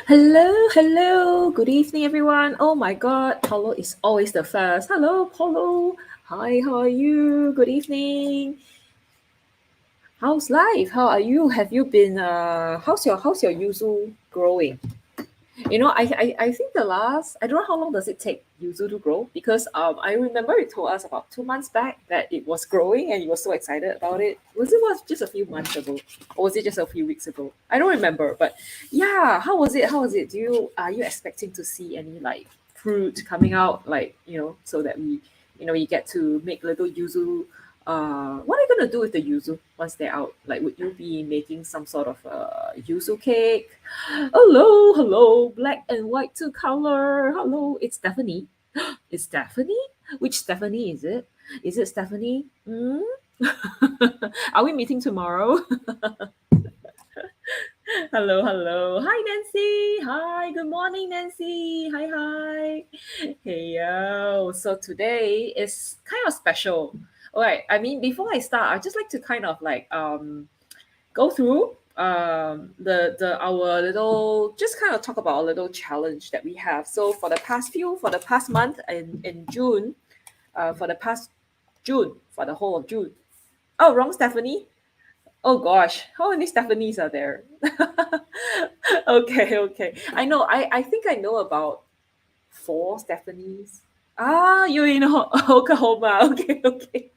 Hello. Good evening, everyone. Oh my God, Paulo is always the first. Hello, Paulo. Hi, how are you? Good evening. How's life? How are you? Have you been? How's your yuzu growing? I think the last, I don't know how long does it take yuzu to grow, because I remember you told us about 2 months back that it was growing and you were so excited about it. Was just a few months ago, or was it just a few weeks ago? I don't remember, but yeah, how was it? How was it? Are you expecting to see any like fruit coming out, like so that you get to make little yuzu. What are you gonna do with the yuzu once they're out? Like, would you be making some sort of yuzu cake? Hello, black and white two color. Hello, it's Stephanie. It's Stephanie? Which Stephanie is it? Is it Stephanie? Are we meeting tomorrow? Hello. Hi, Nancy. Hi, good morning, Nancy. Hi. Hey, yo. So today is kind of special. All right. I mean, before I start, I'd just like to kind of like go through the our little, just kind of talk about a little challenge that we have. So for the past month in June, for the whole of June. Oh, wrong Stephanie. Oh gosh, how many Stephanies are there? Okay. I think I know about four Stephanies. Ah, you in Oklahoma. Okay.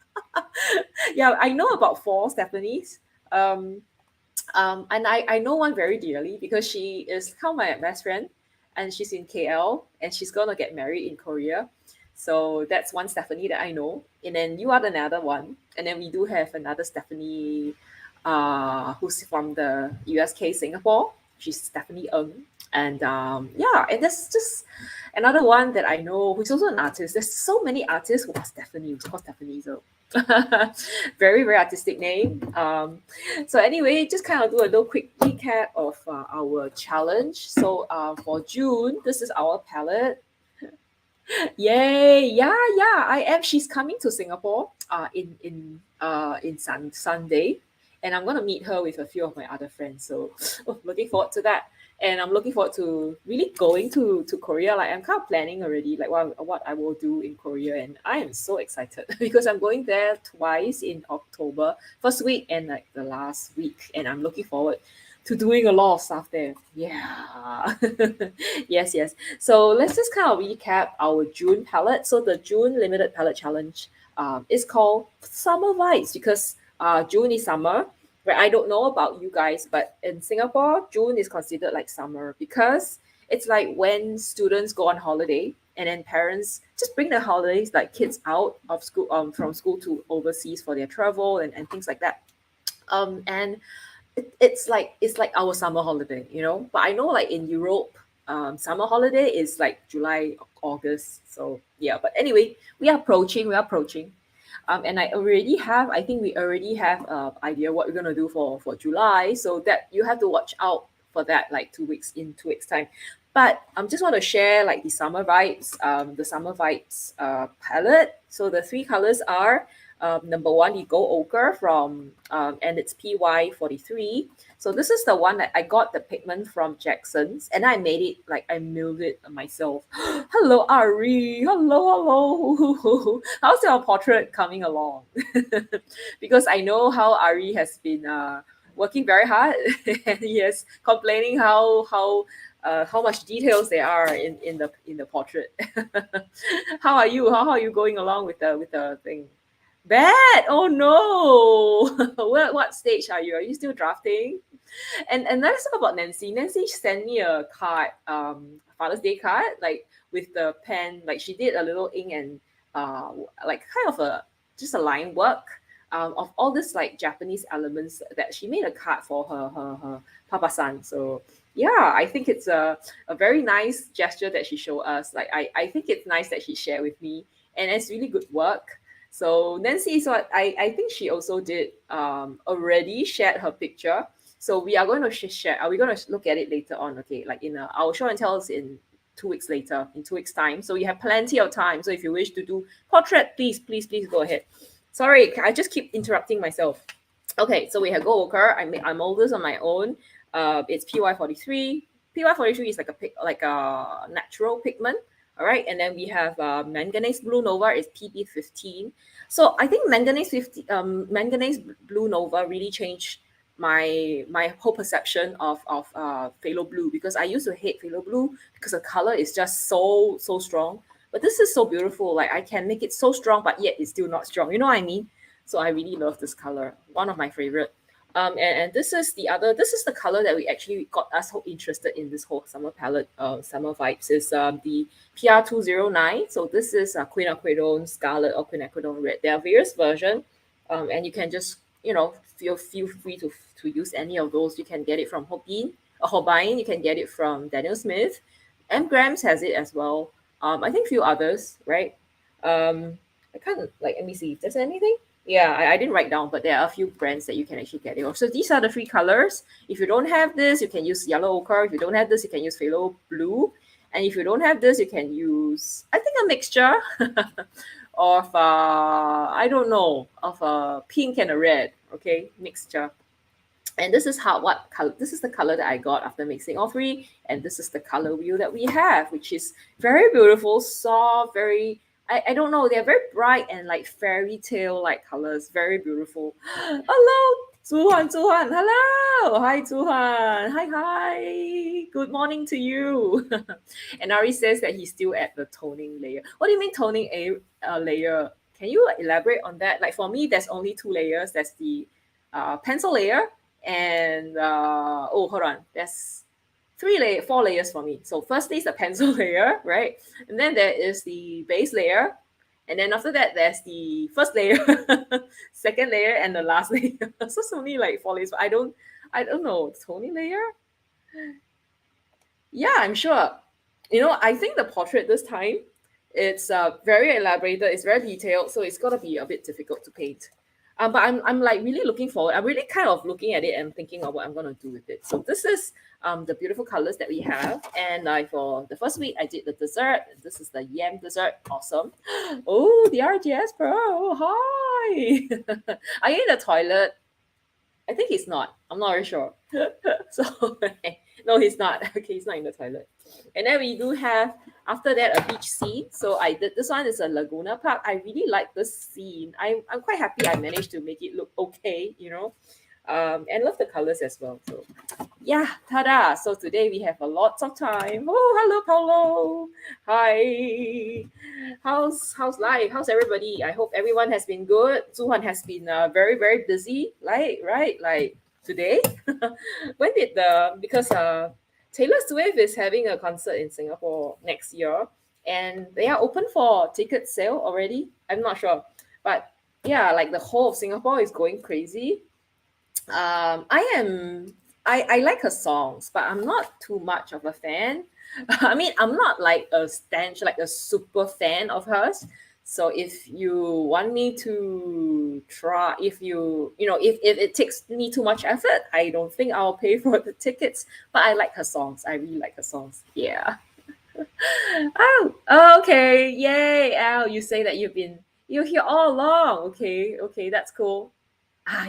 Yeah, I know about four Stephanies. Um, and I know one very dearly because she is kind of my best friend, and she's in KL and she's gonna get married in Korea. So that's one Stephanie that I know. And then you are another one. And then we do have another Stephanie who's from the USK Singapore. She's Stephanie Ng. And yeah, and there's just another one that I know who's also an artist. There's so many artists who are Stephanie, who's called Stephanie. So very artistic name. So anyway, just kind of do a little quick recap of our challenge. So for June, this is our palette. Yay! Yeah. I am. She's coming to Singapore. In Sunday, and I'm gonna meet her with a few of my other friends. So, looking forward to that. And I'm looking forward to really going to Korea. Like, I'm kind of planning already, like what I will do in Korea, and I am so excited because I'm going there twice in October, first week and like the last week, and I'm looking forward to doing a lot of stuff there. Yeah. Yes. So let's just kind of recap our June palette. So the June limited palette challenge is called Summer Vibes because June is summer. Right? I don't know about you guys, but in Singapore, June is considered like summer because it's like when students go on holiday and then parents just bring the holidays, like kids out of school, from school to overseas for their travel and things like that. And it's like our summer holiday, But I know like in Europe, summer holiday is like July, August. So yeah, but anyway, we are approaching. And I think we already have idea what we're gonna do for July. So that you have to watch out for that, like 2 weeks in 2 weeks time. But just want to share like the summer vibes palette. So the three colors are number one, you go ochre from and it's PY43. So this is the one that I got the pigment from Jackson's, and I made it, like I milled it myself. Hello, Ari. Hello. How's your portrait coming along? Because I know how Ari has been working very hard, and he is complaining how much details there are in the portrait. How are you? How are you going along with the thing? Bad. Oh no. What stage are you? Are you still drafting? And let's talk about Nancy. Nancy sent me a card, Father's Day card, like with the pen, like she did a little ink and like kind of a just a line work of all this like Japanese elements that she made a card for her papa-san. So yeah, I think it's a very nice gesture that she showed us. Like I think it's nice that she shared with me, and it's really good work. So Nancy is what I think she also did already shared her picture. So we are going to share. Are we going to look at it later on? Okay, like our show and tell us in 2 weeks later, in 2 weeks time. So you have plenty of time. So if you wish to do portrait, please go ahead. Sorry, I just keep interrupting myself. Okay, so we have Go Ochre. I'm all this on my own. It's PY43 PY43 is like a natural pigment. All right, and then we have manganese blue nova is PB15. So I think manganese blue nova really changed my whole perception of phthalo blue, because I used to hate phthalo blue because the color is just so strong. But this is so beautiful. Like I can make it so strong, but yet it's still not strong. You know what I mean? So I really love this color. One of my favorite. And this is the color that we actually got us so interested in this whole summer palette, summer vibes, is the PR209. So this is quinacridone scarlet or quinacridone red. There are various versions, and you can just, feel free to use any of those. You can get it from Hobine. You can get it from Daniel Smith. M Grams has it as well. I think few others, right? I can't, like, let me see if there's anything. Yeah, I didn't write down, but there are a few brands that you can actually get it of. So these are the three colors. If you don't have this, you can use yellow ochre. If you don't have this, you can use phthalo blue. And if you don't have this, you can use, I think, a mixture of I don't know, of a pink and a red. Okay, mixture. And this is this is the color that I got after mixing all three. And this is the color wheel that we have, which is very beautiful, soft, very, I don't know, they're very bright and like fairy tale like colors, very beautiful. Hello, Zhuhuan, hello. Hi, Zhuhuan. Hi. Good morning to you. And Ari says that he's still at the toning layer. What do you mean toning layer? Can you elaborate on that? Like for me, there's only two layers. There's the pencil layer, and oh, hold on, there's four layers for me. So firstly is the pencil layer, right? And then there is the base layer, and then after that there's the first layer, second layer, and the last layer. So it's only like four layers. But I don't know, toning layer. Yeah, I'm sure. I think the portrait this time, it's very elaborated, it's very detailed, so it's gonna be a bit difficult to paint. But I'm like really looking forward. I'm really kind of looking at it and thinking of what I'm gonna do with it. So this is the beautiful colors that we have. And for the first week, I did the dessert. This is the yam dessert. Awesome. Oh, the RGS Pro. Hi. Are you in the toilet? I think he's not. I'm not very sure. So no, he's not. Okay, he's not in the toilet. And then we do have, after that, a beach scene. So I did, this one is a Laguna Park. I really like this scene. I'm quite happy I managed to make it look okay, and love the colors as well. So yeah, ta-da. So today we have a lot of time. Oh, hello, Paulo. Hi. How's life? How's everybody? I hope everyone has been good. Zhuhuan has been very, very busy, right? Like today. When did because Taylor Swift is having a concert in Singapore next year, and they are open for ticket sale already. I'm not sure, but yeah, like the whole of Singapore is going crazy. I like her songs, but I'm not too much of a fan. I mean, I'm not like a super fan of hers. So if you want me to try, if it takes me too much effort, I don't think I'll pay for the tickets. But I like her songs. I really like her songs. Yeah. Oh, okay. Yay, Al. You say that you're here all along. Okay, that's cool.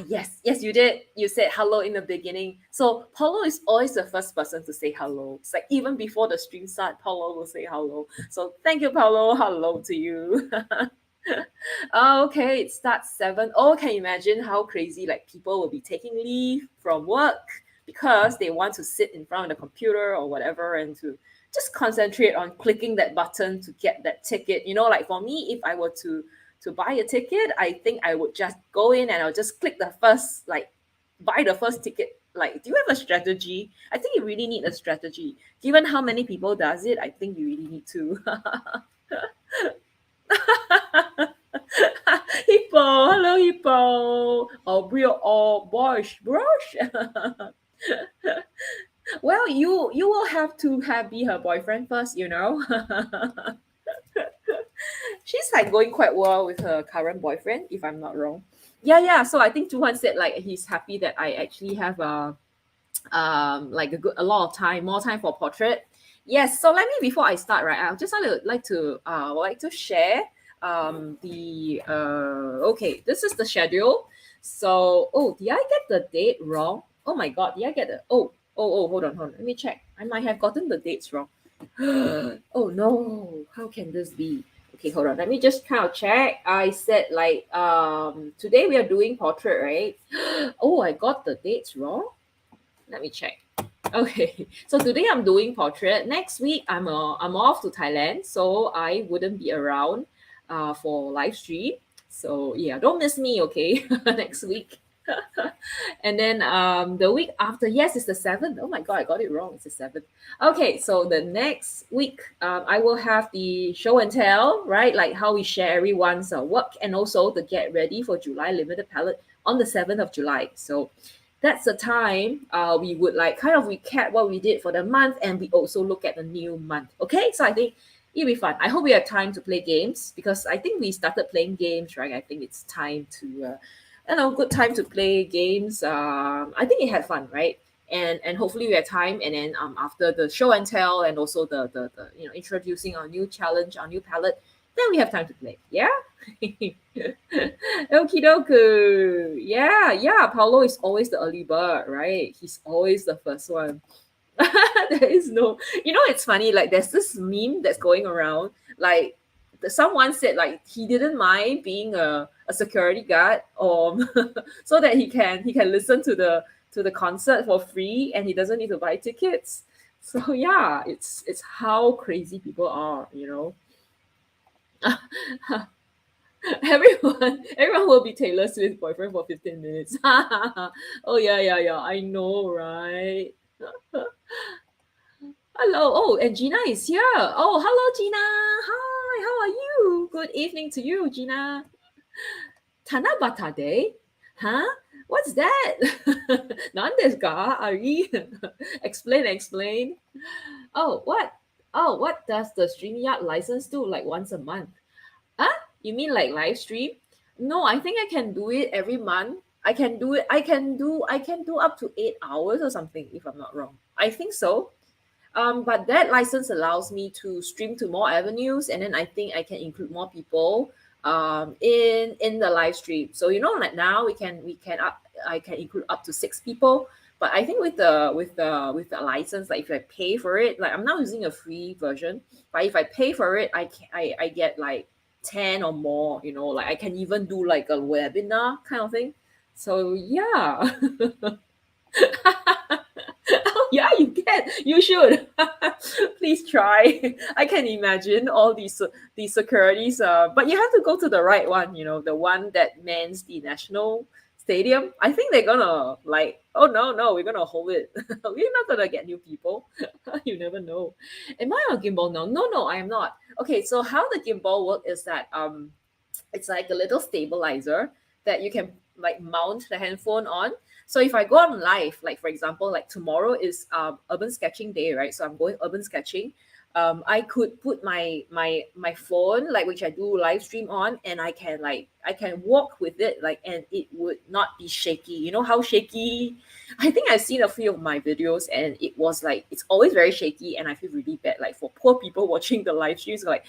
Yes, you did. You said hello in the beginning. So Paulo is always the first person to say hello. It's like even before the stream start, Paulo will say hello. So thank you, Paulo. Hello to you. Okay, it starts 7. Oh, can you imagine how crazy like people will be taking leave from work because they want to sit in front of the computer or whatever and to just concentrate on clicking that button to get that ticket. Like for me, if I were to buy a ticket, I think I would just go in and I'll just click the first, like, buy the first ticket. Like, do you have a strategy? I think you really need a strategy. Given how many people does it, I think you really need to. Hippo, hello Hippo. Oh, real, oh, brush. Well, you will have to be her boyfriend first. She's like going quite well with her current boyfriend, if I'm not wrong. Yeah. So I think Zhuhan said like he's happy that I actually have like a lot of time, more time for portrait. Yes. So let me, before I start, right, I just like to share the okay, this is the schedule. So did I get the date wrong? Oh my god, did I get the Oh, hold on. Let me check. I might have gotten the dates wrong. Oh no, how can this be? Okay, hold on. Let me just kind of check. I said like today we are doing portrait, right? Oh, I got the dates wrong. Let me check. Okay, so today I'm doing portrait. Next week I'm off to Thailand, so I wouldn't be around for live stream. So yeah, don't miss me, okay? Next week. And then the week after, yes, it's the 7th. Oh my god, I got it wrong. It's the 7th. Okay, so the next week I will have the show and tell, right? Like how we share everyone's work, and also the get ready for July limited palette on the 7th of July. So that's the time we would like kind of recap what we did for the month, and we also look at the new month. Okay, so I think it'll be fun. I hope we have time to play games, because I think we started playing games, right? I think it's time to good time to play games. I think it had fun, right? And hopefully we have time, and then after the show and tell, and also the introducing our new challenge, our new palette, then we have time to play. Yeah. Okie dokie. Yeah, yeah. Paulo is always the early bird, right? He's always the first one. There is no, it's funny. Like there's this meme that's going around. Like someone said, like he didn't mind being a security guard, so that he can listen to the concert for free, and he doesn't need to buy tickets. So yeah, it's how crazy people are. Everyone will be Taylor Swift's boyfriend for 15 minutes. Oh yeah, I know, right? Hello. Oh, and Gina is here. Oh, hello, Gina. Hi, how are you? Good evening to you, Gina. Tanabata Day? Huh? What's that? Nandesu ka? Ari? Explain. Oh, what? Oh, what does the StreamYard license do? Like once a month? Huh? You mean like live stream? No, I think I can do it every month. I can do it. I can do up to 8 hours or something, if I'm not wrong. I think so. But that license allows me to stream to more avenues, and then I think I can include more people in the live stream. So like now we can up I can include up to 6 people. But I think with the license, like if I pay for it, like I'm now using a free version, but if I pay for it, I get like 10 or more. Like I can even do like a webinar kind of thing. So yeah. Oh, yeah, you can. You should. Please try. I can imagine all these securities. But you have to go to the right one. The one that mans the national stadium. I think they're gonna like. Oh no, we're gonna hold it. We're not gonna get new people. You never know. Am I on gimbal now? No, I am not. Okay, so how the gimbal work is that it's like a little stabilizer that you can like mount the handphone on. So if I go on live, like for example, like tomorrow is urban sketching day, right? So I'm going urban sketching. I could put my phone, like which I do live stream on, and I can walk with it, like, and it would not be shaky. You know how shaky? I think I've seen a few of my videos, and it was like it's always very shaky, and I feel really bad, like for poor people watching the live streams, like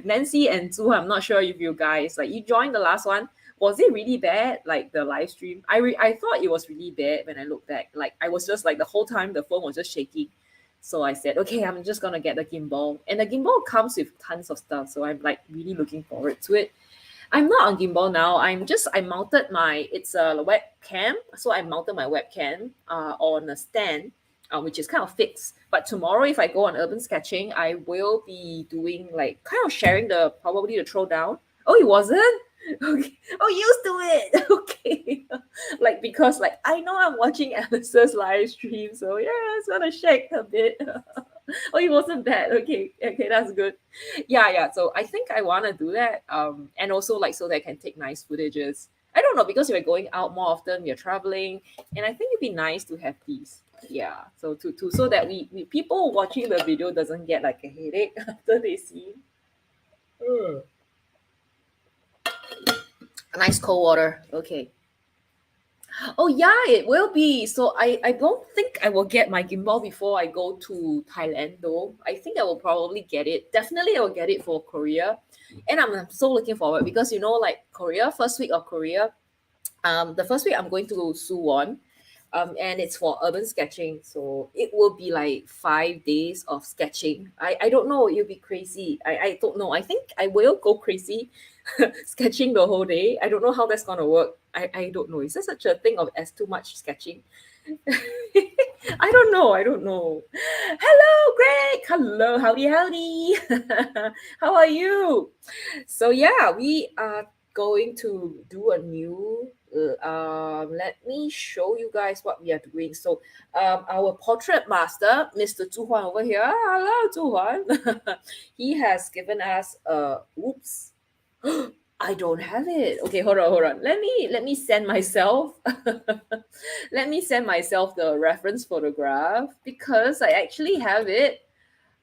Nancy and Zhuhuan, I'm not sure if you guys like you joined the last one. Was it really bad? Like the live stream, I thought it was really bad when I look back. Like I was just like the whole time the phone was just shaking. So I said, okay, I'm just gonna get the gimbal, and the gimbal comes with tons of stuff. So I'm like really looking forward to it. I'm not on gimbal now. I mounted my it's a webcam. So I mounted my webcam on a stand, which is kind of fixed. But tomorrow, if I go on urban sketching, I will be doing like kind of sharing probably the throwdown. Oh, it wasn't. Okay. Oh, used to it. Okay. Like because like I know I'm watching Alice's live stream, so yeah, it's gonna shake a bit. Oh, it wasn't bad. Okay, that's good. Yeah. So I think I want to do that. And also like so that I can take nice footages. I don't know, because we're going out more often, we're traveling, and I think it'd be nice to have these. Yeah. So to so that we people watching the video doesn't get like a headache after they see. Nice cold water. Okay. Oh yeah, it will be. So I don't think I will get my gimbal before I go to Thailand though. I think I will probably get it. Definitely I will get it for Korea. And I'm so looking forward, because like Korea, first week of Korea, the first week I'm going to Suwon. And it's for urban sketching. So it will be like 5 days of sketching. I don't know, you'll be crazy. I don't know. I think I will go crazy sketching the whole day. I don't know how that's gonna work. I don't know. Is there such a thing of as too much sketching? I don't know. I don't know. Hello, Greg. Hello, howdy, howdy. How are you? So yeah, we are going to do a new. Let me show you guys what we are doing. So, our portrait master, Mr. Zhuhuan over here. Hello, Zhuhuan. He has given us a. Oops. I don't have it. Okay, hold on, hold on. Let me send myself. Let me send myself the reference photograph because I actually have it.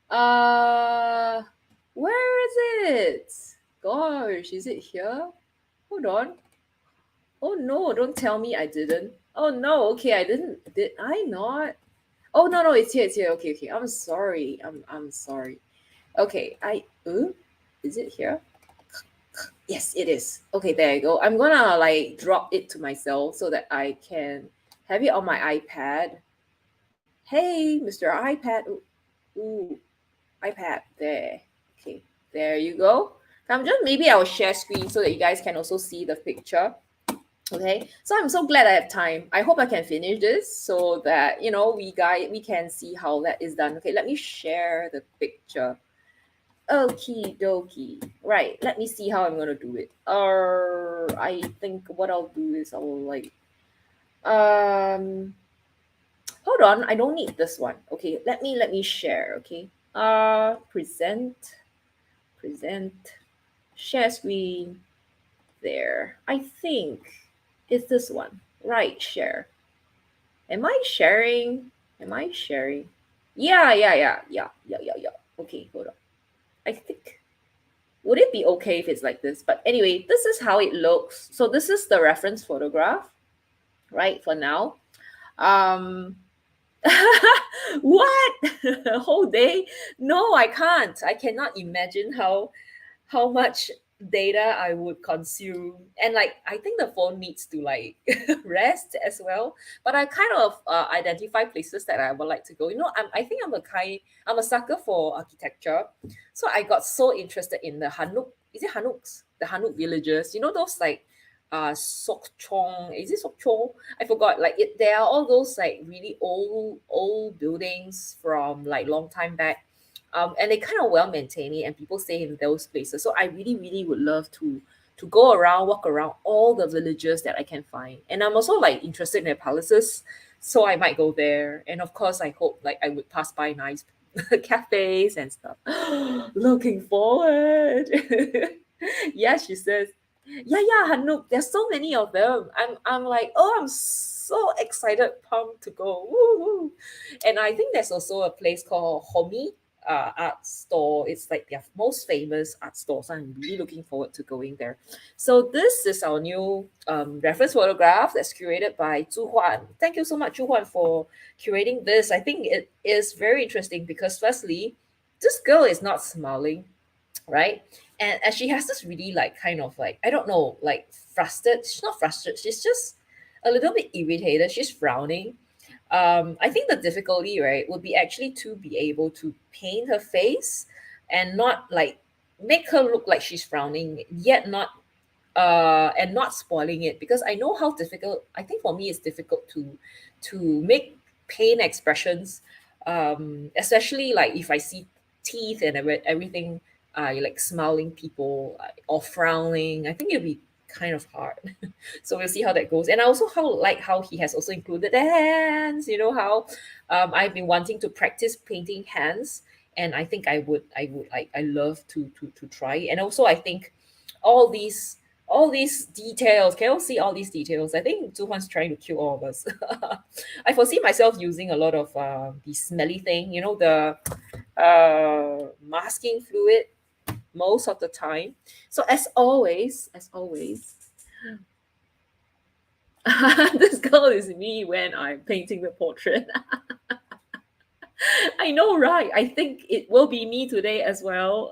Uh, where is it? Gosh, is it here? Hold on. Oh no, don't tell me I didn't. Oh no, okay, I didn't. Did I not? Oh no, no, it's here, it's here. Okay, okay. I'm sorry. I'm sorry. Okay, is it here? Yes, it is. Okay, there you go. I'm gonna like drop it to myself so that I can have it on my iPad. Hey, Mr. iPad. Ooh, iPad. There. Okay, there you go. I'm just maybe I'll share screen so that you guys can also see the picture. Okay, so I'm so glad I have time. I hope I can finish this so that we can see how that is done. Okay, let me share the picture. Okie dokie. Right, let me see how I'm gonna do it. I think what I'll do is I'll like um hold on, I don't need this one. Okay, let me share, okay? Present, share screen, there. I think it's this one. Right, share. Am I sharing? Am I sharing? Yeah. Okay, hold on. I think would it be okay if it's like this? But anyway, this is how it looks. So this is the reference photograph, right? For now. Um what? A whole day? No, I can't. I cannot imagine how much data I would consume. And like I think the phone needs to like rest as well. But I kind of identify places that I would like to go. I think I'm a sucker for architecture. So I got so interested in the Hanuk. Is it Hanuks? The Hanuk villages. You know those like Sok Chong. Is it Sok Chong? I forgot. Like there are all those like really old buildings from like long time back, and they kind of well maintained it, and people stay in those places. So I really, really would love to go around, walk around all the villages that I can find. And I'm also like interested in their palaces, so I might go there. And of course, I hope like I would pass by nice cafes and stuff. Looking forward. Yeah, she says. Yeah, Hanuk. There's so many of them. I'm like, oh, I'm so excited, pumped to go. Woo, woo. And I think there's also a place called Homi art store. It's like their most famous art store. So I'm really looking forward to going there. So this is our new reference photograph that's curated by Zhuhuan. Thank you so much, Zhuhuan, for curating this. I think it is very interesting because firstly, this girl is not smiling, right? And she has this really like kind of like I don't know, like frustrated. She's not frustrated. She's just a little bit irritated. She's frowning. I think the difficulty, right, would be actually to be able to paint her face and not like make her look like she's frowning, yet not and not spoiling it, because I know how difficult. I think for me it's difficult to make pain expressions, especially like if I see teeth and everything, like smiling people or frowning. I think it'll be kind of hard. So we'll see how that goes. And I also how he has also included the hands. You know how I've been wanting to practice painting hands, and I think I love to try. And also I think all these all these details. Can you see all these details? I think Zuhuan's trying to kill all of us. I foresee myself using a lot of the smelly thing, the masking fluid most of the time. So as always, this girl is me when I'm painting the portrait. I know, right? I think it will be me today as well.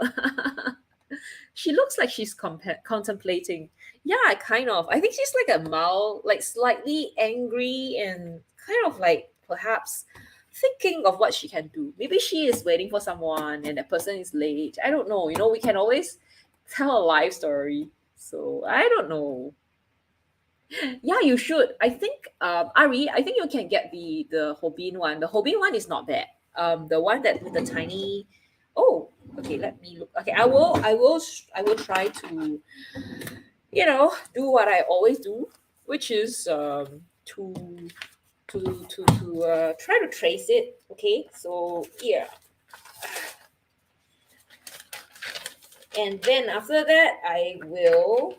She looks like she's contemplating. Yeah, kind of. I think she's like a mild, like slightly angry and kind of like perhaps thinking of what she can do. Maybe she is waiting for someone and that person is late. I don't know. We can always tell a life story. So I don't know. Yeah, you should. I think Ari, I think you can get the Hobin one. The Hobin one is not bad. The one that with the tiny. Oh, okay. Let me look. Okay, I will try to do what I always do, which is to try to trace it. Okay, so here, and then after that, I will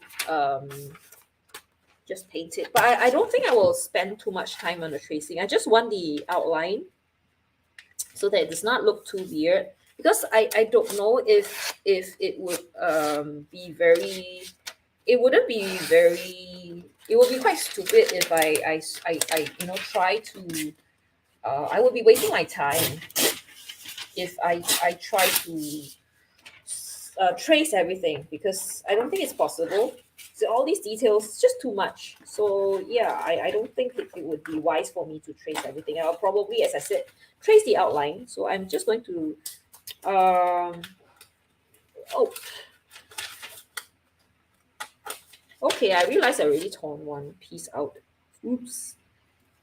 just paint it. But I don't think I will spend too much time on the tracing. I just want the outline so that it does not look too weird. Because I don't know if it would be very it wouldn't be very it would be quite stupid if I try to I would be wasting my time if I try to trace everything, because I don't think it's possible. So all these details, it's just too much. So yeah, I don't think it would be wise for me to trace everything. I'll probably, as I said, trace the outline. So I'm just going to um oh, okay, I realized I already torn one piece out. Oops.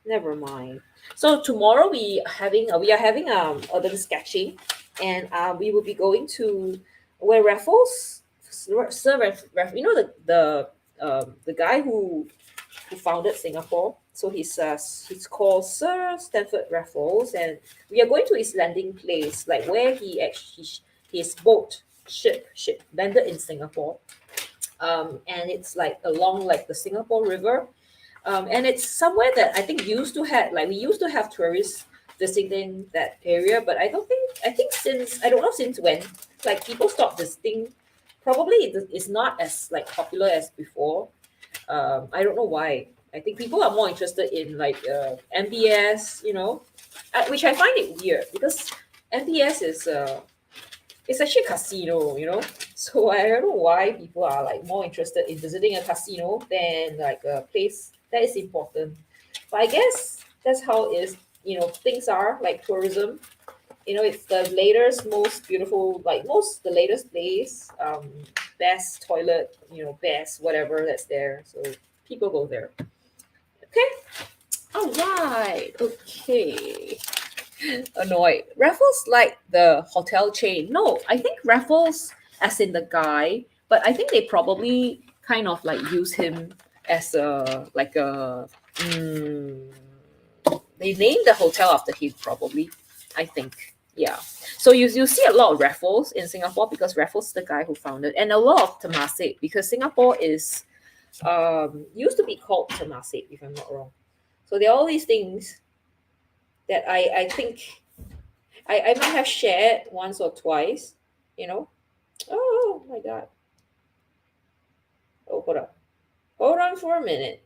Never mind. So tomorrow we are having urban sketching, and we will be going to where Raffles, Sir the guy who founded Singapore. So he's called Sir Stanford Raffles, and we are going to his landing place, like where he actually his boat ship landed in Singapore. And it's like along like the Singapore River, and it's somewhere that I think used to have like we used to have tourists visiting that area, but I think since I don't know since when, like people stopped visiting. Probably it's not as like popular as before. I don't know why. I think people are more interested in like MBS, which I find it weird because MBS is it's actually a casino. So I don't know why people are like more interested in visiting a casino than like a place that is important. But I guess that's how it is. Things are like tourism. It's the latest, most beautiful, like most the latest place, best toilet, best whatever that's there. So people go there. Okay. All right. Okay. Annoyed. Raffles like the hotel chain. No, I think Raffles as in the guy, but I think they probably kind of like use him as a like a they named the hotel after him probably. I think. Yeah. So you see a lot of Raffles in Singapore because Raffles is the guy who founded, and a lot of Temasek because Singapore is used to be called Temasek if I'm not wrong. So there are all these things that I think I might have shared once or twice, you know. Oh my god. Oh, hold on. Hold on for a minute.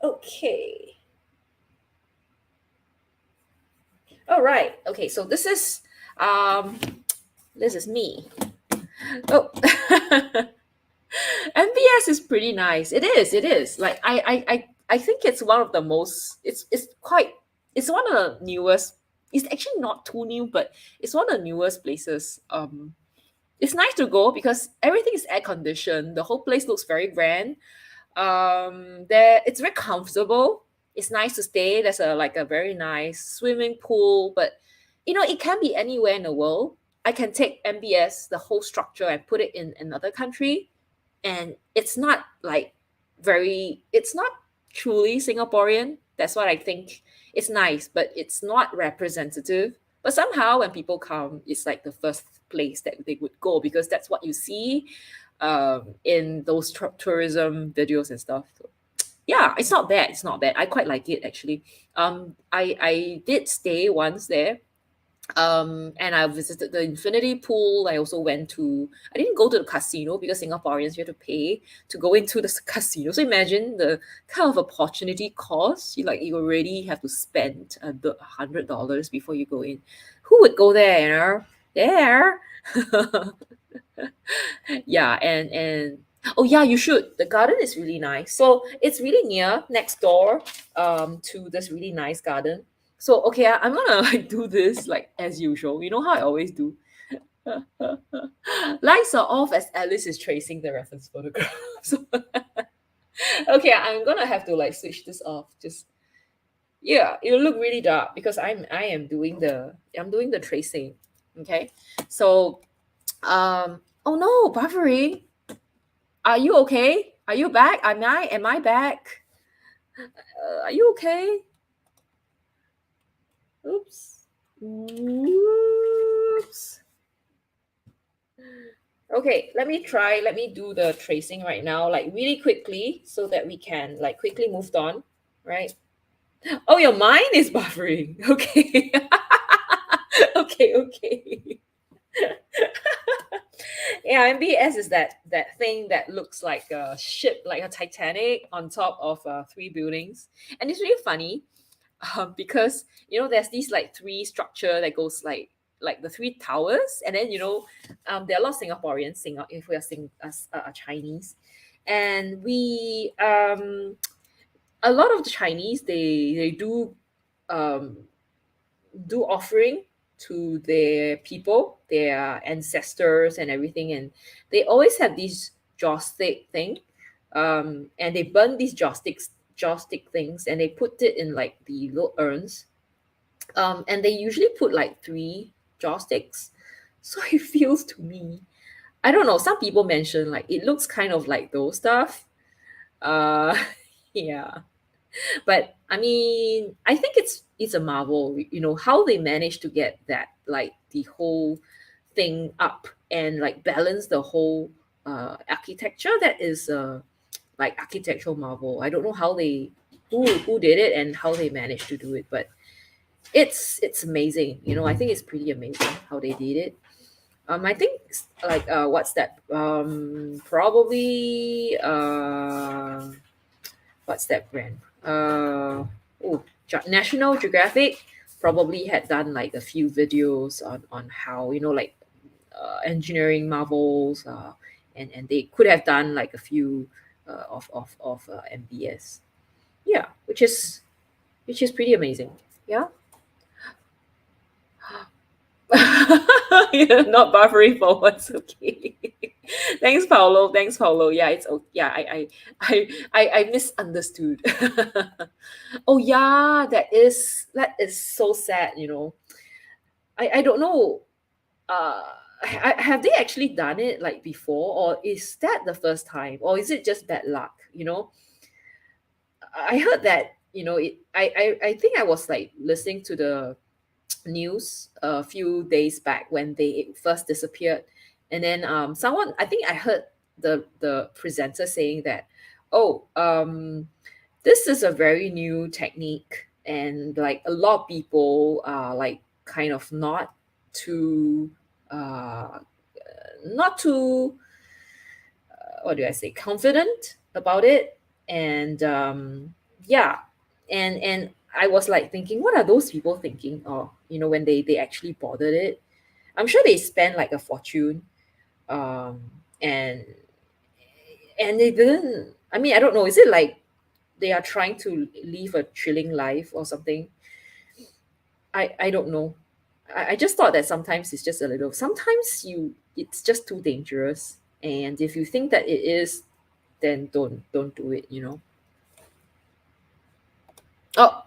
Okay. All right. Okay, so this is me. Oh. MBS is pretty nice. It is. Like I think it's one of the most it's one of the newest. It's actually not too new, but it's one of the newest places. It's nice to go because everything is air conditioned. The whole place looks very grand. There it's very comfortable. It's nice to stay. There's a very nice swimming pool, but it can be anywhere in the world. I can take MBS, the whole structure, and put it in another country, and it's not like it's not truly Singaporean. That's what I think. It's nice, but it's not representative. But somehow when people come, it's like the first place that they would go because that's what you see in those tourism videos and stuff. So, yeah, it's not bad. It's not bad. I quite like it actually. I did stay once there, and I visited the infinity pool. I also went to I didn't go to the casino because Singaporeans you have to pay to go into the casino. So imagine the kind of opportunity cost. You already have to spend $100 before you go in. Who would go there, There. Yeah, and oh yeah, you should. The garden is really nice. So it's really near next door to this really nice garden. So okay, I'm gonna like do this like as usual. You know how I always do. Lights are off as Alice is tracing the reference photograph. So okay, I'm gonna have to like switch this off. Just yeah, it'll look really dark because I'm doing the tracing. Okay. So oh no, buffering. Are you okay? Are you back? Am I back? Are you okay? Oops. Oops. Okay, let me do the tracing right now, like really quickly, so that we can like quickly move on, right? Oh, your mind is buffering. Okay. Okay, okay. Yeah, MBS is that thing that looks like a ship, like a Titanic on top of three buildings, and it's really funny because you know there's these like three structure that goes like the three towers, and then you know there are a lot of Singaporeans sing if we are Chinese, and we a lot of the Chinese they um, do offering to their people, their ancestors and everything, and they always have this joss stick thing, and they burn these joss stick things, and they put it in like the little urns, and they usually put like three joss sticks. So it feels to me, I don't know. Some people mention like it looks kind of like those stuff. Uh, yeah, but I mean, I think it's a marvel, you know, how they managed to get that like the whole thing up and like balance the whole architecture. That is like architectural marvel. I don't know how they who did it and how they managed to do it, but it's amazing. You know, I think it's pretty amazing how they did it. I think like what's that? Probably what's that brand? National Geographic probably had done like a few videos on how you know like engineering marvels, and they could have done like a few of MBS. Yeah, which is pretty amazing. Yeah. Yeah, not buffering for once. Okay. Thanks, Paulo. Thanks, Paulo. Yeah, it's yeah. I misunderstood. Oh yeah, that is so sad. You know, I don't know. Have they actually done it like before, or is that the first time, or is it just bad luck? You know, I heard that. You know, I think I was like listening to the news a few days back when they first disappeared, and then someone, I think I heard the presenter saying that, oh, this is a very new technique, and like a lot of people are like kind of uh not too what do I say, confident about it. And yeah, and I was like thinking, what are those people thinking? Or you know, when they actually bothered it, I'm sure they spent like a fortune, um and they didn't. I mean, I don't know, is it like they are trying to live a thrilling life or something? I don't know. I just thought that sometimes it's just a little, sometimes it's just too dangerous, and if you think that it is, then don't do it, you know. Oh.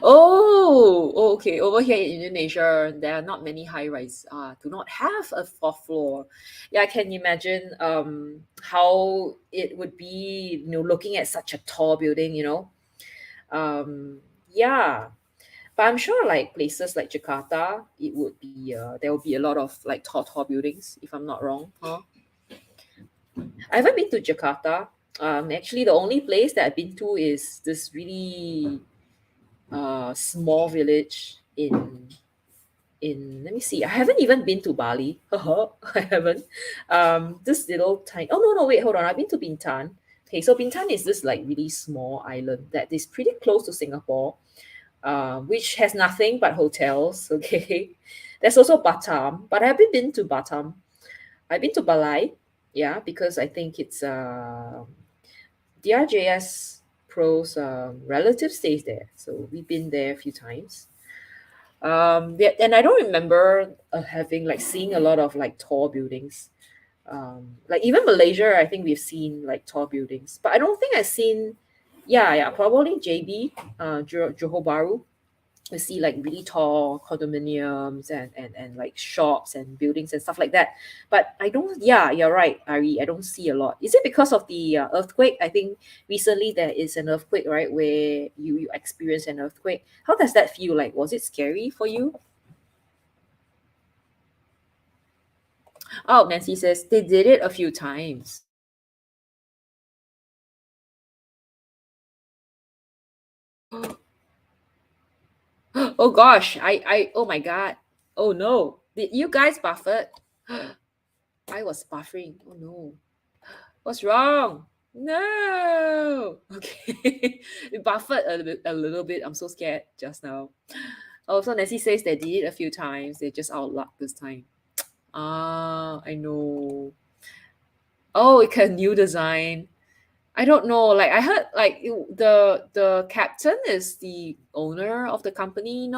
Oh, okay. Over here in Indonesia, there are not many high rise. Do not have a fourth floor. Yeah, I can imagine how it would be, you know, looking at such a tall building, you know. Yeah, but I'm sure like places like Jakarta, it would be there will be a lot of like tall buildings, if I'm not wrong. Huh? I haven't been to Jakarta. Actually, the only place that I've been to is this really small village in let me see. I haven't even been to Bali. I haven't. This little tiny. Oh no, no, wait, hold on. I've been to Bintan. Okay, so Bintan is this like really small island that is pretty close to Singapore, which has nothing but hotels. Okay, There's also Batam, but I haven't been to Batam. I've been to Balai, yeah, because I think it's DRJS Pro's relative stays there, so we've been there a few times. Yeah, and I don't remember having like seeing a lot of like tall buildings. Like even Malaysia, I think we've seen like tall buildings, but I don't think I've seen. Yeah, yeah, probably JB, Johor Bahru. We see like really tall condominiums and like shops and buildings and stuff like that. But I don't. Yeah, you're right, Ari. I don't see a lot. Is it because of the earthquake? I think recently there is an earthquake, right? Where you experience an earthquake. How does that feel like? Was it scary for you? Oh, Nancy says they did it a few times. Oh gosh, oh my god. Oh no. Did you guys buffered? I was buffering. Oh no. What's wrong? No. Okay. It buffered a little bit. I'm so scared just now. Oh, so Nancy says they did it a few times. They're just out of luck this time. Ah, I know. Oh, it can new design. I don't know. Like I heard, like the captain is the owner of the company,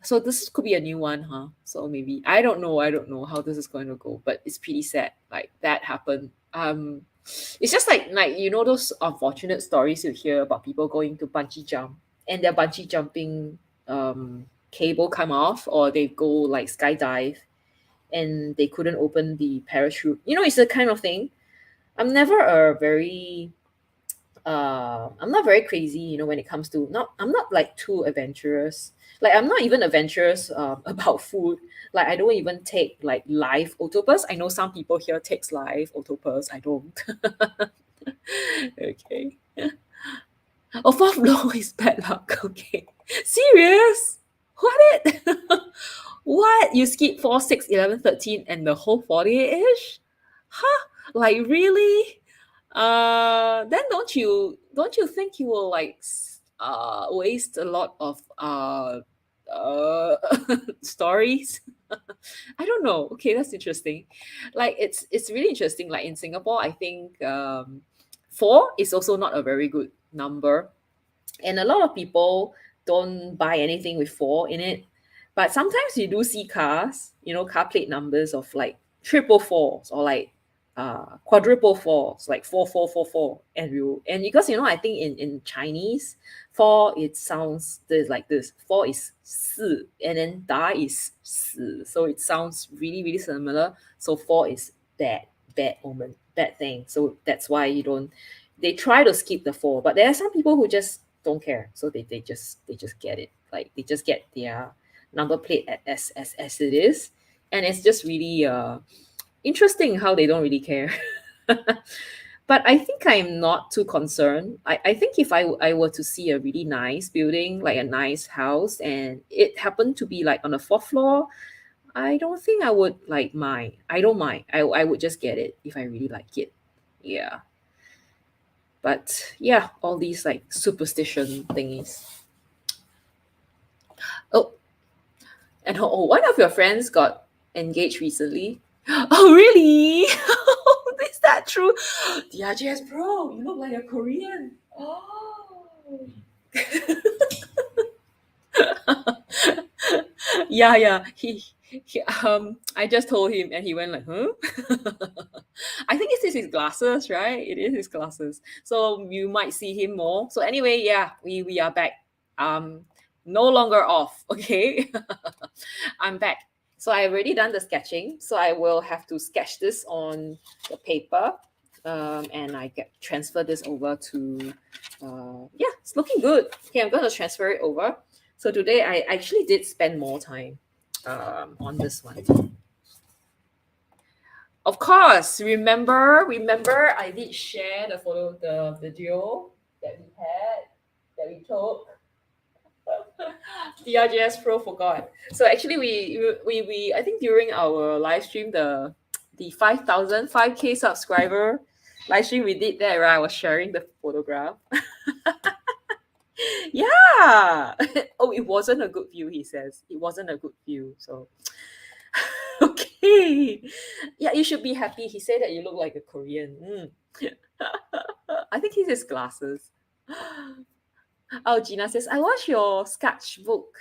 so this could be a new one, huh? So maybe I don't know how this is going to go, but it's pretty sad. Like that happened. It's just like those unfortunate stories you hear about people going to bungee jump and their bungee jumping cable come off, or they go like skydive and they couldn't open the parachute. It's the kind of thing. I'm never a very I'm not very crazy, when it comes to not I'm not like too adventurous. Like I'm not even adventurous about food. Like I don't even take like live octopus. I know some people here takes live octopus. I don't. Okay. Oh, fourth floor is bad luck. Okay. Serious? What it? What? You skip 4, 6, 11, 13, and the whole 48-ish? Huh? Like really? Then don't you think you will like waste a lot of uh stories? I don't know. Okay, that's interesting. Like it's really interesting. Like in Singapore, I think four is also not a very good number, and a lot of people don't buy anything with four in it. But sometimes you do see cars, car plate numbers of like triple fours or like quadruple fours, like 4444. And because I think in Chinese, four it sounds like this. Four is 四, and then da is 死, so it sounds really really similar. So four is bad omen, bad thing. So that's why you don't they try to skip the four, but there are some people who just don't care, so they just get it, like they just get their number plate as it is. And it's just really interesting how they don't really care. But I think I'm not too concerned. I think if I were to see a really nice building, like a nice house, and it happened to be like on the fourth floor, I don't think I would like mind. I don't mind. I would just get it if I really like it. Yeah. But yeah, all these like superstition thingies. Oh, and one of your friends got engaged recently. Oh, really? Is that true? The RGS Pro, you look like a Korean. Oh. Yeah, yeah. I just told him, and he went like, "Huh?" I think it's his glasses, right? It is his glasses. So you might see him more. So anyway, yeah, we are back. Um, no longer off. Okay, I'm back. So I already done the sketching. So I will have to sketch this on the paper, and I get transfer this over to. Yeah, it's looking good. Okay, I'm gonna transfer it over. So today I actually did spend more time on this one. Of course, remember I did share the video that we had, that we took. The RJS Pro forgot. So actually we I think during our live stream, the 5,000 5K subscriber live stream we did that, right? I was sharing the photograph. Yeah. Oh, it wasn't a good view, he says. It wasn't a good view. So, okay. Yeah, you should be happy. He said that you look like a Korean. I think he's his glasses. Oh, Gina says, I watched your sketchbook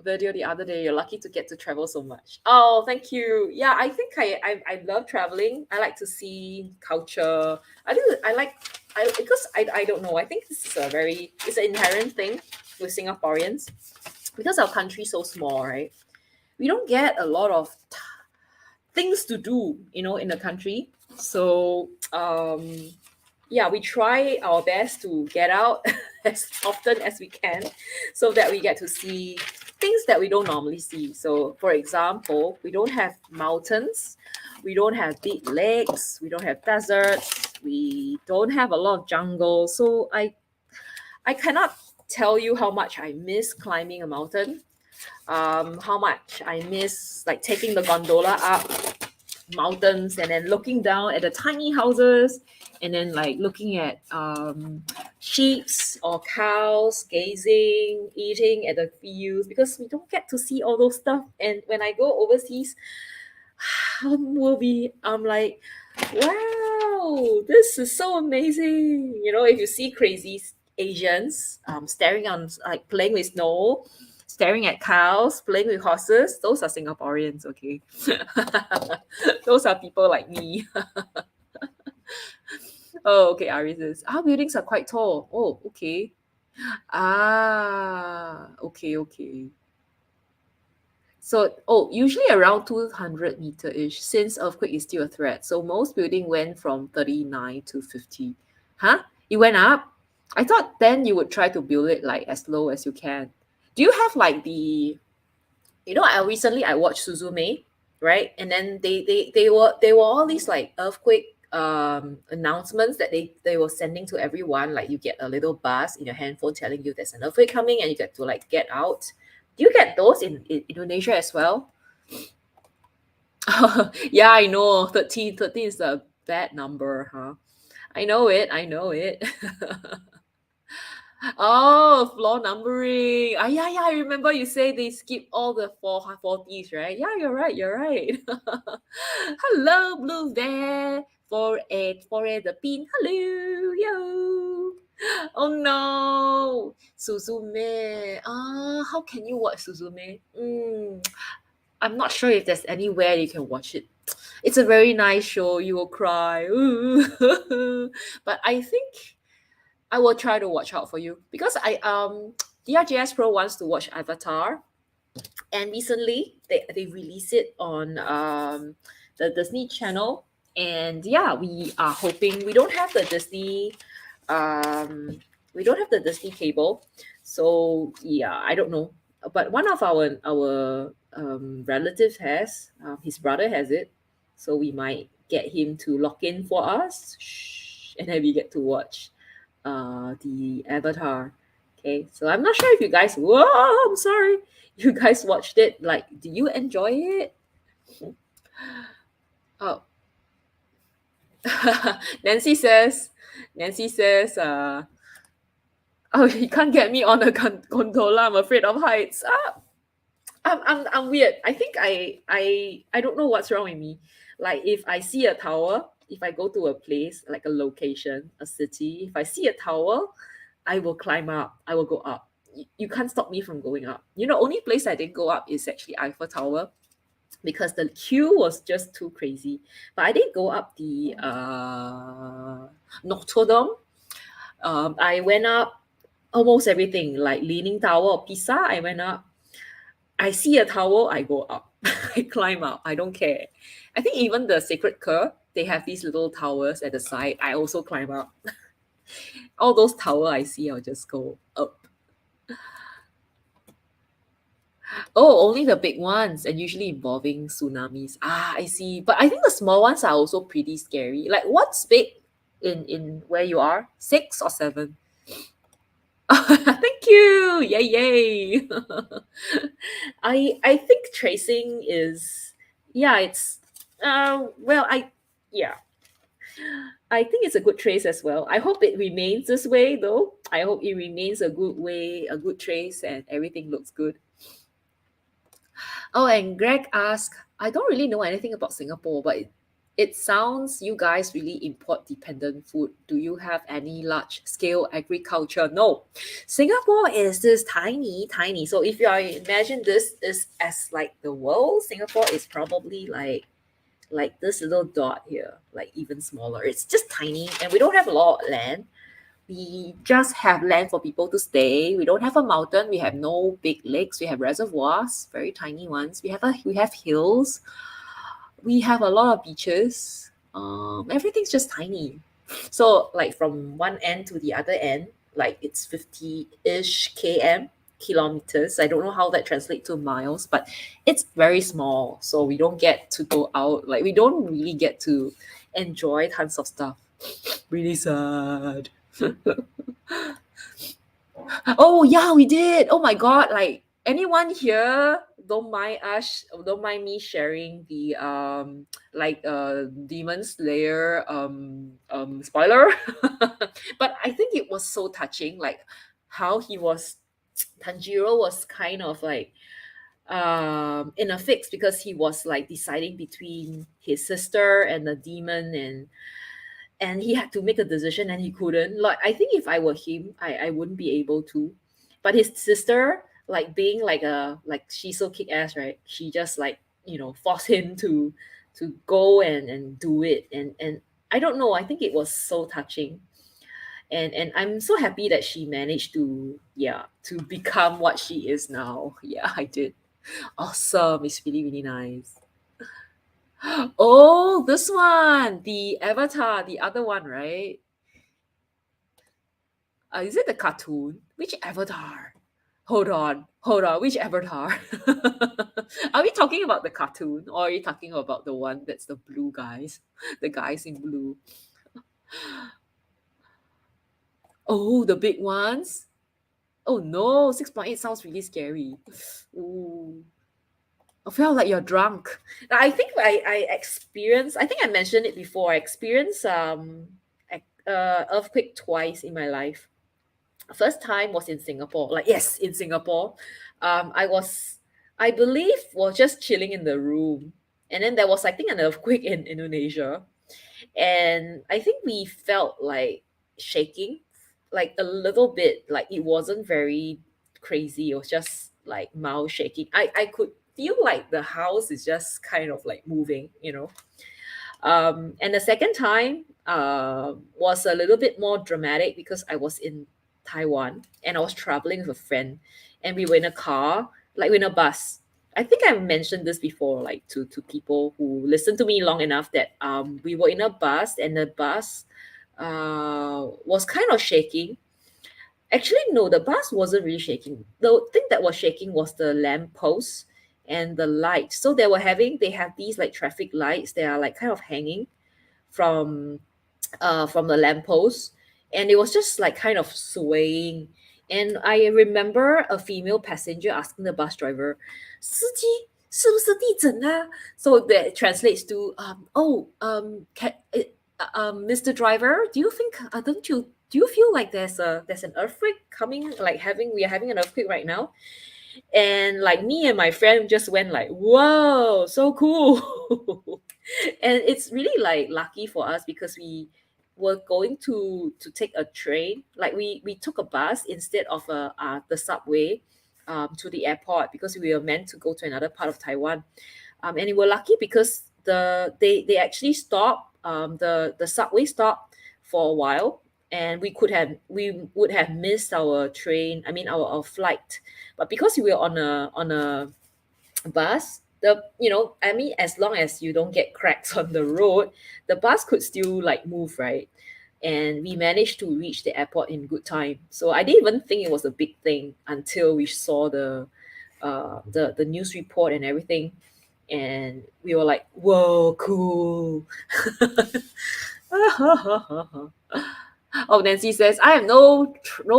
video the other day. You're lucky to get to travel so much. Oh, thank you. Yeah, I think I love traveling. I like to see culture. I think I like I because I don't know. I think this is it's an inherent thing with Singaporeans because our country's so small, right? We don't get a lot of things to do, in the country. So yeah, we try our best to get out as often as we can so that we get to see things that we don't normally see. So, for example, we don't have mountains, we don't have big lakes, we don't have deserts, we don't have a lot of jungle. So, I cannot tell you how much I miss climbing a mountain, how much I miss like taking the gondola up mountains and then looking down at the tiny houses and then like looking at sheeps or cows gazing eating at the fields because we don't get to see all those stuff. And when I go overseas, I'm like, wow, this is so amazing. If you see crazy Asians staring on like playing with snow, staring at cows, playing with horses, those are Singaporeans, okay? Those are people like me. Oh, okay, Aries says, our buildings are quite tall. Oh, okay. Ah, okay, okay. So, usually around 200 meter-ish, since earthquake is still a threat. So most building went from 39 to 50. Huh? It went up? I thought then you would try to build it like as low as you can. Do you have like I watched Suzume, right? And then they were all these like earthquake announcements that they were sending to everyone. Like you get a little buzz in your handphone telling you there's an earthquake coming and you get to like get out. Do you get those in Indonesia as well? Yeah, I know. 13 is a bad number, huh? I know it. Oh, floor numbering. Ah, yeah, yeah. I remember you say they skip all the 40s, right? Yeah, you're right. You're right. Hello, Blue there. 4848 the pin. Hello, yo. Oh no, Suzume. How can you watch Suzume? I'm not sure if there's anywhere you can watch it. It's a very nice show. You will cry. But I think I will try to watch out for you because DRJS Pro wants to watch Avatar, and recently they released it on the Disney Channel, and yeah, we are hoping um we don't have the Disney cable, so yeah, I don't know, but one of our relatives has his brother has it, so we might get him to lock in for us. Shh, and then we get to watch the Avatar. Okay, so I'm not sure if you guys. Whoa, I'm sorry. You guys watched it. Like, do you enjoy it? Oh, Nancy says. Nancy says. Oh, you can't get me on a gondola. I'm afraid of heights. I'm weird. I think I don't know what's wrong with me. Like if I see a tower, if I go to a place like a location, a city, if I see a tower, I will climb up. I will go up. You can't stop me from going up. Only place I didn't go up is actually Eiffel Tower because the queue was just too crazy. But I did go up the Notre Dame. I went up almost everything, like Leaning Tower of Pisa. I went up. I see a tower, I go up. I climb up. I don't care. I think even the Sacred Curve, they have these little towers at the side. I also climb up. All those towers I see, I'll just go up. Oh, only the big ones, and usually involving tsunamis. Ah, I see. But I think the small ones are also pretty scary. Like what's big in where you are? 6 or 7? Thank you. Yay, yay. I think tracing is, yeah, it's well, I yeah. I think it's a good trace as well. I hope it remains this way though. I hope it remains a good way, a good trace, and everything looks good. Oh, and Greg asked, I don't really know anything about Singapore, but it sounds you guys really import dependent food. Do you have any large scale agriculture? No. Singapore is this tiny, tiny. So if you are imagine this is as like the world, Singapore is probably like this little dot here, like even smaller. It's just tiny, and we don't have a lot of land. We just have land for people to stay. We don't have a mountain. We have no big lakes. We have reservoirs, very tiny ones. We have hills. We have a lot of beaches. Everything's just tiny. So like from one end to the other end, like it's 50-ish kilometers. I don't know how that translates to miles, but it's very small. So we don't get to go out. Like we don't really get to enjoy tons of stuff. Really sad. Oh yeah, we did. Oh my god, like anyone here don't mind me sharing the Demon Slayer spoiler. But I think it was so touching, like how he was Tanjiro was kind of like in a fix because he was like deciding between his sister and the demon, and he had to make a decision and he couldn't. Like I think if I were him, I wouldn't be able to. But his sister, like being like she's so kick ass, right? She just like, forced him to go and do it. And I don't know, I think it was so touching. And I'm so happy that she managed to, yeah, to become what she is now. Yeah, I did. Awesome. It's really, really nice. Oh, this one, the Avatar, the other one, right? Is it the cartoon? Which Avatar? Hold on. Which Avatar? Are we talking about the cartoon, or are you talking about the one that's the blue guys, the guys in blue? Oh, the big ones. Oh no, 6.8 sounds really scary. Ooh. I feel like you're drunk. I think I experienced, I think I mentioned it before. I experienced earthquake twice in my life. First time was in Singapore. Like, yes, in Singapore. I believe, was just chilling in the room. And then there was, I think, an earthquake in Indonesia. And I think we felt like shaking, like a little bit. Like it wasn't very crazy. It was just like mild shaking. I could feel like the house is just kind of like moving. And the second time was a little bit more dramatic because I was in Taiwan and I was traveling with a friend, and we were in a car, like in a bus. I think I mentioned this before, like to people who listen to me long enough, that we were in a bus and the bus was kind of shaking. Actually, no, the bus wasn't really shaking. The thing that was shaking was the lamp post and the light. So they have these like traffic lights. They are like kind of hanging from from the lamppost, and it was just like kind of swaying. And I remember a female passenger asking the bus driver, 司机是不是地震啊? So that translates to Mr. Driver, do you think don't you do you feel like there's an earthquake coming, like having we are having an earthquake right now? And like me and my friend just went like, whoa, so cool. And it's really like lucky for us because we were going to take a train. Like we took a bus instead of the subway to the airport because we were meant to go to another part of Taiwan. And we were lucky because they actually stopped, the subway stopped for a while, and we would have missed our train, I mean our flight. But because we were on a bus, I mean, as long as you don't get cracks on the road, the bus could still like move, right? And we managed to reach the airport in good time. So I didn't even think it was a big thing until we saw the news report and everything, and we were like, whoa, cool. Oh, Nancy says, I have no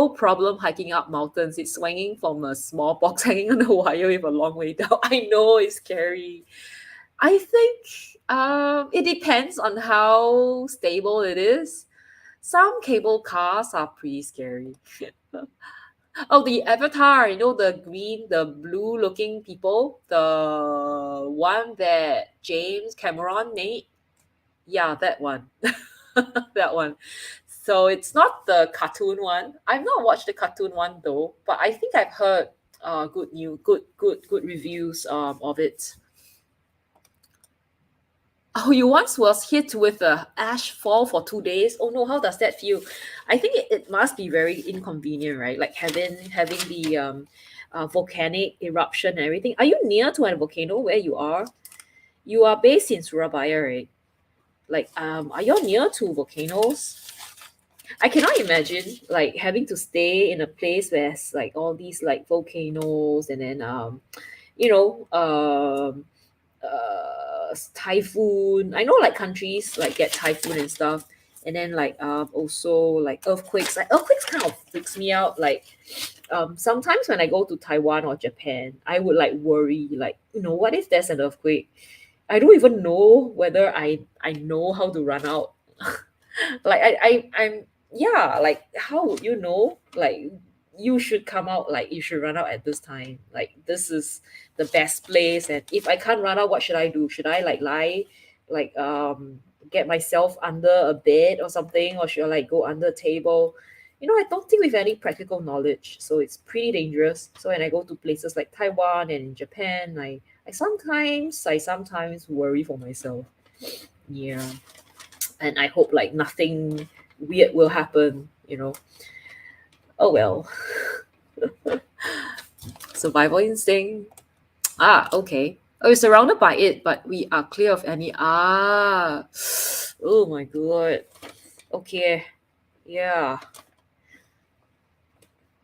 problem hiking up mountains. It's swinging from a small box hanging on the wire with a long way down. I know, it's scary. I think It depends on how stable it is. Some cable cars are pretty scary. Oh, the Avatar, the green, the blue looking people, the one that James Cameron made. Yeah, that one. That one. So it's not the cartoon one. I've not watched the cartoon one though, but I think I've heard good reviews of it. Oh, you once was hit with a ash fall for 2 days. Oh no, how does that feel? I think it must be very inconvenient, right? Like having the volcanic eruption and everything. Are you near to a volcano where you are? You are based in Surabaya, right? Like, are you near to volcanoes? I cannot imagine like having to stay in a place where it's like all these like volcanoes and then you know um typhoon. I know like countries like get typhoon and stuff, and then like also like earthquakes. Like earthquakes kind of freaks me out. Like sometimes when I go to Taiwan or Japan, I would like worry like what if there's an earthquake? I don't even know whether I know how to run out. Like I'm yeah, like how would you know? Like you should come out, like you should run out at this time. Like this is the best place, and if I can't run out, what should I do? Should I like lie, like get myself under a bed or something, or should I like go under a table? I don't think with any practical knowledge, so it's pretty dangerous. So when I go to places like Taiwan and in Japan, I sometimes worry for myself. Yeah, and I hope like nothing weird will happen. Oh well. Survival instinct. Okay. Oh, we're surrounded by it, but we are clear of any. Oh my god. Okay. Yeah.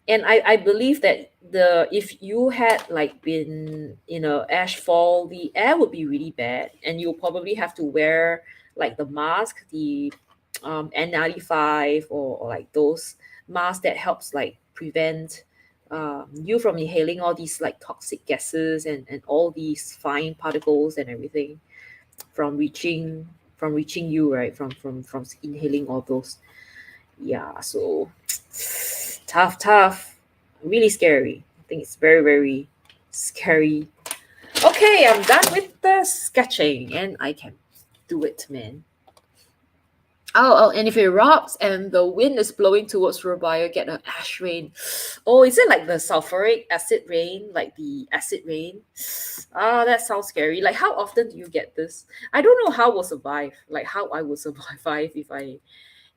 And I believe that the if you had like been in a ash fall, the air would be really bad, and you'll probably have to wear like the mask, the N95, or like those masks that helps like prevent you from inhaling all these like toxic gases and all these fine particles and everything from reaching you, right, from inhaling all those. Yeah, so tough, really scary. I think it's very, very scary. Okay, I'm done with the sketching and I can do it, man. Oh, and if it erupts and the wind is blowing towards Surabaya, get an ash rain. Oh, is it like the sulfuric acid rain, like the acid rain? That sounds scary. Like, how often do you get this? I don't know how we'll survive. Like, how I will survive if I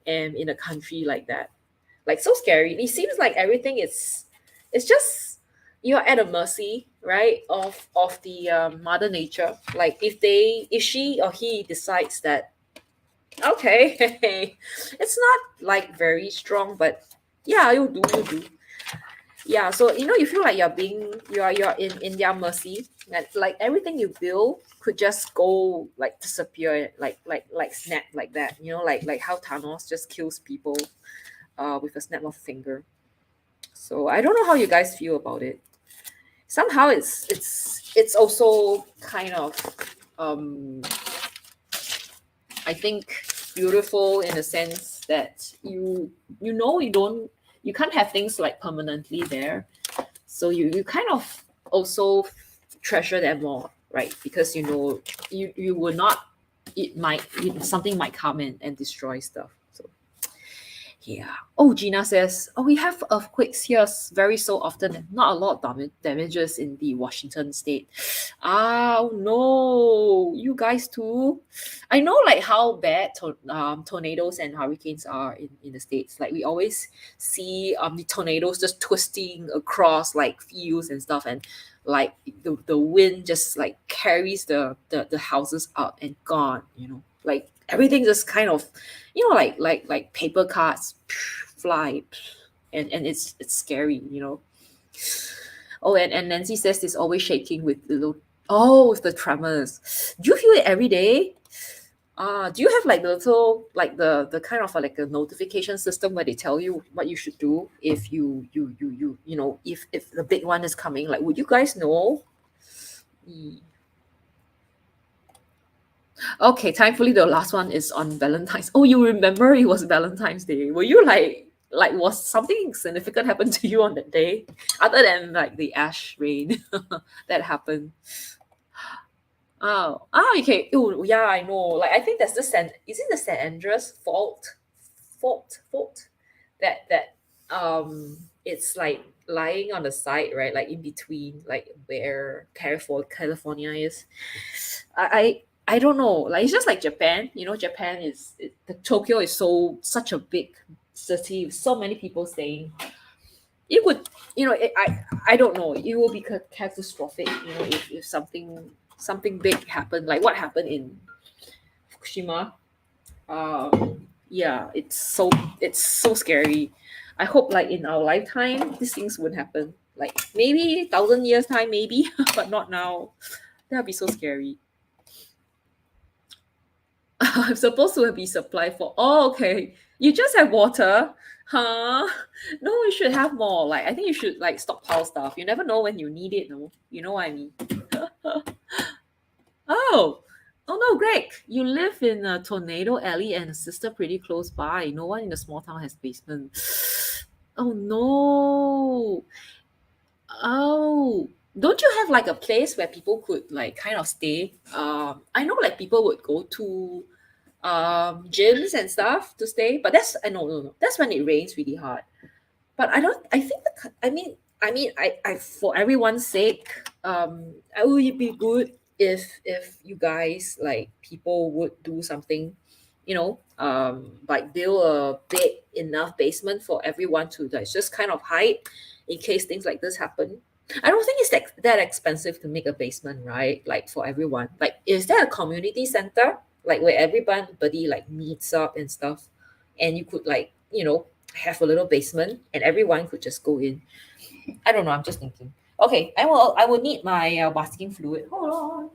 am in a country like that. Like, so scary. It seems like everything is, it's just you're at a mercy, right, of the mother nature. Like, if she or he decides that okay, it's not like very strong, but yeah, you do. Yeah, so you feel like you're in their mercy. Like everything you build could just go like disappear, like snap like that. Like how Thanos just kills people with a snap of a finger. So I don't know how you guys feel about it. Somehow it's also kind of um I think beautiful in the sense that you can't have things like permanently there. So you kind of also treasure them more, right? Because you will not something might come in and destroy stuff. So yeah. Oh, Gina says, oh, we have earthquakes here very so often. Not a lot of damages in the Washington state. Oh no, you guys too. I know like how bad tornadoes and hurricanes are in the states. Like we always see the tornadoes just twisting across like fields and stuff, and like the wind just like carries the houses up and gone. Like everything just kind of like paper cuts fly, and it's scary. Oh, and Nancy says it's always shaking with little, with the tremors. Do you feel it every day? Do you have like the little like the kind of like a notification system where they tell you what you should do if if the big one is coming? Like, would you guys know? Mm. Okay, thankfully the last one is on Valentine's. Oh, you remember it was Valentine's Day. Were you like was something significant happened to you on that day? Other than like the ash rain that happened. Oh, okay. Oh, yeah, I know. Like, I think that's the San. Is it the San Andreas fault? That it's like lying on the side, right? Like in between, like where California is. I don't know. Like it's just like Japan. You know, Japan the Tokyo is such a big city with so many people staying. It would, I don't know. It will be catastrophic. If something big happened, like what happened in Fukushima. Yeah, it's so scary. I hope like in our lifetime these things wouldn't happen. Like maybe 1,000 years time, maybe, but not now. That'd be so scary. I'm supposed to be supplied for. Oh, okay. You just have water, huh? No, you should have more. Like I think you should like stockpile stuff. You never know when you need it. No, you know what I mean. Oh, oh no, Greg, you live in a tornado alley and a sister pretty close by. No one in the small town has basement. Oh no. Oh, don't you have like a place where people could like kind of stay? I know like people would go to gyms and stuff to stay, but that's no, that's when it rains really hard. But I don't. I think I for everyone's sake, it would be good if you guys like people would do something, like build a big enough basement for everyone to like just kind of hide in case things like this happen. I don't think it's that expensive to make a basement, right? Like for everyone. Like, is there a community center like where everybody like meets up and stuff, and you could like have a little basement and everyone could just go in. I don't know. I'm just thinking. Okay, I will need my masking fluid. Hold on.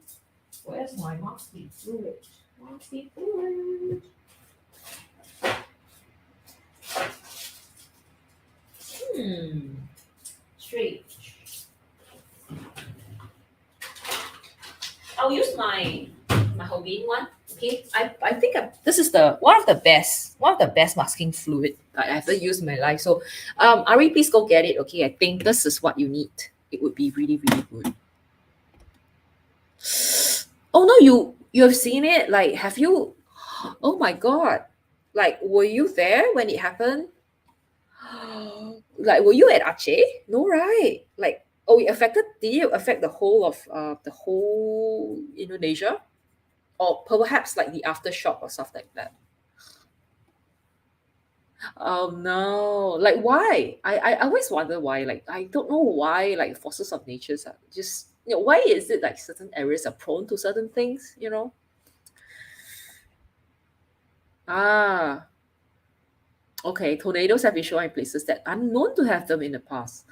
Where's my masking fluid? Masking fluid. Hmm. Strange. I'll use my Hobin one. Okay. I think this is the one of the best masking fluid that I've ever used in my life. So, Ari, please go get it. Okay. I think this is what you need. It would be really really good. Oh no, you have seen it? Like, have you? Oh my god! Like, were you there when it happened? Like, were you at Aceh? No, right? Like, oh, it affected. Did it affect the whole Indonesia, or perhaps like the aftershock or stuff like that? Oh no! Like, why? I always wonder why. Like, I don't know why. Like, forces of nature are just why is it like certain areas are prone to certain things? Ah, okay, tornadoes have been shown in places that are known to have them in the past.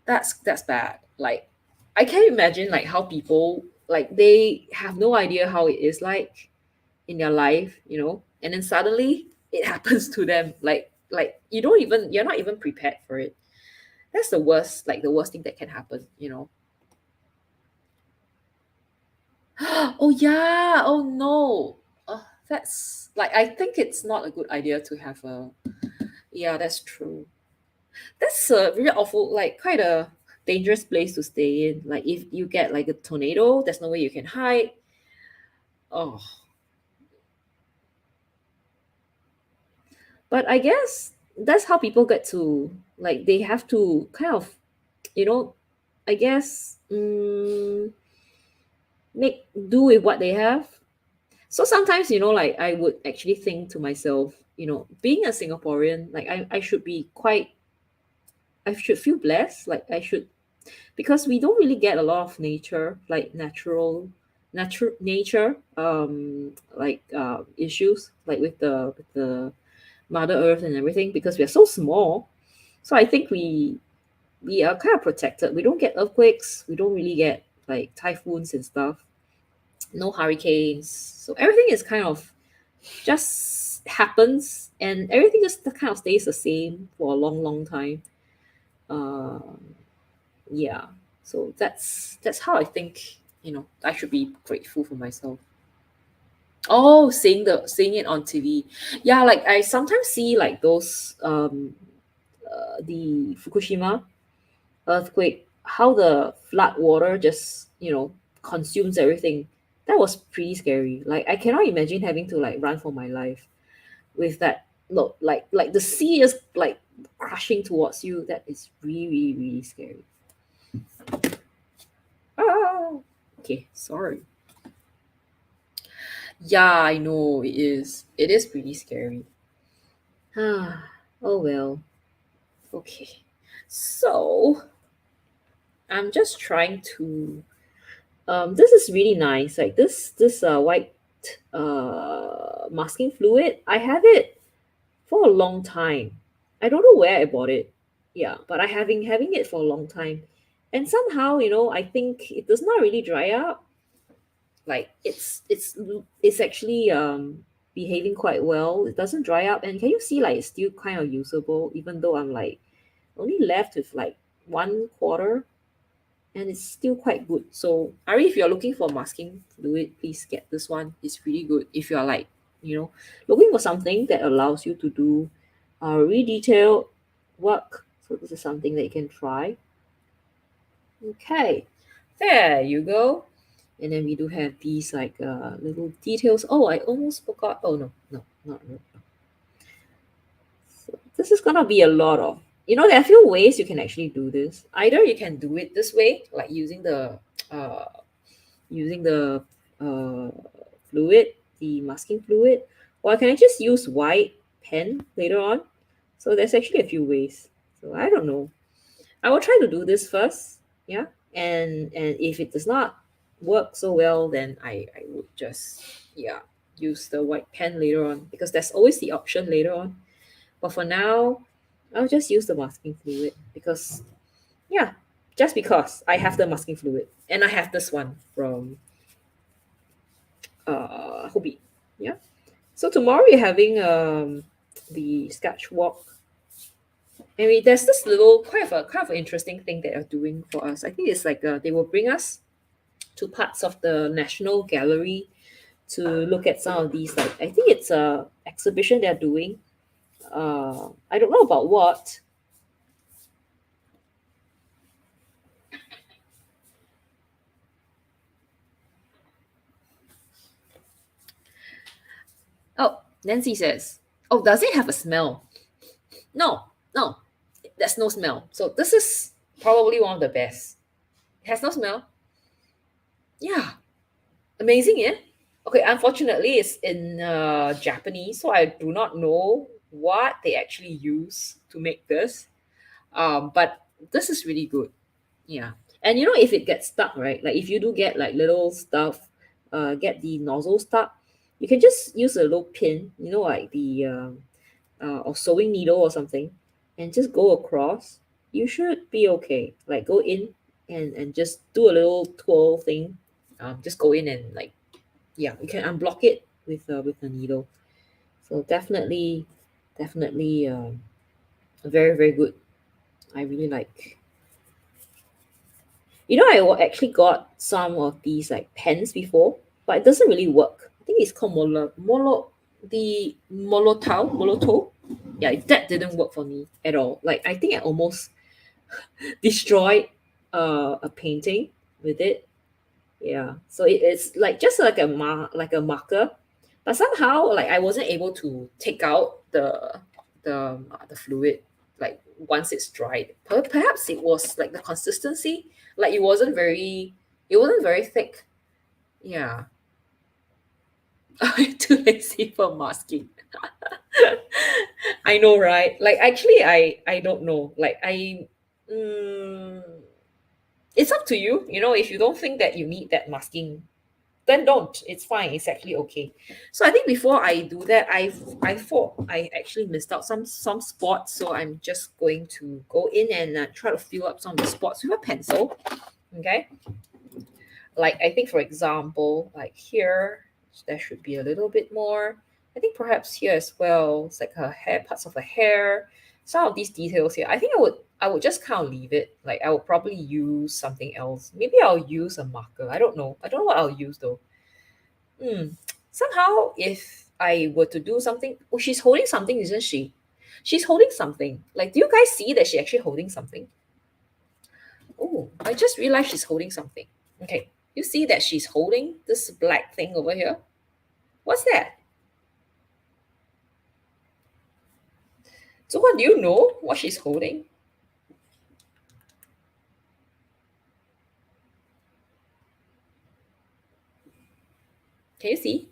That's bad. Like, I can't imagine like how people like they have no idea how it is like in their life, and then suddenly it happens to them. Like you're not even prepared for it. That's the worst thing that can happen. Oh yeah. Oh no. That's like I think it's not a good idea to have a. Yeah, that's true. That's a very awful, like quite a dangerous place to stay in. Like if you get like a tornado, there's no way you can hide. Oh, but I guess that's how people get to like they have to kind of, you know, I guess make do with what they have. So sometimes, like I would actually think to myself, being a Singaporean, like I should be quite I should feel blessed. Like I should because we don't really get a lot of nature like natural nature like issues like with the mother earth and everything because we are so small. So I think we are kind of protected. We don't get earthquakes, we don't really get like typhoons and stuff, no hurricanes, so everything is kind of just happens and everything just kind of stays the same for a long long time. uh yeah, so that's how I think I should be grateful for myself. Oh, seeing it on TV. Yeah, like I sometimes see like those the Fukushima earthquake, how the flood water just, consumes everything. That was pretty scary. Like I cannot imagine having to like run for my life with that. Look, like the sea is like crushing towards you. That is really, really, really scary. Ah, okay, sorry. Yeah, I know it is. It is pretty scary. Ah, oh well. Okay. So I'm just trying to. This is really nice. Like this white masking fluid. I have it for a long time. I don't know where I bought it. Yeah, but I having it for a long time, and somehow I think it does not really dry up. Like it's actually behaving quite well. It doesn't dry up, and can you see like it's still kind of usable, even though I'm like only left with like 1/4, and it's still quite good. So Ari, if you're looking for masking fluid, please get this one. It's really good if you're like looking for something that allows you to do really detailed work. So this is something that you can try. Okay, there you go. And then we do have these like little details. Oh, I almost forgot. Oh no, no, not no. So this is gonna be a lot of. There are a few ways you can actually do this. Either you can do it this way, like uh, using the uh, fluid, the masking fluid, or can I just use white pen later on? So there's actually a few ways. So I don't know. I will try to do this first, yeah. And if it does not work so well, then I would just use the white pen later on because there's always the option later on. But for now, I'll just use the masking fluid because yeah, just because I have the masking fluid and I have this one from Hobby. Yeah. So tomorrow we're having the sketch walk. And there's this little kind of interesting thing that they're doing for us. I think it's like they will bring us to parts of the National Gallery to look at some of these. Like I think it's a exhibition they're doing. I don't know about what. Oh, Nancy says, "Oh, does it have a smell?" No, no, there's no smell. So this is probably one of the best. It has no smell. Yeah, amazing, yeah. Okay, unfortunately, it's in Japanese, so I do not know what they actually use to make this. But this is really good. Yeah, and if it gets stuck, right? Like if you do get like little stuff, get the nozzle stuck, you can just use a little pin, like the or sewing needle or something, and just go across. You should be okay. Like go in and just do a little twirl thing. Just go in and like you can unblock it with the needle. So definitely very very good. I really like. Actually got some of these like pens before, but it doesn't really work. I think it's called Molotov. Yeah, that didn't work for me at all. Like I think I almost destroyed a painting with it. Yeah, so it's like just like like a marker, but somehow like I wasn't able to take out the fluid like once it's dried. Perhaps it was like the consistency, like it wasn't very thick. Yeah, I'm too lazy for masking. I know, right? Like actually, I don't know. Like mm, it's up to you. If you don't think that you need that masking, then don't. It's fine. It's actually okay. So I think before I do that, I thought I actually missed out some spots. So I'm just going to go in and try to fill up some of the spots with a pencil. Okay. Like I think, for example, like here, there should be a little bit more. I think perhaps here as well. It's like her hair, parts of the hair. Some of these details here. I think I would just kind of leave it. Like I would probably use something else. Maybe I'll use a marker. I don't know. I don't know what I'll use though. Hmm. Somehow, if I were to do something, oh, she's holding something, isn't she? She's holding something. Like, do you guys see that she's actually holding something? Oh, I just realized she's holding something. Okay, you see that she's holding this black thing over here? What's that? So, what do you know what she's holding? Can you see?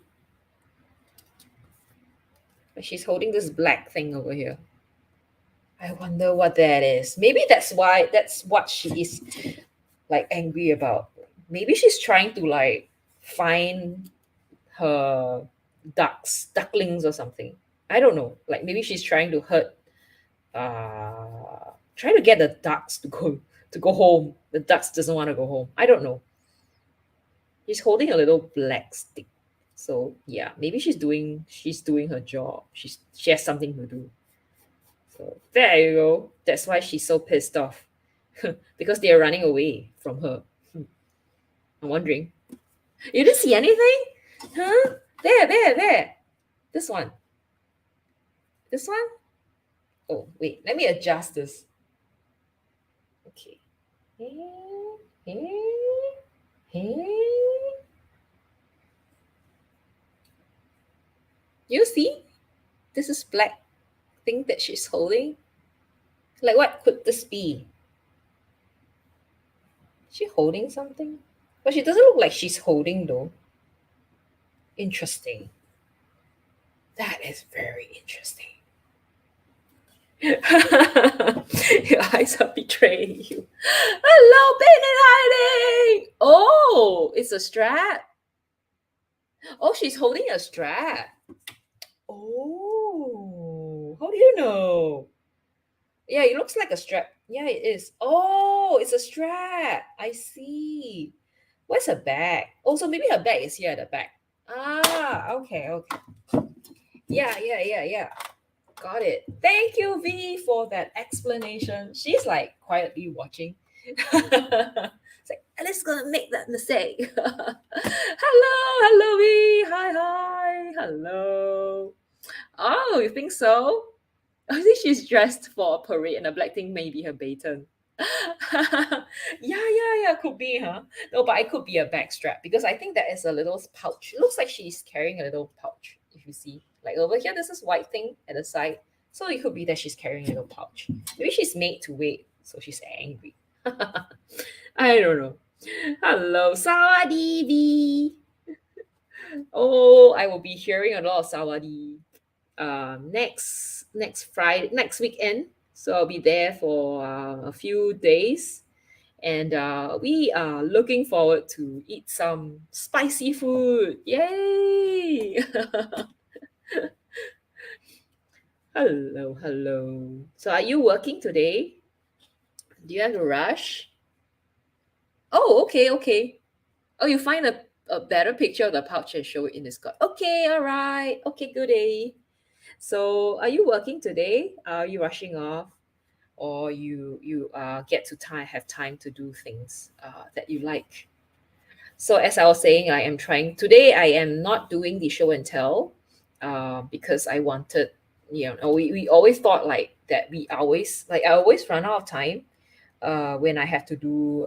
She's holding this black thing over here. I wonder what that is. Maybe that's what she is like angry about. Maybe she's trying to like find her ducklings or something. I don't know. Like maybe she's trying to hurt trying to get the ducks to go home. The ducks doesn't want to go home. I don't know. She's holding a little black stick. So yeah, maybe she's doing her job. She has something to do. So there you go. That's why she's so pissed off. Because they are running away from her. I'm wondering. You didn't see anything? Huh? There. This one. This one? Oh, wait. Let me adjust this. Okay. You see? This is black thing that she's holding. Like, what could this be? She holding something? But she doesn't look like she's holding, though. Interesting. That is very interesting. Your eyes are betraying you. Hello, Big hiding. Oh, it's a strap. Oh, she's holding a strap. Oh, how do you know? Yeah, it looks like a strap. Yeah, it is. Oh, it's a strap. I see. Where's her bag? Oh, so maybe her bag is here at the back. Ah, okay. Yeah. Got it. Thank you, V, for that explanation. She's like quietly watching. It's like, Alice gonna make that mistake. Hello, V. Hi. Hello. Oh, you think so? I think she's dressed for a parade and a black thing may be her baton. Yeah, could be, huh? No, but it could be a back strap because I think that is a little pouch. It looks like she's carrying a little pouch, if you see. Like over here, there's this white thing at the side. So it could be that she's carrying a little pouch. Maybe she's made to wait, so she's angry. I don't know. Hello, Sawadee. Oh, I will be hearing a lot of Sawadee next Friday, next weekend. So I'll be there for a few days, and we are looking forward to eat some spicy food. Yay! Hello. So are you working today? Do you have to rush? Oh, okay. Oh, you find a better picture of the pouch and show it in Discord. Okay, all right. Okay, good day. So are you working today? Are you rushing off? Or you get to have time to do things that you like. So as I was saying, I am trying today. I am not doing the show and tell because I wanted, we always thought like that. We always like I always run out of time when I have to do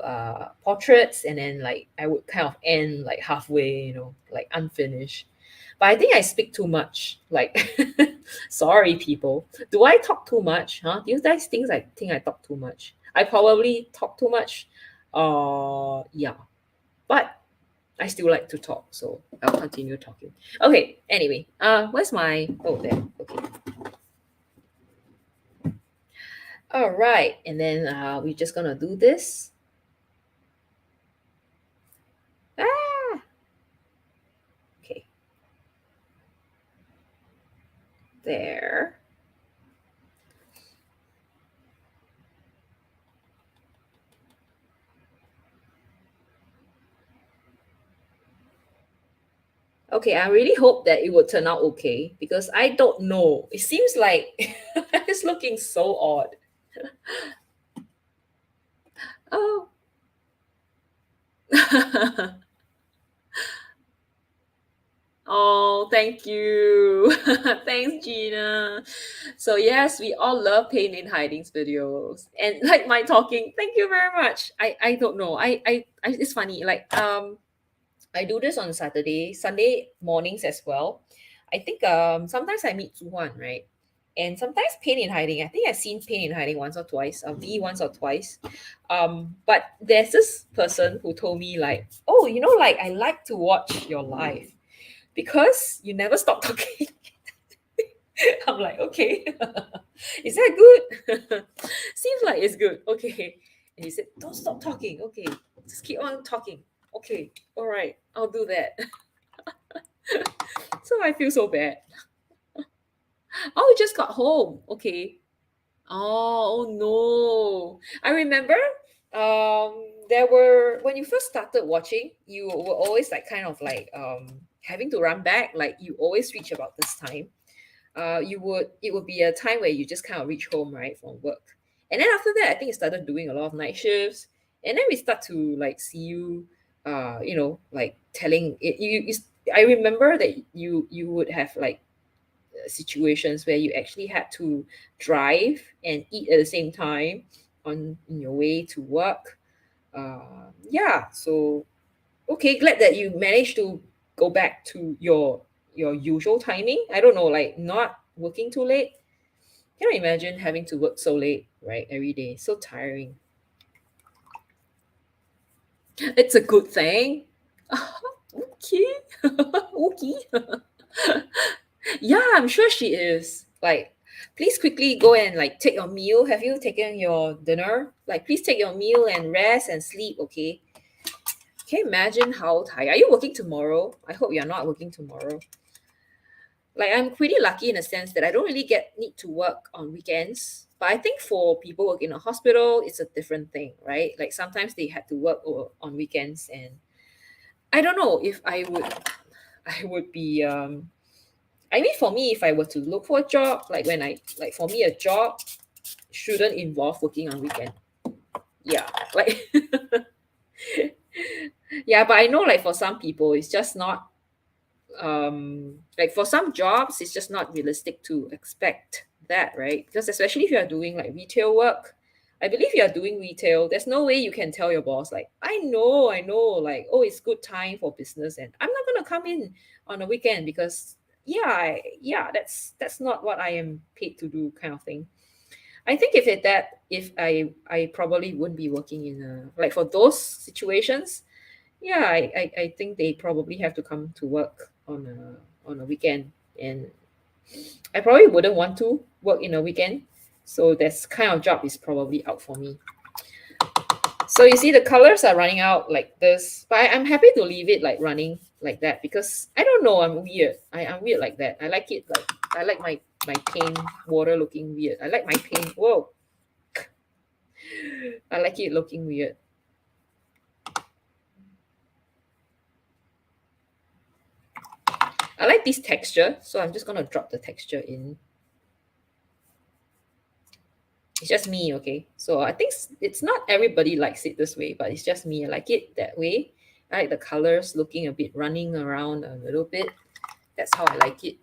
portraits, and then like I would kind of end like halfway, like unfinished. But I think I speak too much. Like, sorry, people. Do I talk too much? Huh? Do you guys think I talk too much? I probably talk too much. Yeah. But I still like to talk, so I'll continue talking. Okay. Anyway, where's my? Oh, there. Okay. All right, and then we're just gonna do this. Ah. Okay. There. Okay, I really hope that it will turn out okay because I don't know. It seems like it's looking so odd. Oh. Oh, thank you. Thanks, Gina. So yes, we all love Pain in Hiding's videos. And like my talking, thank you very much. I don't know. I it's funny. I do this on Saturday, Sunday mornings as well. I think sometimes I meet Zhuhuan, right? And sometimes Pain in Hiding. I think I've seen Pain in Hiding once or twice, V once or twice. But there's this person who told me like, oh, like I like to watch your live because you never stop talking. I'm like, okay, is that good? Seems like it's good. Okay. And he said, don't stop talking. Okay, just keep on talking. Okay, all right, I'll do that. So I feel so bad. Oh, we just got home. Okay. Oh, no. I remember there were when you first started watching, you were always like kind of like having to run back, like you always reach about this time. It would be a time where you just kind of reach home, right, from work. And then after that, I think you started doing a lot of night shifts. And then we start to like see you like telling it I remember that you would have like situations where you actually had to drive and eat at the same time on in your way to work. Yeah, so okay, glad that you managed to go back to your usual timing. I don't know, like not working too late. Can you imagine having to work so late, right? Every day. So tiring. It's a good thing. Okay. Okay. Yeah, I'm sure she is. Like, please quickly go and like take your meal. Have you taken your dinner? Like, please take your meal and rest and sleep, okay? Can you imagine how tired? Are you working tomorrow? I hope you're not working tomorrow. Like I'm pretty lucky in a sense that I don't really get need to work on weekends. But I think for people work in a hospital, it's a different thing, right? Like sometimes they had to work on weekends, and I don't know if I would be I mean for me if I were to look for a job, like when I like for me a job shouldn't involve working on weekend. Yeah. Like yeah, but I know like for some people it's just not like for some jobs it's just not realistic to expect that, right? Because especially if you are doing like retail work, I believe you are doing retail, there's no way you can tell your boss like I know like, oh, it's good time for business and I'm not going to come in on a weekend because yeah, that's not what I am paid to do, kind of thing. I think if I probably wouldn't be working in a like for those situations. Yeah, I think they probably have to come to work on a weekend, and I probably wouldn't want to work in a weekend. So this kind of job is probably out for me. So you see the colors are running out like this, but I'm happy to leave it like running like that because I don't know, I'm weird. I'm weird like that. I like it like I like my paint water looking weird. I like my paint. Whoa, I like it looking weird. I like this texture, so I'm just gonna drop the texture in. It's just me, okay? So I think it's not everybody likes it this way, but it's just me. I like it that way. I like the colors looking a bit running around a little bit. That's how I like it.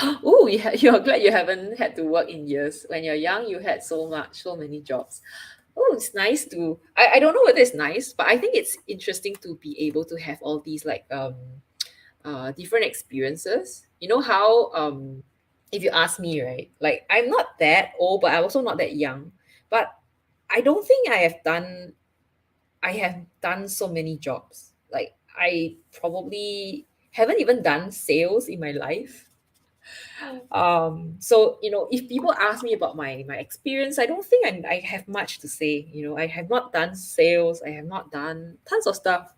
Oh, you're glad you haven't had to work in years. When you're young, you had so many jobs. Oh, it's nice to. I don't know whether it's nice, but I think it's interesting to be able to have all these like different experiences. You know how if you ask me, right? Like I'm not that old, but I'm also not that young. But I don't think I have done so many jobs. Like I probably haven't even done sales in my life. So if people ask me about my experience, I don't think I have much to say. I have not done sales, I have not done tons of stuff.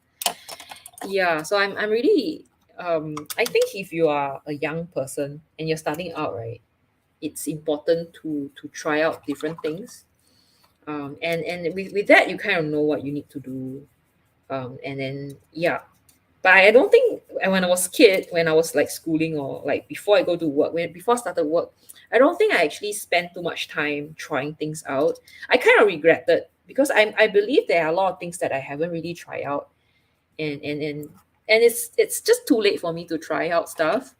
Yeah, so I'm really I think if you are a young person and you're starting out, right, it's important to try out different things. And with that you kind of know what you need to do. And then yeah. But I don't think when I was kid, when I was like schooling or like before I go to work, when before I started work, I don't think I actually spent too much time trying things out. I kind of regretted because I believe there are a lot of things that I haven't really tried out, and it's just too late for me to try out stuff.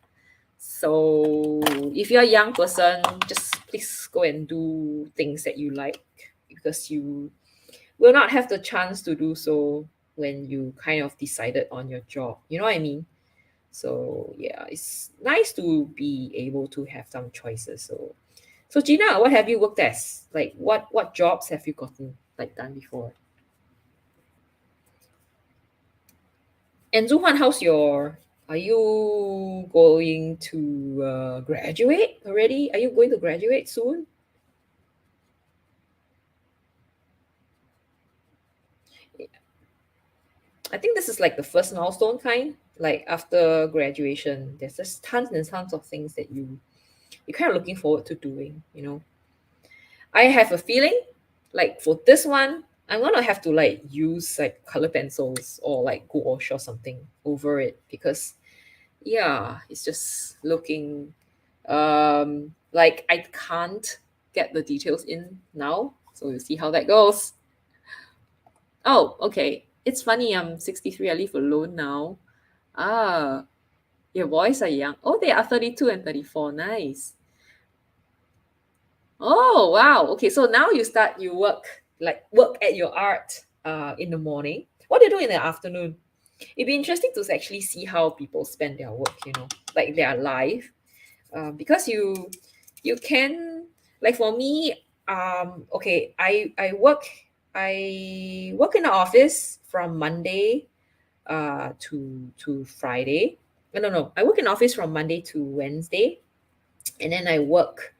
So if you're a young person, just please go and do things that you like, because you will not have the chance to do so when you kind of decided on your job. You know what I mean? So yeah, it's nice to be able to have some choices. So Gina, what have you worked as? Like what jobs have you gotten like done before? And Zhuhuan, how's your? Are you going to graduate already? Are you going to graduate soon? I think this is like the first milestone kind. Like after graduation, there's just tons and tons of things that you're kind of looking forward to doing. I have a feeling like for this one, I'm gonna have to like use like color pencils or like gouache or something over it, because yeah, it's just looking like I can't get the details in now. So we'll see how that goes. Oh, okay. It's funny, I'm 63, I live alone now. Ah, your boys are young. Oh, they are 32 and 34. Nice. Oh, wow. Okay, so now you work at your art in the morning. What do you do in the afternoon? It'd be interesting to actually see how people spend their work, like their life. Because you can, like for me, okay, I work in the office from Monday to Friday. No, I work in office from Monday to Wednesday, and then I work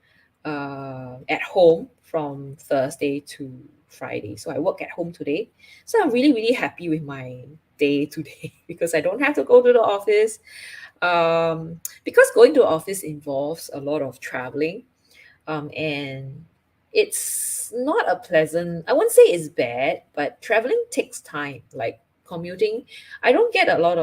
at home from Thursday to Friday. So I work at home today. So I'm really, really happy with my day today because I don't have to go to the office. Because going to office involves a lot of traveling, and it's not a pleasant, I won't say it's bad, but traveling takes time, like commuting. I don't get into a lot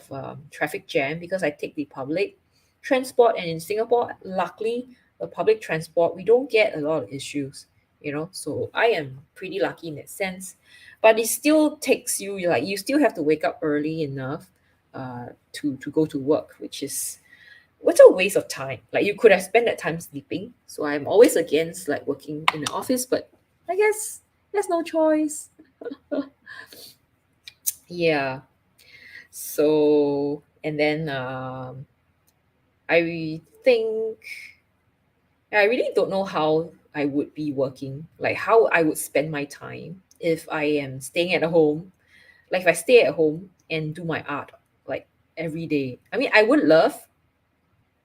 of traffic jam because I take the public transport, and in Singapore, luckily, the public transport, we don't get a lot of issues, so I am pretty lucky in that sense. But it still takes you, like, you still have to wake up early enough to go to work, which is what's a waste of time. Like you could have spent that time sleeping. So I'm always against like working in the office, but I guess there's no choice. Yeah. So and then I think I really don't know how I would be working, like how I would spend my time if I am staying at home. Like if I stay at home and do my art like every day. I mean, I would love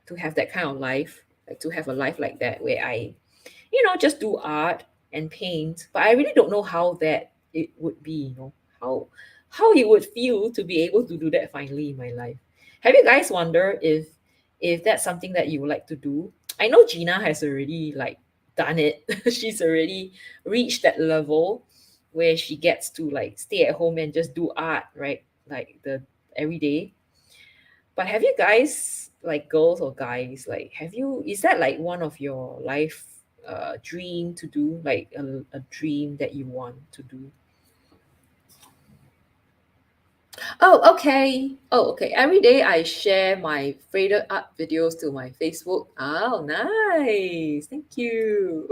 to have that kind of life, like to have a life like that where I, just do art and paint. But I really don't know how that it would be, how it would feel to be able to do that finally in my life. Have you guys wondered if that's something that you would like to do? I know Gina has already like done it. She's already reached that level where she gets to like stay at home and just do art, right? Like the every day. But have you guys, like girls or guys, like is that like one of your life dream to do, like a dream that you want to do? Oh, okay. Oh, okay. Every day I share my favorite art videos to my Facebook. Oh, nice. Thank you.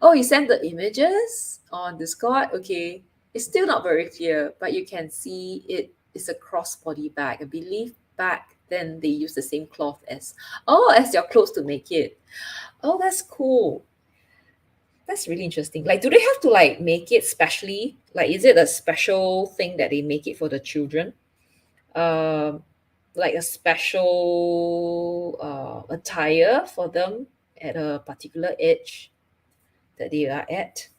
Oh, you sent the images on Discord? Okay. It's still not very clear, but you can see it is a crossbody bag. I believe back then they use the same cloth as your clothes to make it. Oh, that's cool. That's really interesting. Like, do they have to like make it specially? Like, is it a special thing that they make it for the children? Um, like a special attire for them at a particular age that they are at?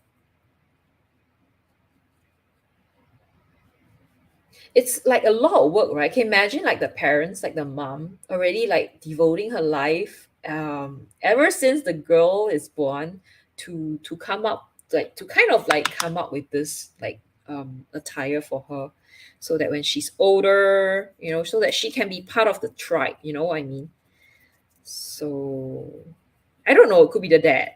It's like a lot of work, right? Can you imagine like the parents, like the mom, already like devoting her life ever since the girl is born to come up, like to kind of like come up with this like attire for her, so that when she's older, so that she can be part of the tribe, you know what I mean? So I don't know, it could be the dad.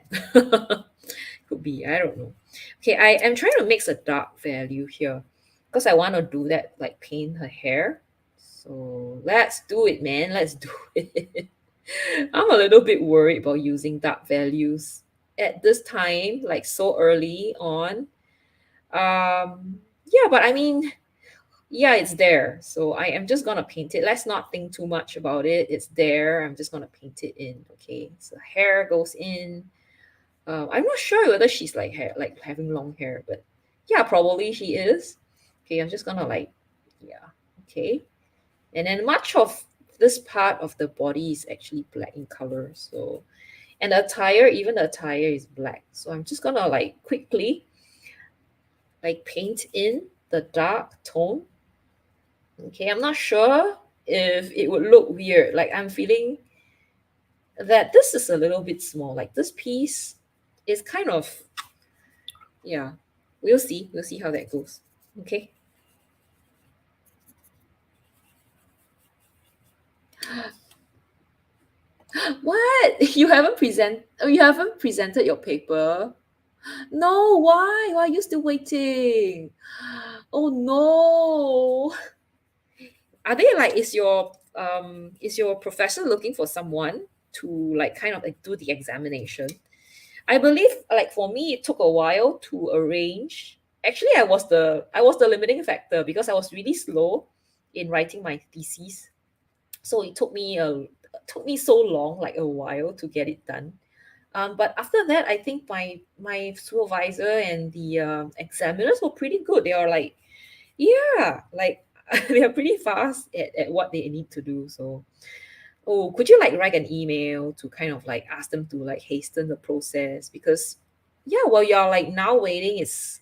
Could Could be, I don't know. Okay, I am trying to mix a dark value here because I want to do that, like paint her hair. So let's do it, man. Let's do it. I'm a little bit worried about using dark values at this time, like so early on. Yeah, but I mean, yeah, it's there. So I am just gonna paint it. Let's not think too much about it. It's there. I'm just gonna paint it in. Okay. So hair goes in. I'm not sure whether she's like hair, like having long hair, but yeah, probably she is. Okay, I'm just gonna like, yeah, okay. And then much of this part of the body is actually black in color. So, and the attire, even the attire is black. So I'm just gonna like quickly like paint in the dark tone. Okay, I'm not sure if it would look weird. Like I'm feeling that this is a little bit small. Like this piece is kind of, yeah, we'll see. We'll see how that goes. Okay. What? You haven't presented your paper? No, why? Why are you still waiting? Oh no. Are they like is your professor looking for someone to like kind of like do the examination? I believe like for me it took a while to arrange. Actually I was the limiting factor because I was really slow in writing my thesis. So it took me so long, like a while to get it done. But after that, I think my supervisor and the examiners were pretty good. They are like, yeah, like they are pretty fast at what they need to do. So, oh, could you like write an email to kind of like ask them to like hasten the process? Because yeah, while you're like now waiting, it's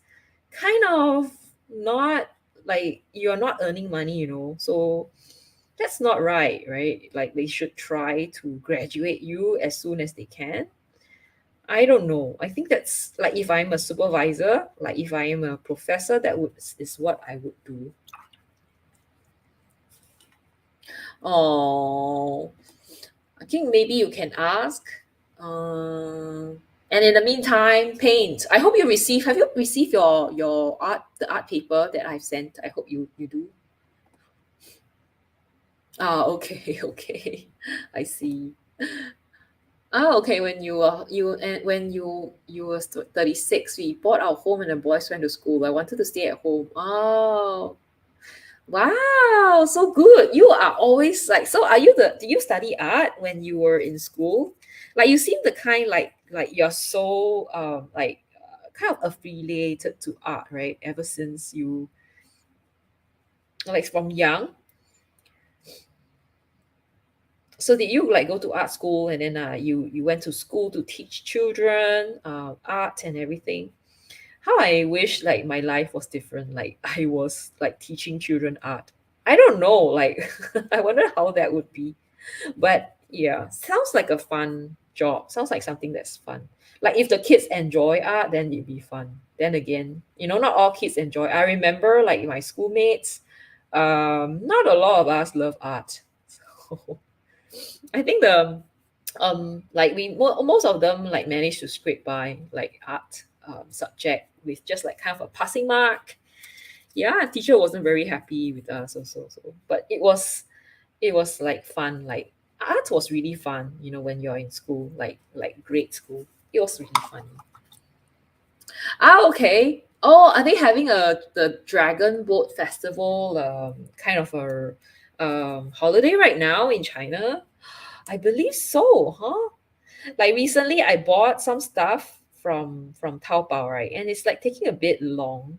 kind of not like you're not earning money, you know. So that's not right, right? Like they should try to graduate you as soon as they can. I don't know. I think that's like if I'm a supervisor, like if I am a professor, that would is what I would do. Oh, I think maybe you can ask. And in the meantime, paint. I hope you receive. Have you received your art the art paper that I've sent? I hope you do. Ah, okay, okay. I see. Ah, okay. When you were you and when you were 36, we bought our home and the boys went to school. I wanted to stay at home. Oh, wow, so good. You are always like so. Are you the? Do you study art when you were in school? Like you seem the kind like you're so kind of affiliated to art, right? Ever since you like from young. So did you like go to art school and then you went to school to teach children art and everything? How I wish like my life was different. Like I was like teaching children art. I don't know. Like I wonder how that would be. But yeah, sounds like a fun job. Sounds like something that's fun. Like if the kids enjoy art, then it'd be fun. Then again, you know, not all kids enjoy. I remember like my schoolmates, not a lot of us love art. So I think the like most of them like managed to scrape by like art subject with just like kind of a passing mark. Yeah, teacher wasn't very happy with us also. So but it was like fun. Like art was really fun, you know, when you're in school, like grade school. It was really fun. Ah, okay. Oh, are they having the Dragon Boat Festival kind of a holiday right now in China? I believe so, huh? Like recently I bought some stuff from Taobao, right? And it's like taking a bit long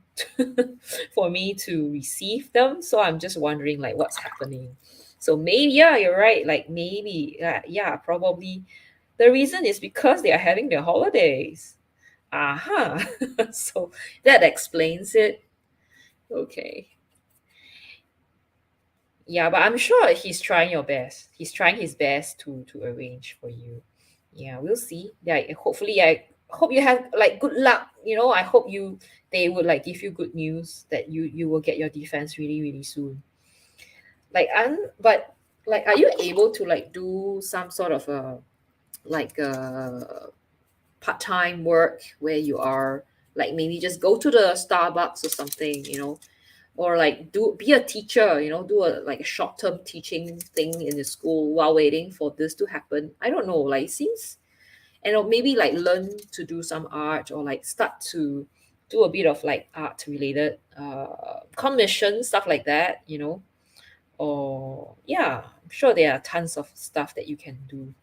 for me to receive them. So I'm just wondering like what's happening. So maybe yeah, you're right. Like maybe yeah, probably the reason is because they are having their holidays. Aha. So that explains it. Okay. Yeah, but I'm sure he's trying your best. He's trying his best to arrange for you. Yeah, we'll see. Yeah, hopefully I hope you have like good luck. You know, I hope you they would like give you good news that you will get your defense really, really soon. Like but like are you able to like do some sort of a like part-time work where you are like maybe just go to the Starbucks or something, or like do be a teacher, do a like a short-term teaching thing in the school while waiting for this to happen. I don't know, like since and or maybe like learn to do some art or like start to do a bit of like art related commission stuff like that, or yeah, I'm sure there are tons of stuff that you can do.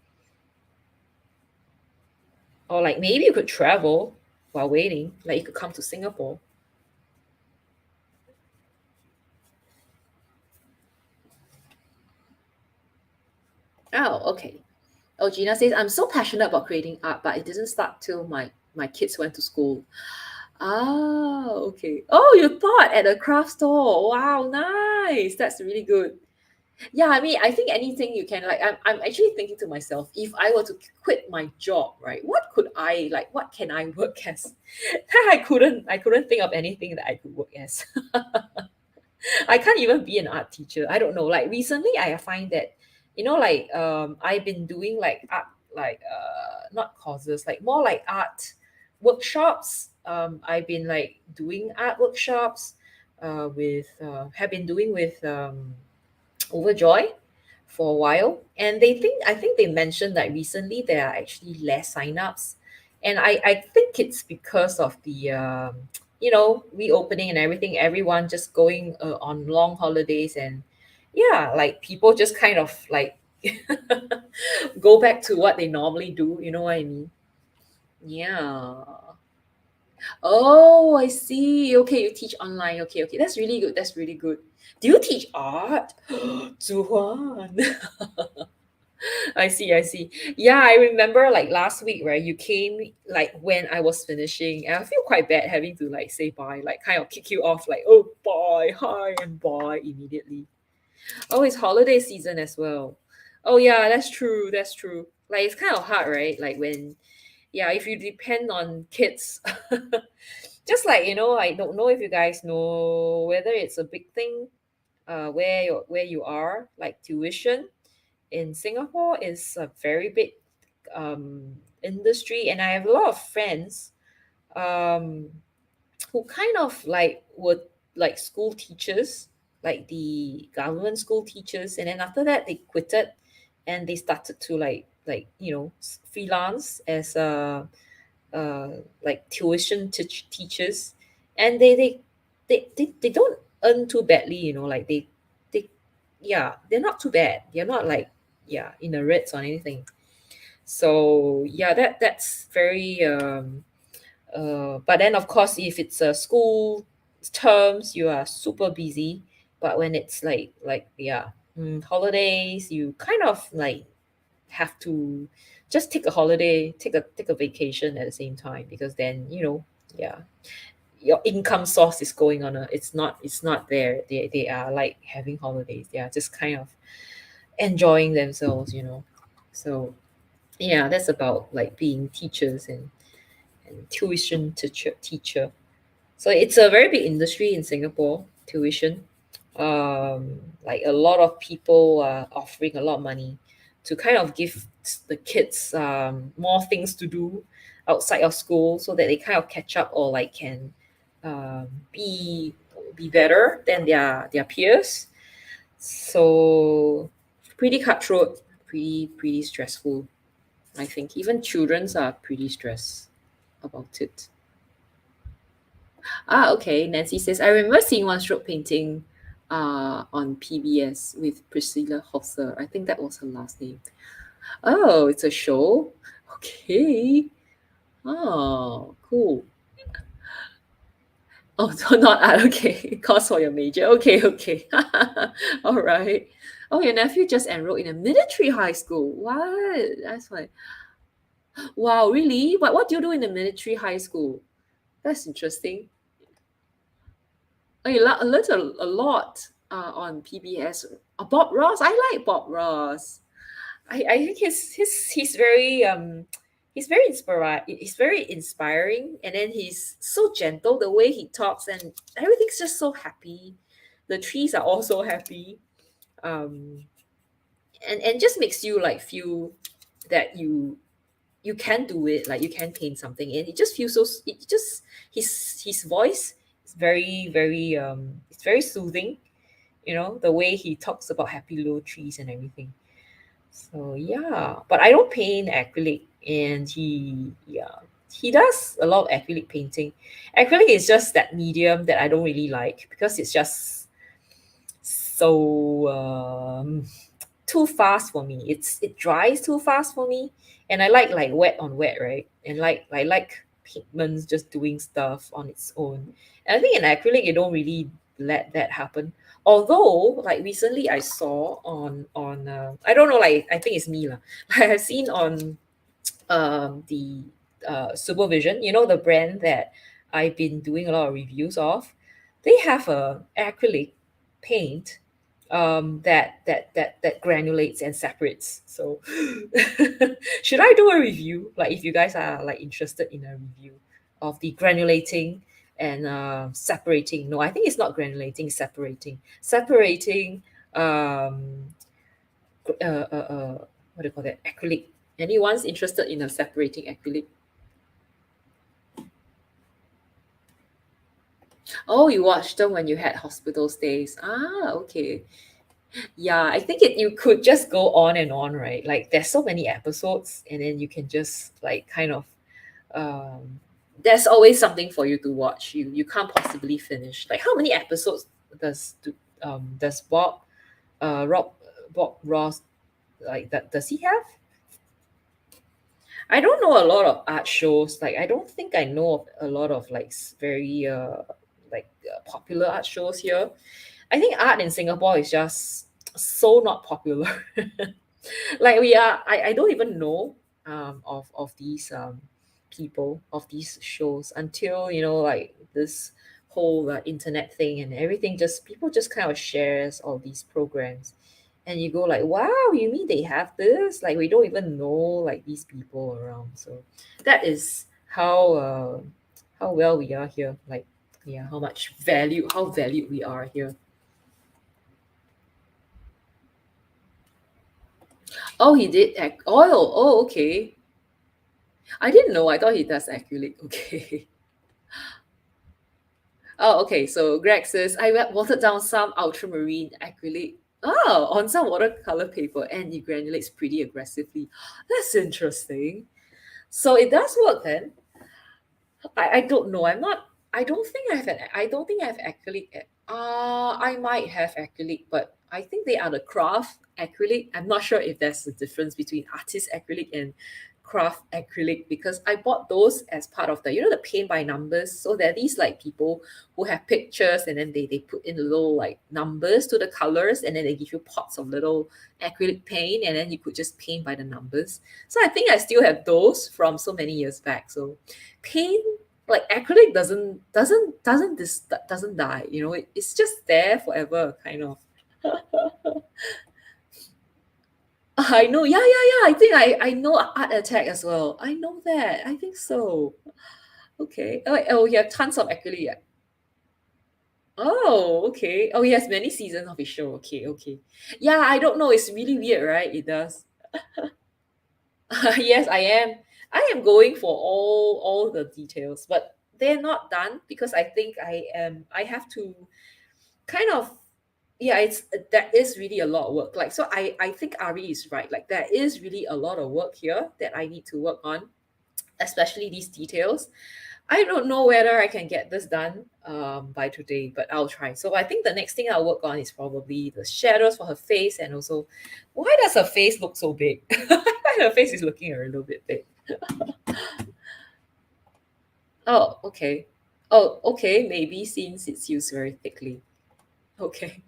Or like maybe you could travel while waiting, like you could come to Singapore. Oh, okay. Oh, Gina says, I'm so passionate about creating art, but it didn't start till my kids went to school. Ah, okay. Oh, you taught at a craft store. Wow, nice. That's really good. Yeah, I mean, I think anything you can like I'm actually thinking to myself, if I were to quit my job, right? What can I work as? I couldn't think of anything that I could work as. I can't even be an art teacher. I don't know. Like recently I find that, like I've been doing like art like not courses, like more like art workshops. I've been like doing art workshops with have been doing with Overjoy for a while. And I think they mentioned that recently there are actually less signups. And I think it's because of the reopening and everything, everyone just going on long holidays, and yeah, like people just kind of like go back to what they normally do, you know what I mean? Yeah. Oh, I see. Okay, you teach online. Okay, okay. That's really good. That's really good. Do you teach art? Zhuhuan. I see, I see. Yeah, I remember like last week, right? You came like when I was finishing, and I feel quite bad having to like say bye, like kind of kick you off, like, oh, bye, hi, and bye immediately. Oh, it's holiday season as well. Oh, yeah, that's true. That's true. Like, it's kind of hard, right? Like, when, yeah, if you depend on kids, just like, I don't know if you guys know whether it's a big thing where you are, like tuition in Singapore is a very big industry, and I have a lot of friends um, who kind of like were like school teachers, like the government school teachers, and then after that they quitted, and they started to like freelance as uh, like tuition teachers, and they don't earn too badly, like they yeah, they're not too bad. They're not like, yeah, in the reds or anything. So yeah, that's very but then of course if it's a school terms, you are super busy. But when it's like yeah, holidays, you kind of like have to just take a holiday, take a vacation at the same time, because then yeah, your income source is going on a it's not there. They are like having holidays. They are just kind of enjoying themselves, so yeah, that's about like being teachers and tuition teacher. So it's a very big industry in Singapore, tuition. Like a lot of people are offering a lot of money to kind of give the kids more things to do outside of school, so that they kind of catch up or like can be better than their peers. So pretty cutthroat, pretty stressful. I think even children's are pretty stressed about it. Ah, okay. Nancy says, I remember seeing one stroke painting on PBS with Priscilla Hosser. I think that was her last name. Oh, it's a show? Okay. Oh, cool. Oh, so not art. Okay. Course for your major. Okay, okay. All right. Oh, your nephew just enrolled in a military high school. What? That's why. Wow, really? What do you do in the military high school? That's interesting. I learned a lot on PBS. Bob Ross, I like Bob Ross. I think he's very inspiring, and then he's so gentle the way he talks, and everything's just so happy. The trees are all so happy. Um, and just makes you like feel that you you can do it, like you can paint something, and it just feels so it just his voice is very it's very soothing, you know, the way he talks about happy little trees and everything. So yeah, but I don't paint acrylic, and he does a lot of acrylic painting. Acrylic is just that medium that I don't really like because it's just so too fast for me. It dries too fast for me, and I like wet on wet, right? And like I like pigments just doing stuff on its own. And I think in acrylic you don't really let that happen. Although, like recently I saw on I don't know, like I think it's me lah. I have seen on the Supervision, you know, the brand that I've been doing a lot of reviews of, they have a acrylic paint that granulates and separates. So, should I do a review? Like, if you guys are like interested in a review of the granulating and separating. No, I think it's not granulating, it's separating. Separating what do you call that? Acrylic. Anyone's interested in a separating acrylic? Oh, you watched them when you had hospital stays. Ah, okay. Yeah, I think you could just go on and on, right? Like there's so many episodes, and then you can just like kind of there's always something for you to watch. You can't possibly finish. Like how many episodes does Rob Bob Ross, like that, does he have? I don't know a lot of art shows. Like I don't think I know of a lot of like very popular art shows here. I think art in Singapore is just so not popular. Like I don't even know of these people, of these shows, until you know, like this whole internet thing and everything, just people just kind of shares all these programs, and you go like, wow, you mean they have this? Like we don't even know like these people around. So that is how well we are here, like yeah, how much value, how valued we are here. Oh, he did oil. Oh, okay. I didn't know. I thought he does acrylic. Okay. Oh, okay. So Greg says I watered down some ultramarine acrylic. Oh, on some watercolor paper, and it granulates pretty aggressively. That's interesting. So it does work then. I don't know. I'm not. I don't think I have an. I don't think I have acrylic. I might have acrylic, but I think they are the craft acrylic. I'm not sure if there's a difference between artist acrylic and craft acrylic, because I bought those as part of the, you know, the paint by numbers. So there are these like people who have pictures, and then they put in little like numbers to the colors, and then they give you pots of little acrylic paint, and then you could just paint by the numbers. So I think I still have those from so many years back. So paint, like acrylic, doesn't die, you know, it's just there forever kind of. I know, yeah, yeah, yeah, I think I know art attack as well. I know that, I think so. Okay. Oh, you have tons of acrylic, yeah. Oh, okay. Oh, he has many seasons of his show. Okay, okay. Yeah, I don't know, it's really weird, right? It does. Yes, I am going for all the details, but they're not done because I think I have to kind of, yeah, it's that is really a lot of work. Like so I think Ari is right. Like there is really a lot of work here that I need to work on, especially these details. I don't know whether I can get this done by today, but I'll try. So I think the next thing I'll work on is probably the shadows for her face, and also why does her face look so big? Her face is looking a little bit big. Oh, okay. Oh, okay. Maybe since it's used very thickly. Okay.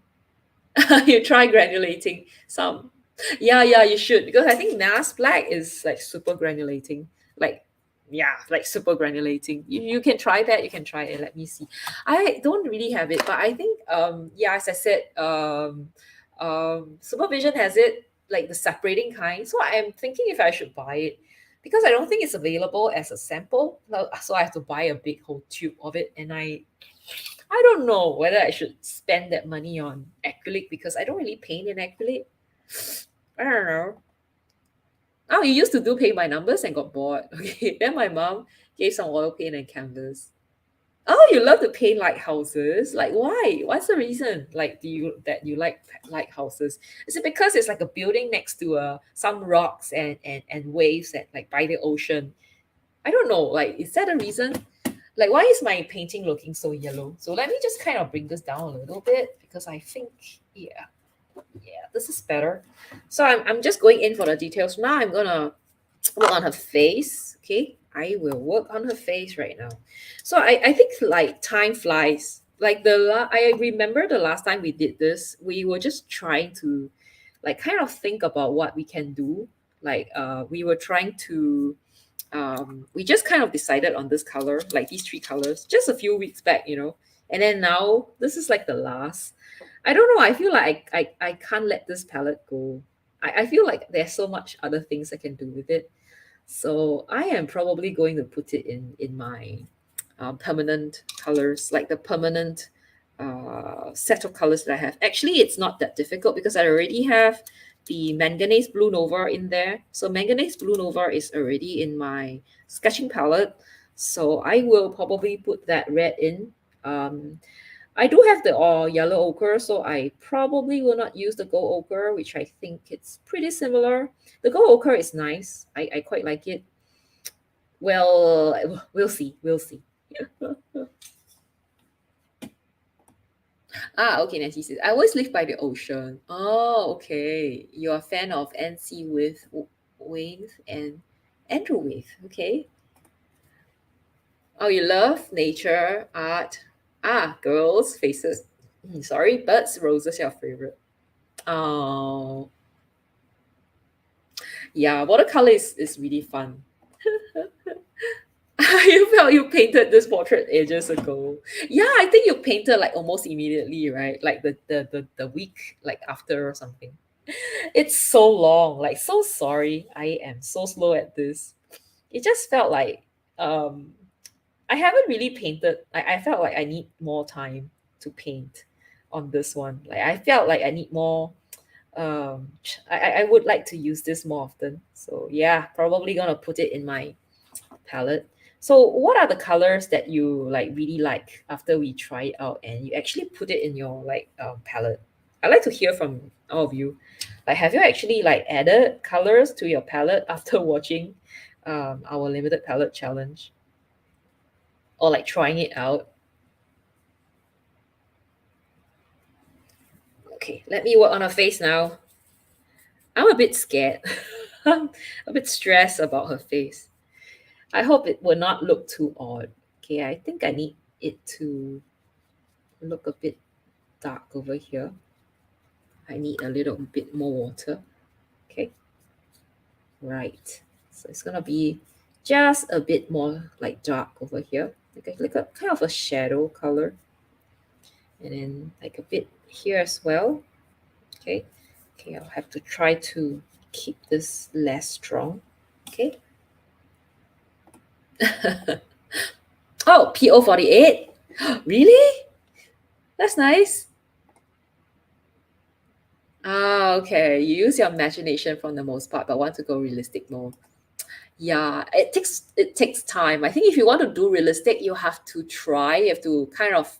You try granulating some. Yeah, yeah, you should, because I think NAS black is like super granulating. Like, yeah, like super granulating. You can try that. You can try it. Let me see. I don't really have it, but I think yeah, as I said, Supervision has it, like the separating kind. So I'm thinking if I should buy it, because I don't think it's available as a sample. So I have to buy a big whole tube of it, and I don't know whether I should spend that money on acrylic because I don't really paint in acrylic. I don't know. we used to do paint by numbers and got bored. Okay, then my mom gave some oil paint and canvas. Oh, you love to paint lighthouses? Like why? What's the reason? Like do you like lighthouses? Is it because it's like a building next to some rocks and waves at like by the ocean? I don't know. Like is that a reason? Like why is my painting looking so yellow? So let me just kind of bring this down a little bit because I think yeah, this is better. So I'm just going in for the details. Now I'm gonna work on her face. Okay, I will work on her face right now. So I think like time flies. Like I remember the last time we did this, we were just trying to like kind of think about what we can do. Like we were trying to we just kind of decided on this color, like these three colors, just a few weeks back, and then now this is like the last. I don't know. I feel like I can't let this palette go. I feel like there's so much other things I can do with it. So I am probably going to put it in my permanent colors, like the permanent set of colors that I have. Actually, it's not that difficult because I already have the manganese blue nova in there. So manganese blue nova is already in my sketching palette. So I will probably put that red in. I do have the yellow ochre, so I probably will not use the gold ochre, which I think it's pretty similar. The gold ochre is nice. I quite like it. Well, we'll see. We'll see. Okay, Nancy says, I always live by the ocean. Oh, okay. You're a fan of NC with Wave and Andrew Wave. Okay. Oh, you love nature, art. Girls' faces. Sorry, birds, roses, your favorite. Oh, yeah, watercolor is really fun. You felt you painted this portrait ages ago. Yeah, I think you painted like almost immediately, right? Like the week like after or something. It's so long. Like so sorry. I am so slow at this. It just felt like I haven't really painted. I felt like I need more time to paint on this one. Like I felt like I need more I would like to use this more often. So yeah, probably gonna put it in my palette. So what are the colors that you like really like after we try it out and you actually put it in your like palette? I'd like to hear from all of you. Like have you actually like added colors to your palette after watching our limited palette challenge? Or like trying it out? Okay, let me work on her face now. I'm a bit scared. I'm a bit stressed about her face. I hope it will not look too odd. Okay, I think I need it to look a bit dark over here. I need a little bit more water. Okay, right. So it's gonna be just a bit more like dark over here. Like a kind of a shadow color. And then like a bit here as well. Okay. Okay, I'll have to try to keep this less strong. Okay. Oh, PO48. Really? That's nice. Okay. You use your imagination for the most part, but want to go realistic more. Yeah, it takes time. I think if you want to do realistic, you have to try. You have to kind of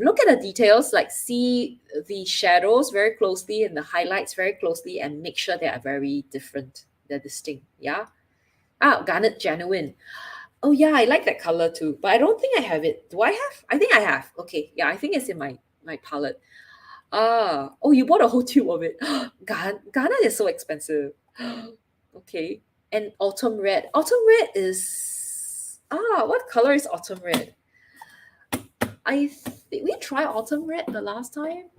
look at the details, like see the shadows very closely and the highlights very closely, and make sure they are very different. They're distinct. Yeah. Garnet genuine. Oh yeah, I like that color too, but I don't think I have it. Do I have? I think I have. Okay, yeah, I think it's in my palette. Oh, you bought a whole tube of it. Ghana is so expensive. Okay, and autumn red. Autumn red is what color is autumn red? Did we try autumn red the last time?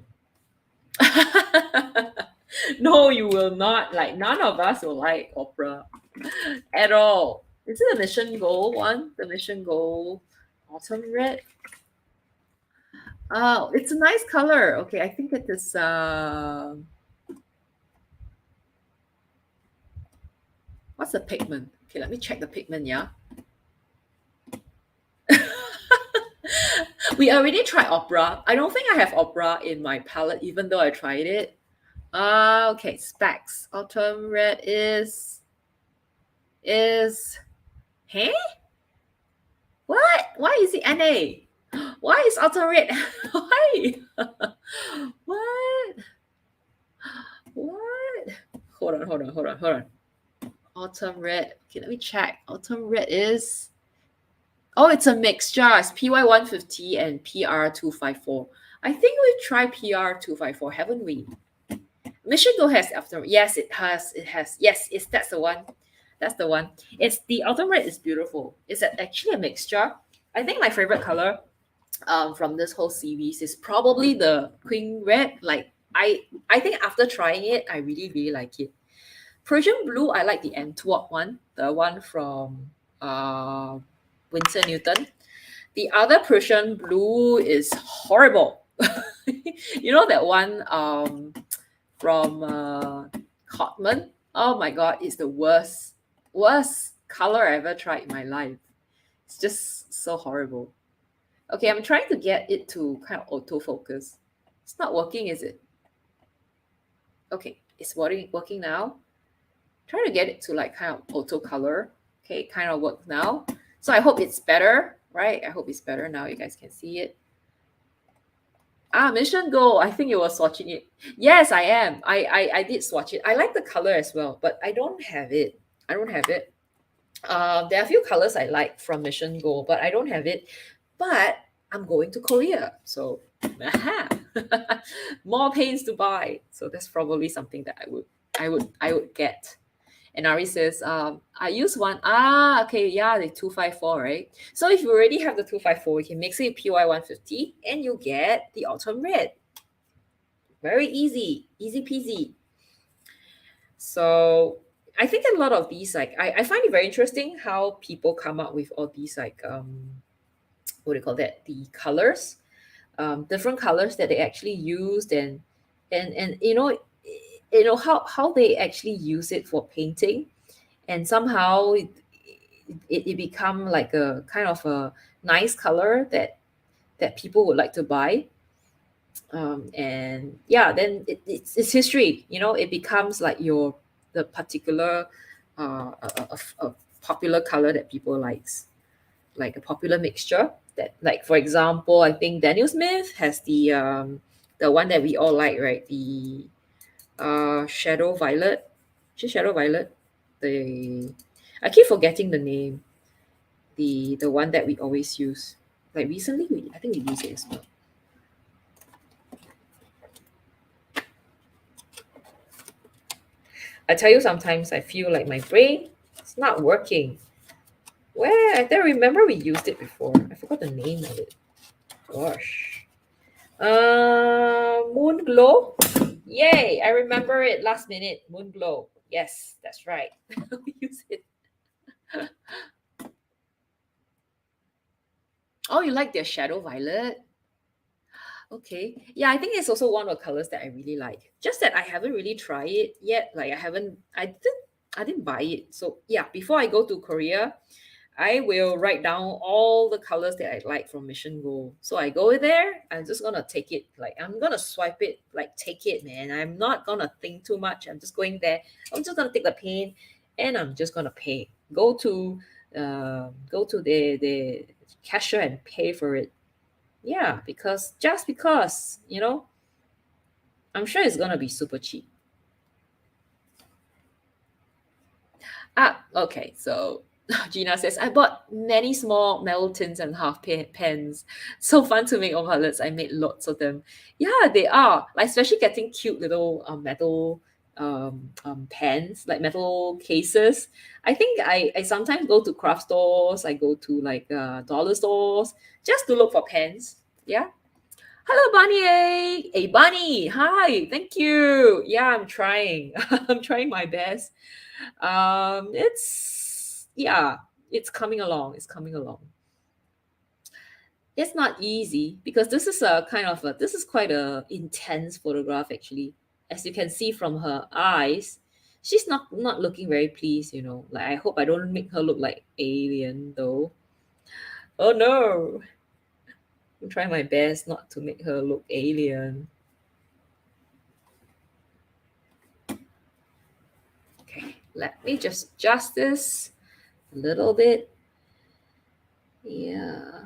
No, you will not. Like none of us will like opera at all. Is it the mission gold one? The mission gold autumn red? Oh, it's a nice color. Okay, I think it is. What's the pigment? Okay, let me check the pigment. Yeah, we already tried opera. I don't think I have opera in my palette, even though I tried it. Okay, specs. Autumn red is huh? What? Why is it NA? Why is autumn red? Why? What? What? Hold on. Autumn red. Okay, let me check. Autumn red is oh, it's a mixture. It's PY150 and PR254. I think we tried PR254, haven't we? Mission Go has after. Yes, it has. It has. Yes, it's that's the one. That's the one. It's the autumn red is beautiful. It's actually a mixture. I think my favorite color from this whole series is probably the queen red. Like I think after trying it, I really really like it. Persian blue, I like the Antwerp one, the one from Winsor Newton. The other Persian blue is horrible. You know that one from Cotman? Oh my god, it's the worst color I ever tried in my life. It's just so horrible. Okay, I'm trying to get it to kind of autofocus. It's not working, is it? Okay, it's working now. Try to get it to like kind of auto color. Okay, kind of works now. So I hope it's better, right? I hope it's better now. You guys can see it. Mission Go. I think you were swatching it. Yes, I am. I did swatch it. I like the color as well, but I don't have it. I don't have it. There are a few colors I like from Mission Go, but I don't have it. But I'm going to Korea, so aha, more paints to buy. So that's probably something that I would get. And Ari says, I use one. Okay, yeah, the 254, right? So if you already have the 254, you can mix it with PY150 and you get the autumn red. Very easy, easy peasy. So I think a lot of these, like, I find it very interesting how people come up with all these, like, what do you call that? The colors, different colors that they actually used, and how they actually use it for painting, and somehow it become like a kind of a nice color that people would like to buy. And yeah, then it's history. It becomes like the particular a popular color that people likes, like a popular mixture that, like, for example, I think Daniel Smith has the one that we all like, right? The shadow violet. Is it shadow violet? The I keep forgetting the name. The one that we always use. Like recently, I think we use it as well. I tell you, sometimes I feel like my brain is not working. Where I don't remember we used it before. I forgot the name of it. Gosh. Moon glow. Yay! I remember it last minute. Moon glow. Yes, that's right. We use it. Oh, you like their shadow violet? Okay. Yeah, I think it's also one of the colors that I really like. Just that I haven't really tried it yet. Like I didn't buy it. So yeah, before I go to Korea, I will write down all the colors that I like from Mission Go. So I go there, I'm just gonna take it. Like I'm gonna swipe it, like take it, man. I'm not gonna think too much. I'm just going there. I'm just gonna take the paint and I'm just gonna pay. Go to the cashier and pay for it. Yeah, because I'm sure it's gonna be super cheap. Okay, so Gina says, I bought many small metal tins and half pens. So fun to make on palettes. I made lots of them. Yeah, they are. Like, especially getting cute little metal pens, like metal cases. I think I sometimes go to craft stores, I go to like dollar stores just to look for pens. Yeah. Hello, Bunny A. Hey, Bunny. Hi. Thank you. Yeah, I'm trying. I'm trying my best. It's coming along. It's coming along. It's not easy because this is quite a intense photograph actually. As you can see from her eyes, she's not looking very pleased. Like, I hope I don't make her look like alien though. Oh no. I'm trying my best not to make her look alien. Let me just adjust this a little bit. Yeah.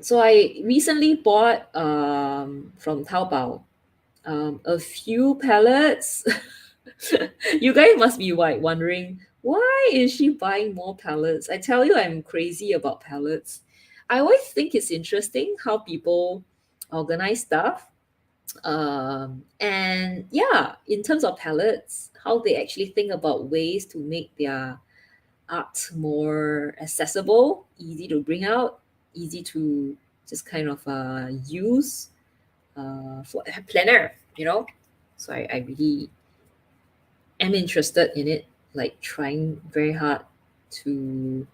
So I recently bought from Taobao a few palettes. You guys must be wondering why is she buying more palettes? I tell you, I'm crazy about palettes. I always think it's interesting how people organize stuff. And yeah, in terms of palettes, how they actually think about ways to make their art more accessible, easy to bring out, easy to just kind of use for a planner, you know. So I really am interested in it, like trying very hard to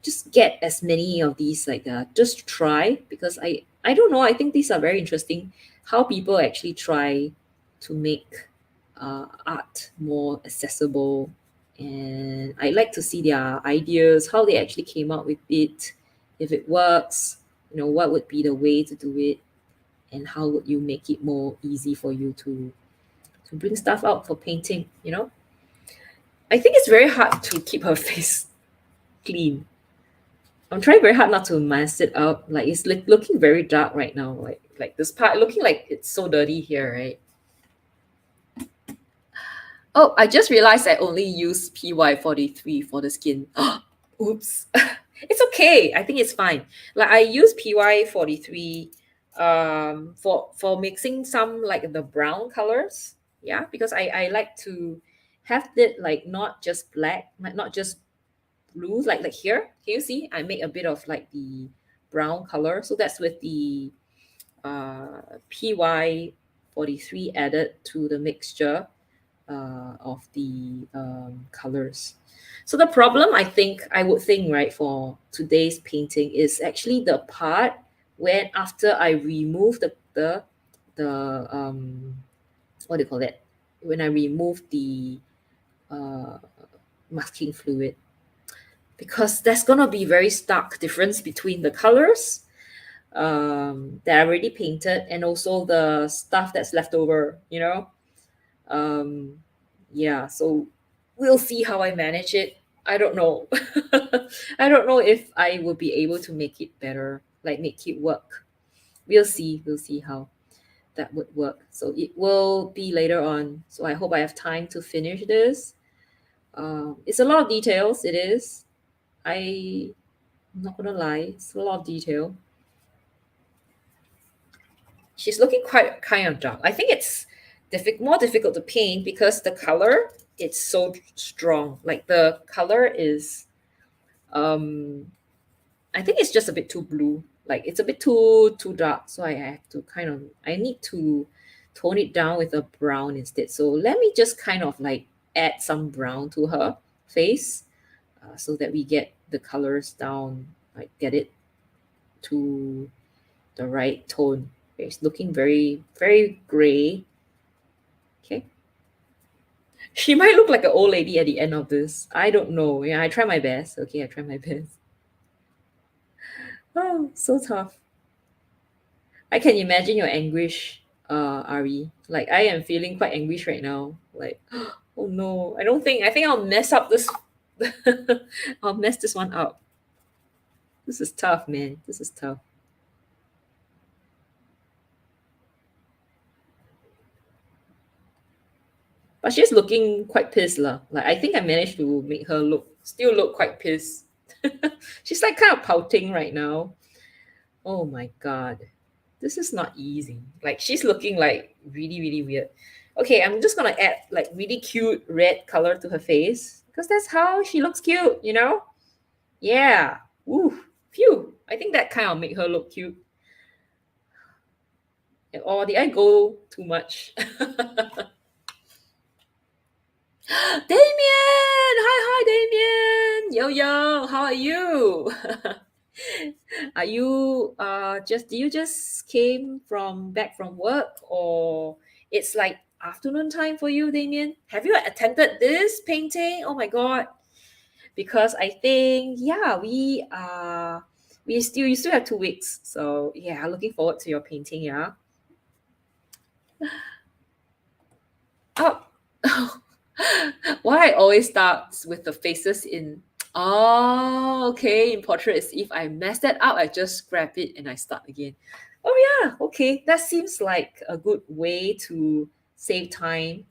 just get as many of these, like just try, because I don't know, I think these are very interesting, how people actually try to make art more accessible. And I like to see their ideas, how they actually came up with it, if it works, you know, what would be the way to do it, and how would you make it more easy for you to bring stuff out for painting, you know. I think it's very hard to keep her face clean. I'm trying very hard not to mess it up. Like it's like looking very dark right now. Like this part looking like it's so dirty here, right? Oh, I just realized I only use PY43 for the skin. Oops. It's okay. I think it's fine. Like I use PY43 for mixing some like the brown colors. Yeah, because I like to have it like not just black, like not just blue, like here. Can you see? I make a bit of like the brown color. So that's with the PY43 added to the mixture of the colors. So the problem I would think, right, for today's painting is actually the part when after I remove the what do you call that? When I remove the uh, masking fluid, because there's gonna be very stark difference between the colors that I already painted and also the stuff that's left over, you know. um yeah, so we'll see how I manage it. I don't know. I don't know if I will be able to make it better, like make it work. We'll see how that would work. So it will be later on, so I hope I have time to finish this. It's a lot of details, it is. I'm not gonna lie, it's a lot of detail. She's looking quite kind of dark. I think it's more difficult to paint because the color, it's so strong. Like the color is, um, I think it's just a bit too blue. Like it's a bit too dark. So I have to kind of, I need to tone it down with a brown instead. So let me just kind of like add some brown to her face, so that we get the colors down, like get it to the right tone. It's looking very, very gray. Okay. She might look like an old lady at the end of this. I don't know. Yeah, I try my best. Okay, I try my best. Oh, so tough. I can imagine your anguish, Ari. Like I am feeling quite anguish right now. Like, oh no, I think I'll mess up this. I'll mess this one up. This is tough, man. This is tough. But she's looking quite pissed lah. Like I think I managed to make her still look quite pissed. She's like kind of pouting right now. Oh my god. This is not easy. Like she's looking like really, really weird. Okay, I'm just gonna add like really cute red color to her face because that's how she looks cute, you know? Yeah. Ooh, phew. I think that kind of make her look cute. Or did I go too much? Damien! Hi, Damien! Yo, yo, how are you? Are you do you just came from back from work, or it's like afternoon time for you, Damien? Have you attended this painting? Oh my god. Because I think yeah, we still have 2 weeks. So yeah, looking forward to your painting, yeah. Why I always start with the faces in. Oh, okay. In portraits, if I mess that up, I just grab it and I start again. Oh yeah, okay. That seems like a good way to save time.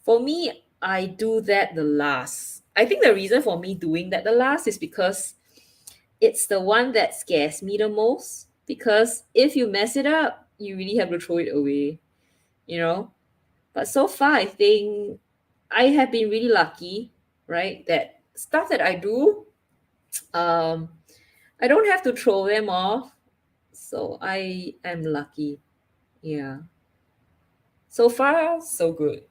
For me, I do that the last. I think the reason for me doing that the last is because it's the one that scares me the most. Because if you mess it up, you really have to throw it away, you know? But so far, I think I have been really lucky, right? That stuff that I do, um, I don't have to throw them off. So I am lucky. Yeah. So far, so good.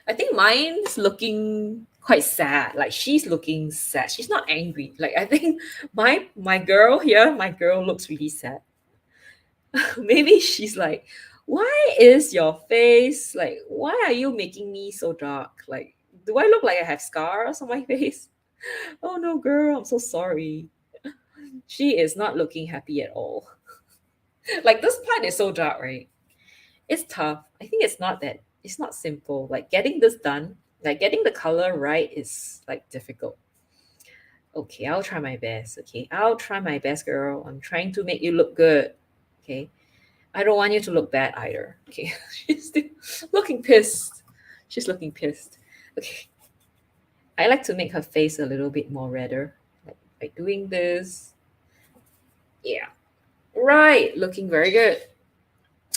I think mine's looking quite sad. Like she's looking sad. She's not angry. Like I think my girl here, my girl looks really sad. Maybe she's like, why is your face like why are you making me so dark? Like, do I look like I have scars on my face? Oh no, girl, I'm so sorry. She is not looking happy at all. Like this part is so dark, right? It's tough. I think it's not simple. Like getting this done, like getting the color right is like difficult. Okay, I'll try my best. Okay, I'll try my best, girl. I'm trying to make you look good. Okay, I don't want you to look bad either. Okay, she's still looking pissed. She's looking pissed. Okay, I like to make her face a little bit more redder, like by doing this. Yeah, right. Looking very good.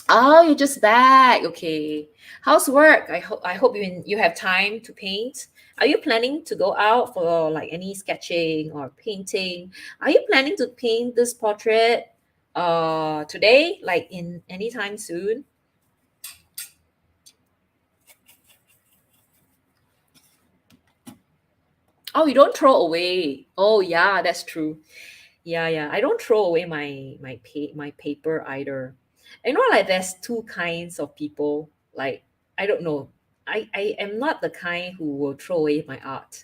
Oh, you're just back. Okay. How's work? I hope you have time to paint. Are you planning to go out for like any sketching or painting? Are you planning to paint this portrait today, like in anytime soon? Oh, you don't throw away. Oh yeah, that's true. Yeah, yeah. I don't throw away my paper either. You know, like there's two kinds of people. Like I don't know. I am not the kind who will throw away my art.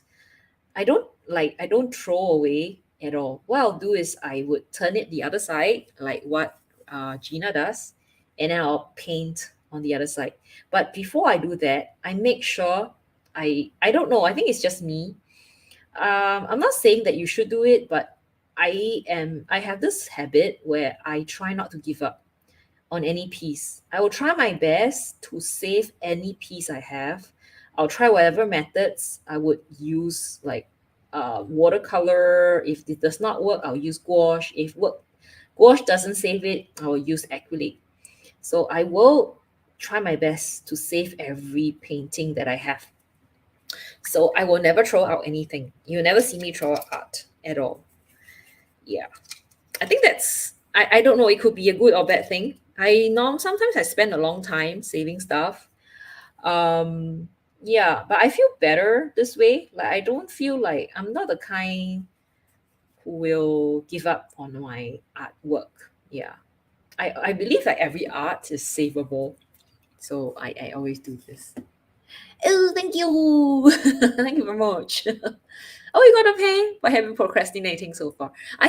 I don't throw away at all. What I'll do is I would turn it the other side, like what Gina does, and then I'll paint on the other side. But before I do that, I make sure I don't know. I think it's just me. I'm not saying that you should do it, but I have this habit where I try not to give up on any piece. I will try my best to save any piece I have. I'll try whatever methods I would use, like watercolor. If it does not work, I'll use gouache. If gouache doesn't save it, I will use acrylic. So I will try my best to save every painting that I have. So I will never throw out anything. You'll never see me throw out art at all. Yeah. I think I don't know, it could be a good or bad thing. I know sometimes I spend a long time saving stuff. Yeah, but I feel better this way. Like I don't feel like I'm not the kind who will give up on my artwork. Yeah. I believe that every art is savable. So I always do this. Oh, thank you. Thank you very much. Oh, you got to pay for having procrastinating so far. I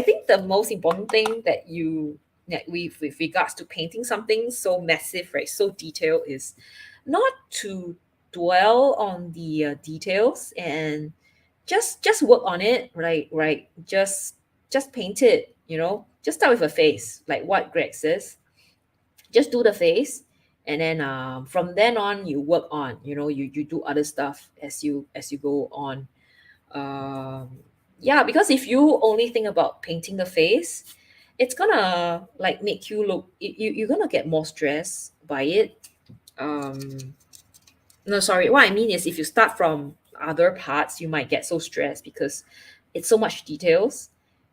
think the most important thing that with regards to painting something so massive, right, so detailed, is not to dwell on the details and just work on it, right. Just paint it. Just start with a face, like what Greg says. Just do the face, and then from then on you work on. You do other stuff as you go on. Yeah, because if you only think about painting the face, it's gonna like make you look you're gonna get more stressed by it. No, sorry, what I mean is if you start from other parts, you might get so stressed because it's so much details.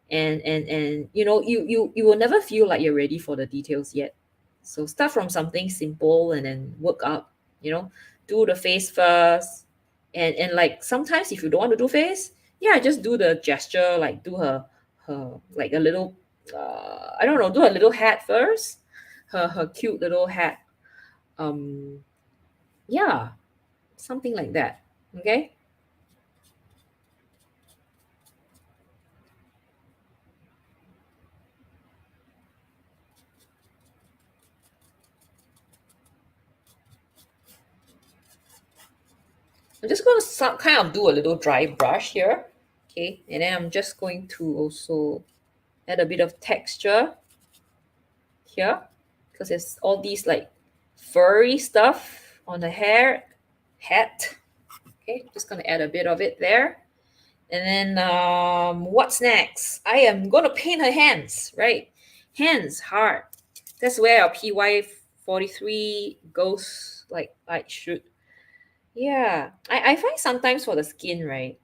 And you will never feel like you're ready for the details yet. So start from something simple and then work up. Do the face first. And like sometimes if you don't want to do face, yeah, just do the gesture, like do her like a little I don't know, do a little hat first. Her cute little hat. Yeah, something like that. Okay. I'm just going to kind of do a little dry brush here. Okay, and then I'm just going to also add a bit of texture here because there's all these like furry stuff on the hat. Okay, just gonna add a bit of it there. And then what's next? I am gonna paint her hands, right? Hands hard. That's where our PY43 goes like should. Yeah. I find sometimes for the skin, right?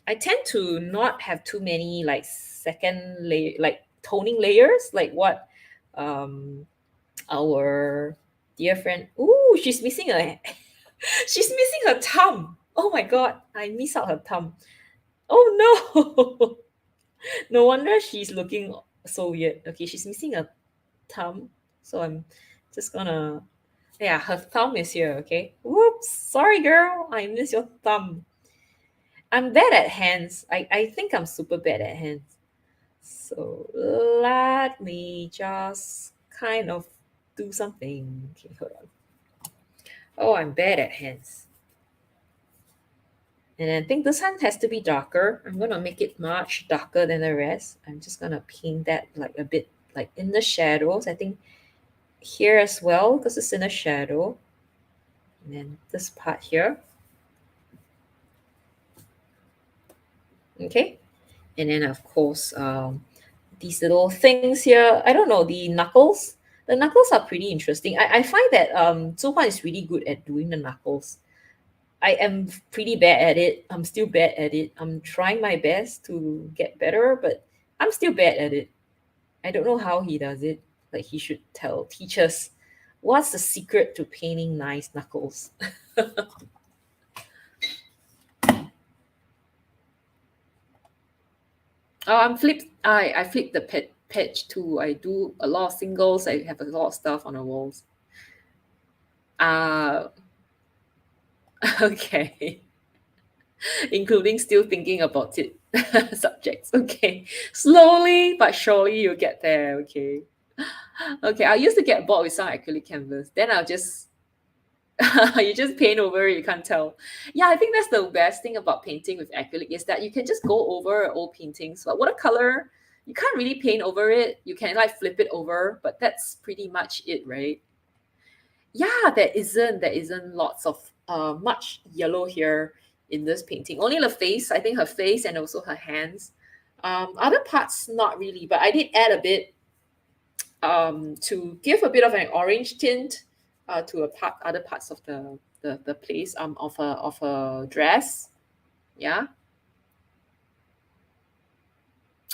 I tend to not have too many like second layer like toning layers, like what our dear friend. Ooh, she's missing a she's missing her thumb. Oh my god, I miss out her thumb. Oh no. No wonder she's looking so weird. Okay, she's missing a thumb. So I'm just gonna yeah, her thumb is here, okay? Whoops. Sorry girl, I miss your thumb. I'm bad at hands. I think I'm super bad at hands. So let me just kind of do something. Okay, hold on. Oh, I'm bad at hands. And I think this one has to be darker. I'm gonna make it much darker than the rest. I'm just gonna paint that like a bit like in the shadows. I think here as well because it's in a shadow. And then this part here. Okay. And then of course these little things here. I don't know, the knuckles. The knuckles are pretty interesting. I find that Zhuhuan is really good at doing the knuckles. I am pretty bad at it. I'm still bad at it. I'm trying my best to get better, but I'm still bad at it. I don't know how he does it. Like he should teach us what's the secret to painting nice knuckles. Oh, I flip the pitch too. I do a lot of singles. I have a lot of stuff on the walls. Uh okay. Including still thinking about it subjects. Okay. Slowly but surely you'll get there. Okay. Okay. I used to get bored with some acrylic canvas. Then I'll just you just paint over it, you can't tell. Yeah, I think that's the best thing about painting with acrylic is that you can just go over old paintings. But watercolor, you can't really paint over it. You can like flip it over, but that's pretty much it, right? Yeah, there isn't lots of much yellow here in this painting. Only the face, I think her face and also her hands. Other parts not really, but I did add a bit to give a bit of an orange tint to other parts of the place of her dress. Yeah.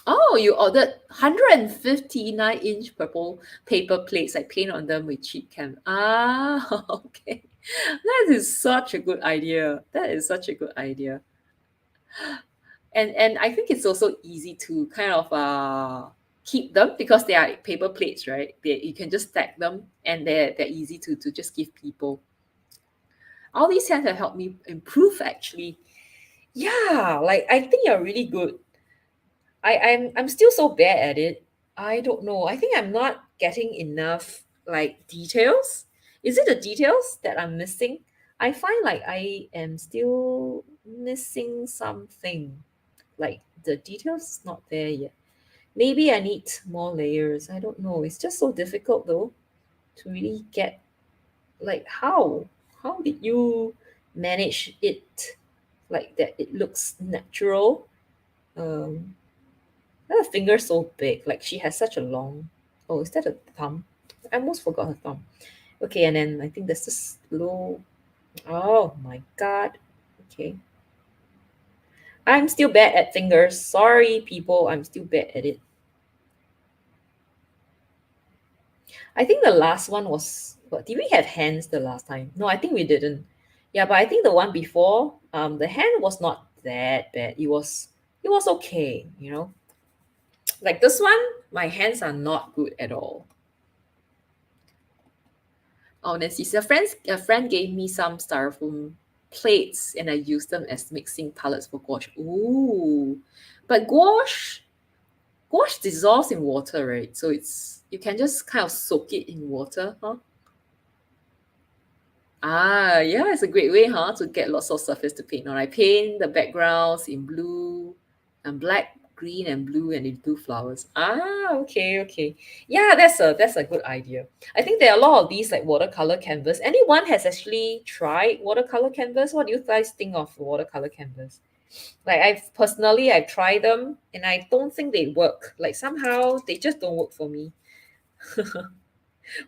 Oh, you ordered 159-inch purple paper plates. I paint on them with cheap cam. Ah, okay. That is such a good idea. That is such a good idea. And I think it's also easy to kind of keep them because they are paper plates, right? You can just stack them and they're easy to just give people. All these hands have helped me improve actually. Yeah, like I think you're really good. I'm still so bad at it. I don't know. I think I'm not getting enough like details. Is it the details that I'm missing? I find like I am still missing something. Like the details is not there yet. Maybe I need more layers. I don't know. It's just so difficult though to really get like how did you manage it like that it looks natural? Um her finger so big, like she has such a long. Oh, is that a thumb? I almost forgot her thumb. Okay, and then I think there's this little. Oh my god. Okay, I'm still bad at fingers. Sorry, people. I'm still bad at it. I think the last one was. What did we have hands the last time? No, I think we didn't. Yeah, but I think the one before, the hand was not that bad. It was okay. Like this one, my hands are not good at all. Oh, Nancy, a friend gave me some styrofoam plates and I used them as mixing palettes for gouache. Ooh, but gouache dissolves in water, right? So you can just kind of soak it in water, huh? Ah, yeah, it's a great way, huh, to get lots of surface to paint on. I paint the backgrounds in blue and black, green and blue, and in blue flowers. Ah, okay, okay. Yeah, that's a good idea. I think there are a lot of these like watercolor canvas. Anyone has actually tried watercolor canvas? What do you guys think of watercolor canvas? Like I've tried them and I don't think they work. Like somehow they just don't work for me.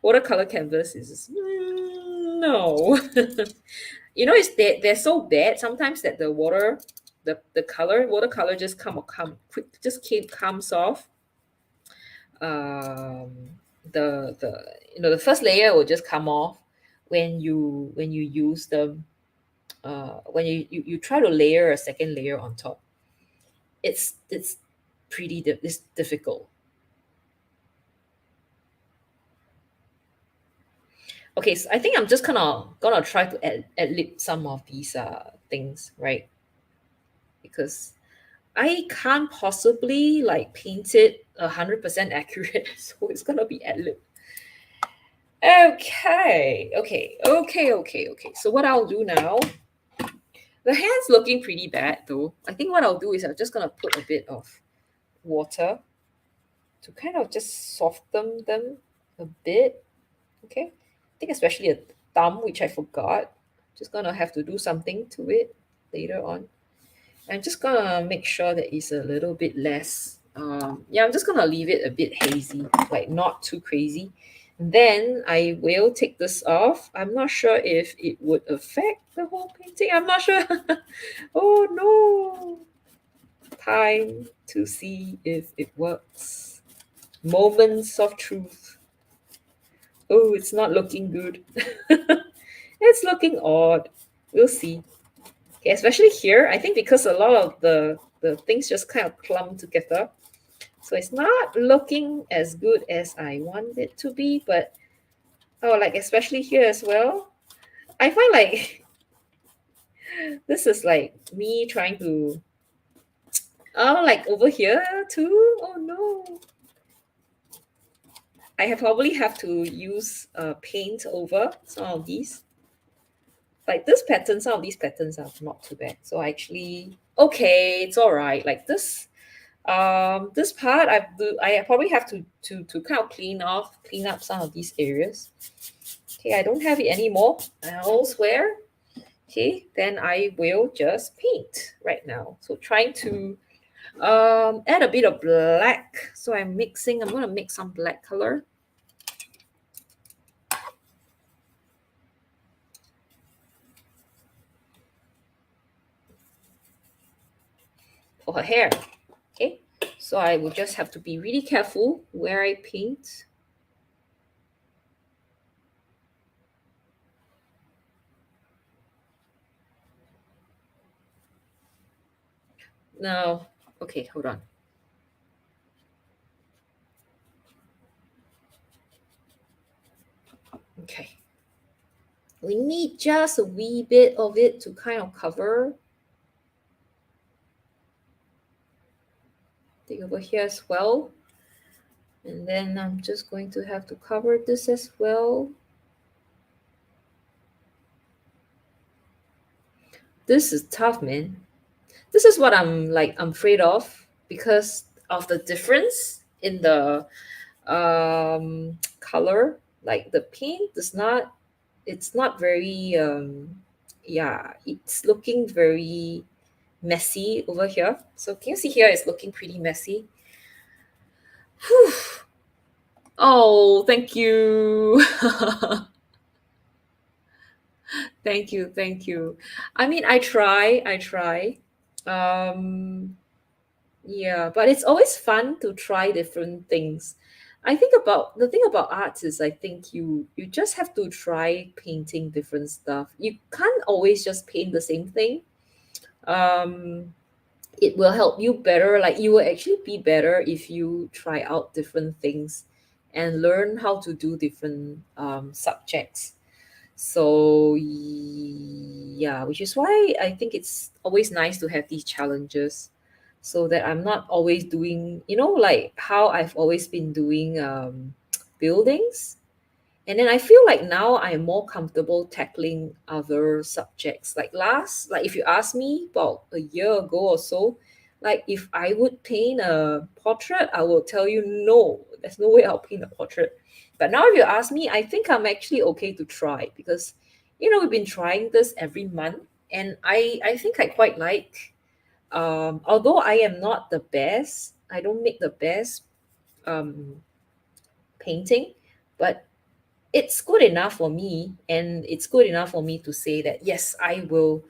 Watercolor canvas is no. It's they're so bad sometimes that the water, the color watercolor just come quick, just came comes off. Um, the first layer will just come off when you use them. When you try to layer a second layer on top, it's it's difficult. Okay, so I think I'm just kind of gonna try to ad lib some of these things, right? Because I can't possibly like paint it 100% accurate, so it's gonna be ad lib. Okay. So what I'll do now, the hand's looking pretty bad though. I think what I'll do is I'm just gonna put a bit of water to kind of just soften them a bit. Okay, I think especially a thumb, which I forgot. Just gonna have to do something to it later on. I'm just gonna make sure that it's a little bit less. Yeah, I'm just gonna leave it a bit hazy, like not too crazy. Then I will take this off. I'm not sure if it would affect the whole painting. I'm not sure. Oh no! Time to see if it works. Moments of truth. Oh, it's not looking good. It's looking odd. We'll see. Okay, especially here, I think because a lot of the things just kind of clump together. So it's not looking as good as I want it to be, but oh, like especially here as well. I find like this is like me trying to like over here too. Oh no. I have probably have to use paint over some of these. Like this pattern, some of these patterns are not too bad. So I actually okay, it's all right. Like this part I probably have to kind of clean up some of these areas. Okay, I don't have it anymore elsewhere. Okay, then I will just paint right now. So trying to add a bit of black. So I'm gonna mix some black color for her hair. Okay, so I will just have to be really careful where I paint. Now, okay, hold on. Okay. We need just a wee bit of it to kind of cover. Take over here as well. And then I'm just going to have to cover this as well. This is tough, man. This is what I'm afraid of because of the difference in the color. Like the paint does not, it's not very yeah, it's looking very messy over here. So can you see here it's looking pretty messy? Whew. Oh, thank you. Thank you. I mean, I try. Um, yeah, but it's always fun to try different things. I think about the thing about art is I think you just have to try painting different stuff. You can't always just paint the same thing. Um, it will help you better. Like you will actually be better if you try out different things and learn how to do different subjects. So yeah, which is why I think it's always nice to have these challenges so that I'm not always doing, like how I've always been doing buildings. And then I feel like now I'm more comfortable tackling other subjects. Like if you ask me about a year ago or so, like if I would paint a portrait, I will tell you no, there's no way I'll paint a portrait. But now if you ask me, I think I'm actually okay to try because, we've been trying this every month, and I think I quite like. Although I am not the best, I don't make the best um, painting, but it's good enough for me, and it's good enough for me to say that yes, I will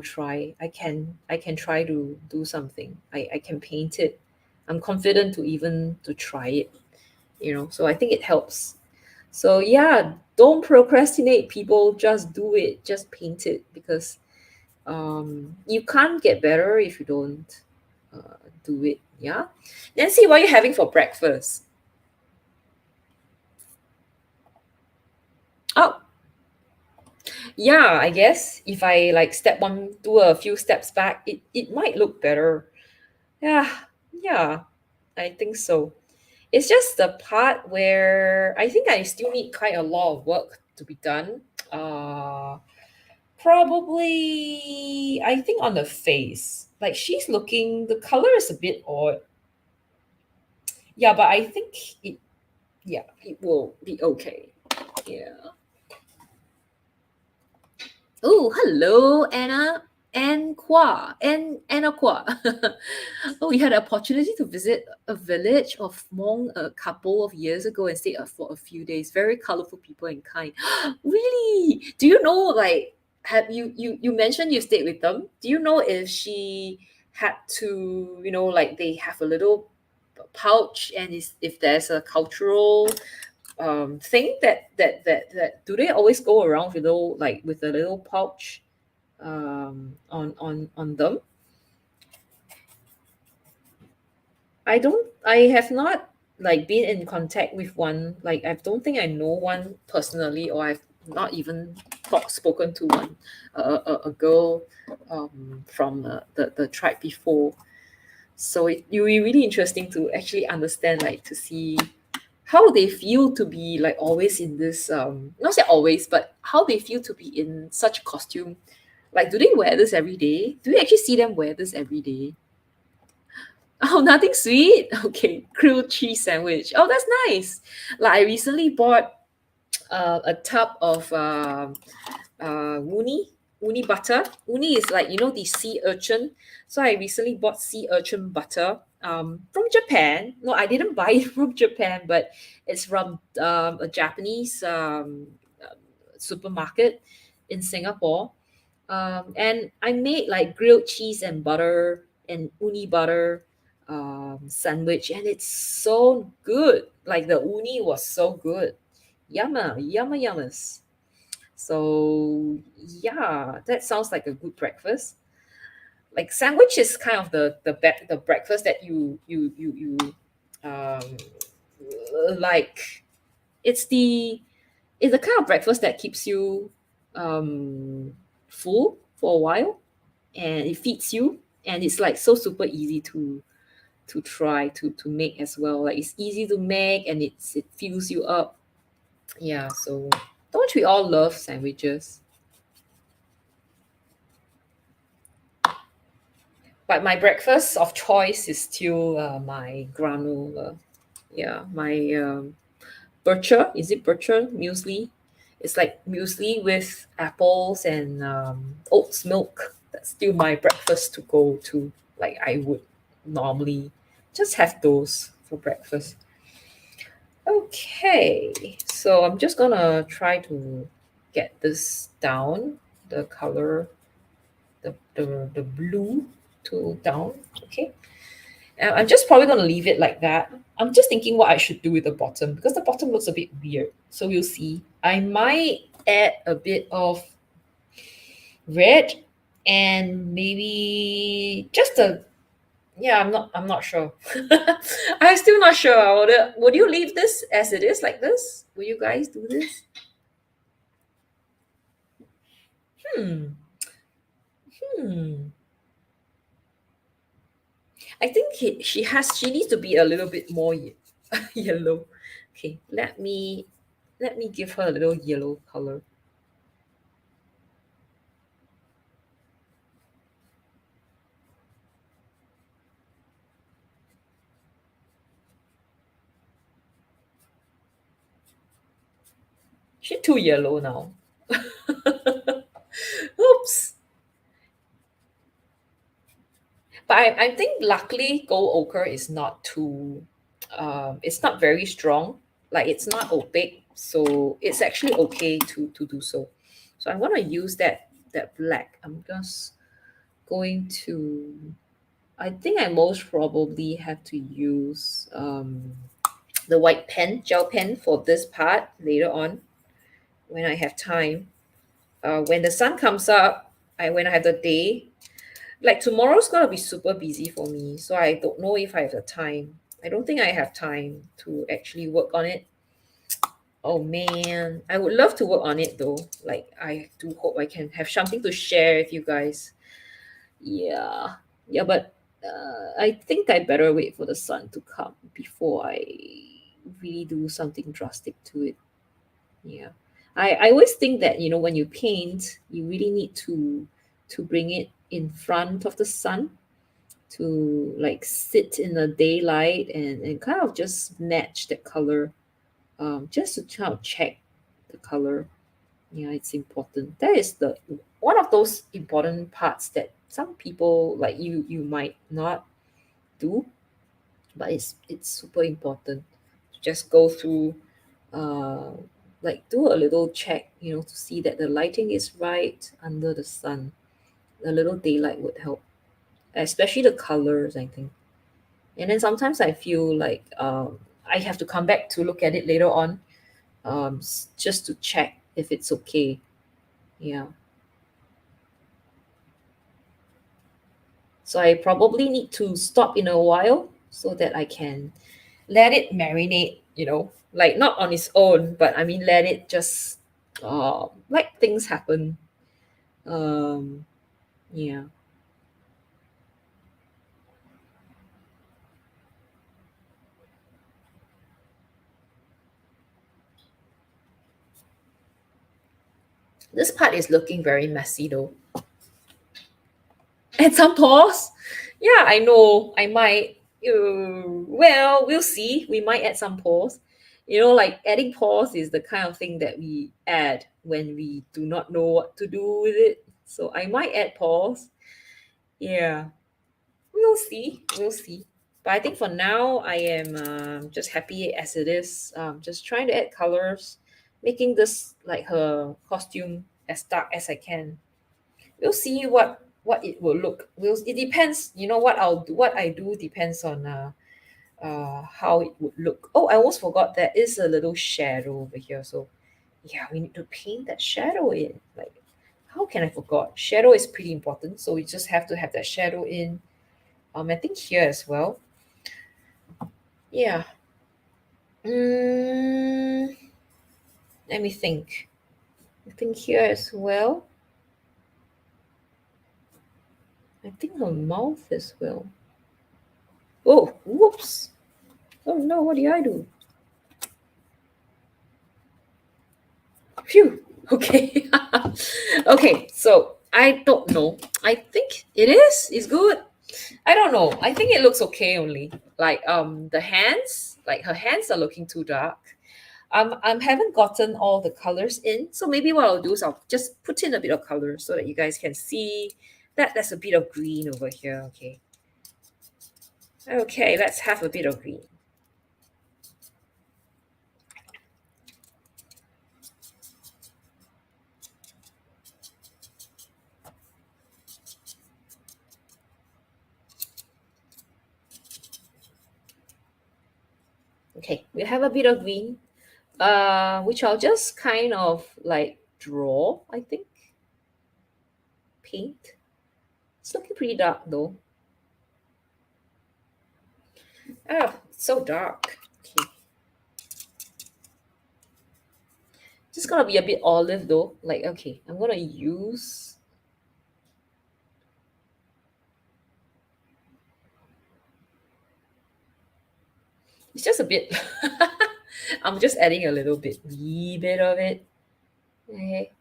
try. I can try to do something. I can paint it. I'm confident to even to try it, so I think it helps. So yeah, don't procrastinate, people. Just do it. Just paint it, because you can't get better if you don't do it. Yeah. Nancy, what are you having for breakfast? Oh, yeah, I guess if I like do a few steps back, it might look better. Yeah, yeah, I think so. It's just the part where I think I still need quite a lot of work to be done. Uh, Probably, I think on the face. Like she's looking, the color is a bit odd. Yeah, but I think it will be okay. Yeah. Oh, hello, Anna and Kwa and Anna Kwa. Oh, we had an opportunity to visit a village of Hmong a couple of years ago and stay for a few days. Very colorful people and kind. Really? Do you know, like, have you mentioned you stayed with them? Do you know if she had to, like they have a little pouch, and is if there's a cultural thing that do they always go around with with a little pouch on them? I have not like been in contact with one. Like I don't think I know one personally, or I've not even spoken to one a girl from the tribe before. So it will be really interesting to actually understand, like to see how they feel to be like always in this not say always, but how they feel to be in such a costume. Like do they wear this every day? Do we actually see them wear this every day? Oh, nothing sweet. Okay, grilled cheese sandwich. Oh, that's nice. Like I recently bought a tub of uni butter. Uni is like the sea urchin. So I recently bought sea urchin butter from Japan. No, I didn't buy it from Japan, but it's from a Japanese supermarket in Singapore. And I made like grilled cheese and butter and uni butter sandwich, and it's so good. Like the uni was so good. Yumma, yumma, yummas. So yeah, that sounds like a good breakfast. Like sandwich is kind of the breakfast that you like. It's the kind of breakfast that keeps you um full for a while, and it feeds you, and it's like so super easy to try to make as well. Like it's easy to make, and it fills you up. Yeah, so don't we all love sandwiches? But my breakfast of choice is still my granola. Yeah, my Bircher. Is it Bircher muesli? It's like muesli with apples and oats milk. That's still my breakfast to go to. Like I would normally just have those for breakfast. Okay, so I'm just gonna try to get this down. The color, the blue to down. Okay, and I'm just probably going to leave it like that. I'm just thinking what I should do with the bottom, because the bottom looks a bit weird. So we'll see. I might add a bit of red, and maybe just a yeah, I'm not sure. I'm still not sure. Would you leave this as it is like this? Will you guys do this? Hmm. Hmm. I think she needs to be a little bit more yellow. Okay, let me Let me give her a little yellow color. She's too yellow now. Oops. But I think luckily gold ochre is not too, it's not very strong. Like it's not opaque, so it's actually okay to do so. So I'm gonna use that black. I'm just going to. I think I most probably have to use the white pen, gel pen for this part later on when I have time. When the sun comes up, when I have the day, like tomorrow's gonna be super busy for me, so I don't know if I have the time. I don't think I have time to actually work on it. Oh man, I would love to work on it though. Like I do hope I can have something to share with you guys. Yeah, yeah, but I think I better wait for the sun to come before I really do something drastic to it. Yeah. I always think that, when you paint, you really need to bring it in front of the sun to like sit in the daylight and kind of just match the color, just to kind of check the color. Yeah, it's important. That is the one of those important parts that some people like you might not do, but it's super important to just go through, uh like do a little check, to see that the lighting is right under the sun. A little daylight would help, especially the colors, I think. And then sometimes I feel like, I have to come back to look at it later on, just to check if it's okay. Yeah. So I probably need to stop in a while so that I can let it marinate, like not on its own, but I mean, let it just, like things happen. Um, yeah. This part is looking very messy though. Add some pause. Yeah, I know. I might. Well, we'll see. We might add some pause. Like adding pause is the kind of thing that we add when we do not know what to do with it. So I might add pause. Yeah, we'll see. We'll see. But I think for now, I am, just happy as it is. Just trying to add colors, making this like her costume as dark as I can. We'll see what it will look. It depends. What I do depends on, how it would look. Oh, I almost forgot there is a little shadow over here. So yeah, we need to paint that shadow in. Like, how can I forgot? Shadow is pretty important, so we just have to have that shadow in. I think here as well. Yeah. Mm, let me think. I think here as well. I think her mouth as well. Oh, whoops. Oh no, what did I do? Phew. Okay. Okay, so I don't know. I think it is. It's good. I don't know. I think it looks okay only. Like the hands, like her hands are looking too dark. I haven't gotten all the colors in, so maybe what I'll do is I'll just put in a bit of color so that you guys can see that there's a bit of green over here. Okay. Okay, let's have a bit of green. Okay, we have a bit of green, which I'll just kind of like draw, I think. Paint. It's looking pretty dark though. Oh, it's so dark. Okay. Just gonna be a bit olive though. Like, okay, I'm gonna use. It's just a bit. I'm just adding a wee bit of it. Okay.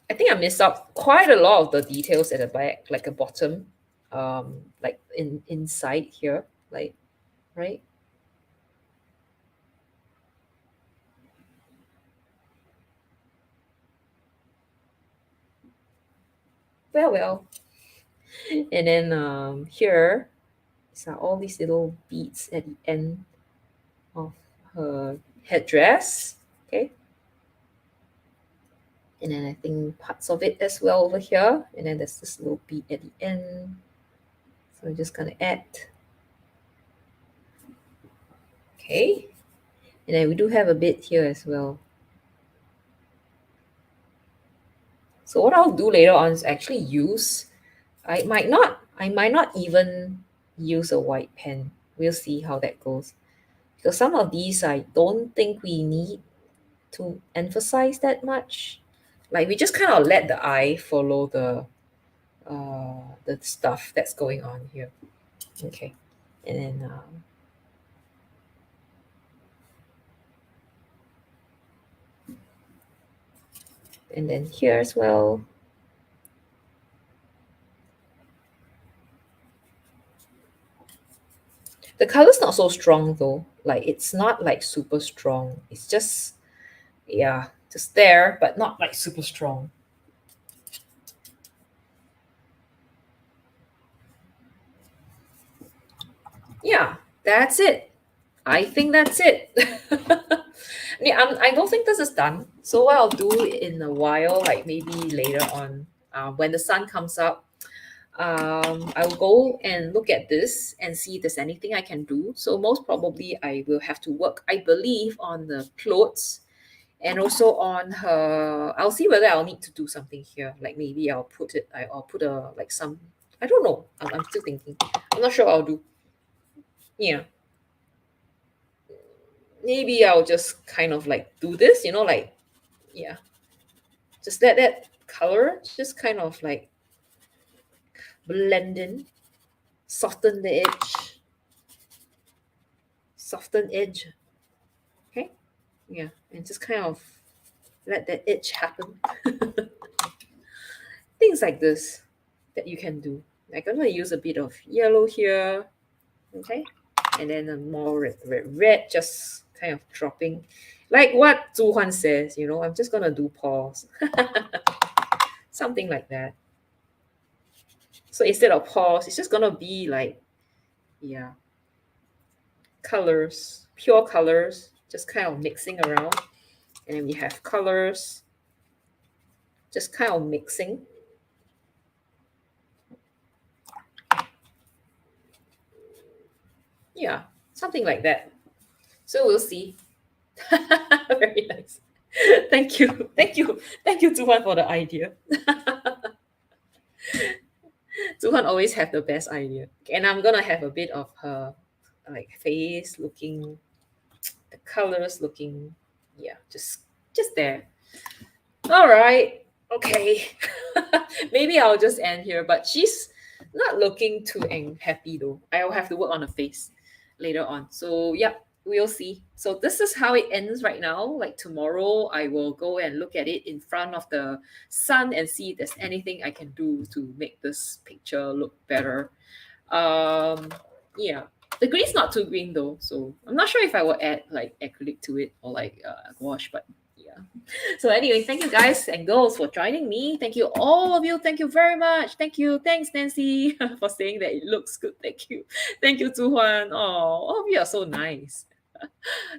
I think I missed out quite a lot of the details at the back, like a bottom, like inside here, like right. Well. And then here, these are all these little beads at the end of her headdress. Okay. And then I think parts of it as well over here. And then there's this little bead at the end. So I'm just gonna add. Okay. And then we do have a bit here as well. So what I'll do later on is actually use, I might not even use a white pen. We'll see how that goes. Because some of these I don't think we need to emphasize that much. Like we just kind of let the eye follow the stuff that's going on here. Okay. And then here as well. The color's not so strong though. Like it's not like super strong. It's just, yeah, just there, but not like super strong. Yeah, that's it. I think that's it. Yeah, I don't think this is done. So what I'll do in a while, like maybe later on, when the sun comes up, I'll go and look at this and see if there's anything I can do. So most probably I will have to work, I believe, on the clothes and also on her. I'll see whether I'll need to do something here. Like maybe I'll put a like some. I don't know. I'm still thinking. I'm not sure what I'll do. Yeah, maybe I'll just kind of like do this. Like yeah, just let that color just kind of like blend in, soften the edge, soften edge. Okay, yeah, and just kind of let that itch happen. Things like this that you can do. Like I'm gonna use a bit of yellow here, okay, and then a more red, just kind of dropping, like what Zhuhuan says. I'm just gonna do paws, something like that. So instead of paws, it's just gonna be like, yeah, colors, pure colors, just kind of mixing around, and then we have colors, just kind of mixing. Yeah, something like that. So we'll see. Very nice. Thank you. Thank you. Thank you, Zhuhan, for the idea. Zhuhan always have the best idea. And I'm gonna have a bit of her like face looking, the colors looking, yeah, just there. All right. Okay. Maybe I'll just end here, but she's not looking too happy though. I'll have to work on her face later on. So, yeah, we'll see. So, this is how it ends right now. Like tomorrow, I will go and look at it in front of the sun and see if there's anything I can do to make this picture look better. Yeah. The green's not too green though, so I'm not sure if I will add like acrylic to it or like gouache, but yeah. So anyway, thank you guys and girls for joining me. Thank you all of you. Thank you very much. Thank you. Thanks, Nancy, for saying that it looks good. Thank you. Thank you, Zhuhuan. Oh, all of you are so nice.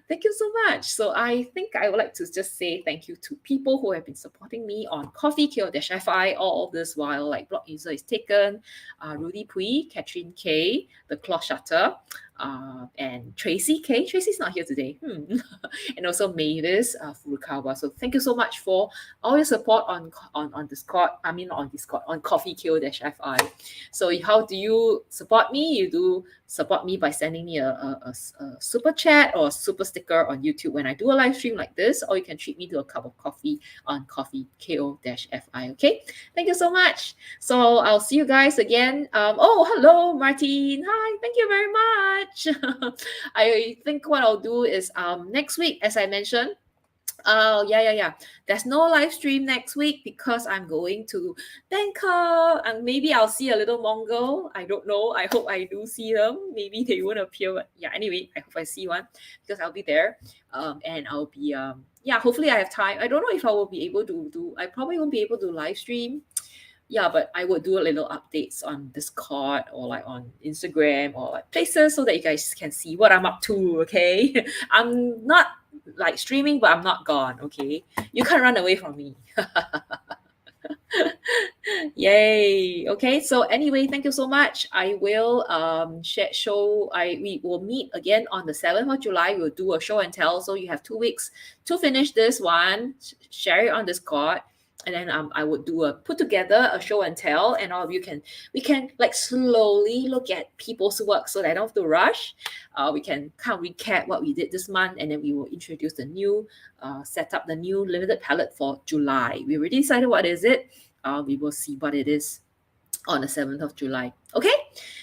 Thank you so much. So I think I would like to just say thank you to people who have been supporting me on Coffee Kyo-fi all of this while like blog user is taken, Rudy Pui, Catherine K, The Cloth Shutter, and Tracy K. Tracy's not here today. And also Mavis Furukawa. So thank you so much for all your support on Discord. I mean, not on Discord, on Coffee Ko-fi. So how do you support me? You do support me by sending me a super chat or a super sticker on YouTube when I do a live stream like this, or you can treat me to a cup of coffee on Coffee Ko-fi. Okay, thank you so much. So I'll see you guys again. Oh, hello, Martin. Hi, thank you very much. I think what I'll do is next week, as I mentioned. Oh, yeah. There's no live stream next week because I'm going to Bangkok, and maybe I'll see a little Mongol. I don't know. I hope I do see them. Maybe they won't appear. But yeah, anyway, I hope I see one because I'll be there. And I'll be yeah, hopefully I have time. I don't know if I will be able to do. I probably won't be able to live stream. Yeah, but I would do a little updates on Discord or like on Instagram or like places so that you guys can see what I'm up to. Okay, I'm not like streaming, but I'm not gone. Okay, you can't run away from me. Yay. Okay, so anyway, thank you so much. I will we will meet again on the 7th of July. We'll do a show and tell. So you have 2 weeks to finish this one, share it on Discord. And then I would do put together a show and tell, and all of you we can like slowly look at people's work so that I don't have to rush. We can kind of recap what we did this month, and then we will introduce the new set up the new limited palette for July. We already decided what is it. We will see what it is on the 7th of July. Okay,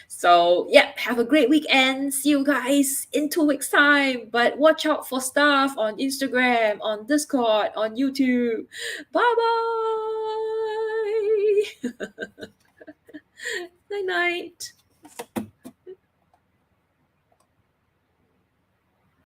so yeah, have a great weekend. See you guys in 2 weeks time, but watch out for stuff on Instagram, on Discord, on YouTube. Bye bye. Night night.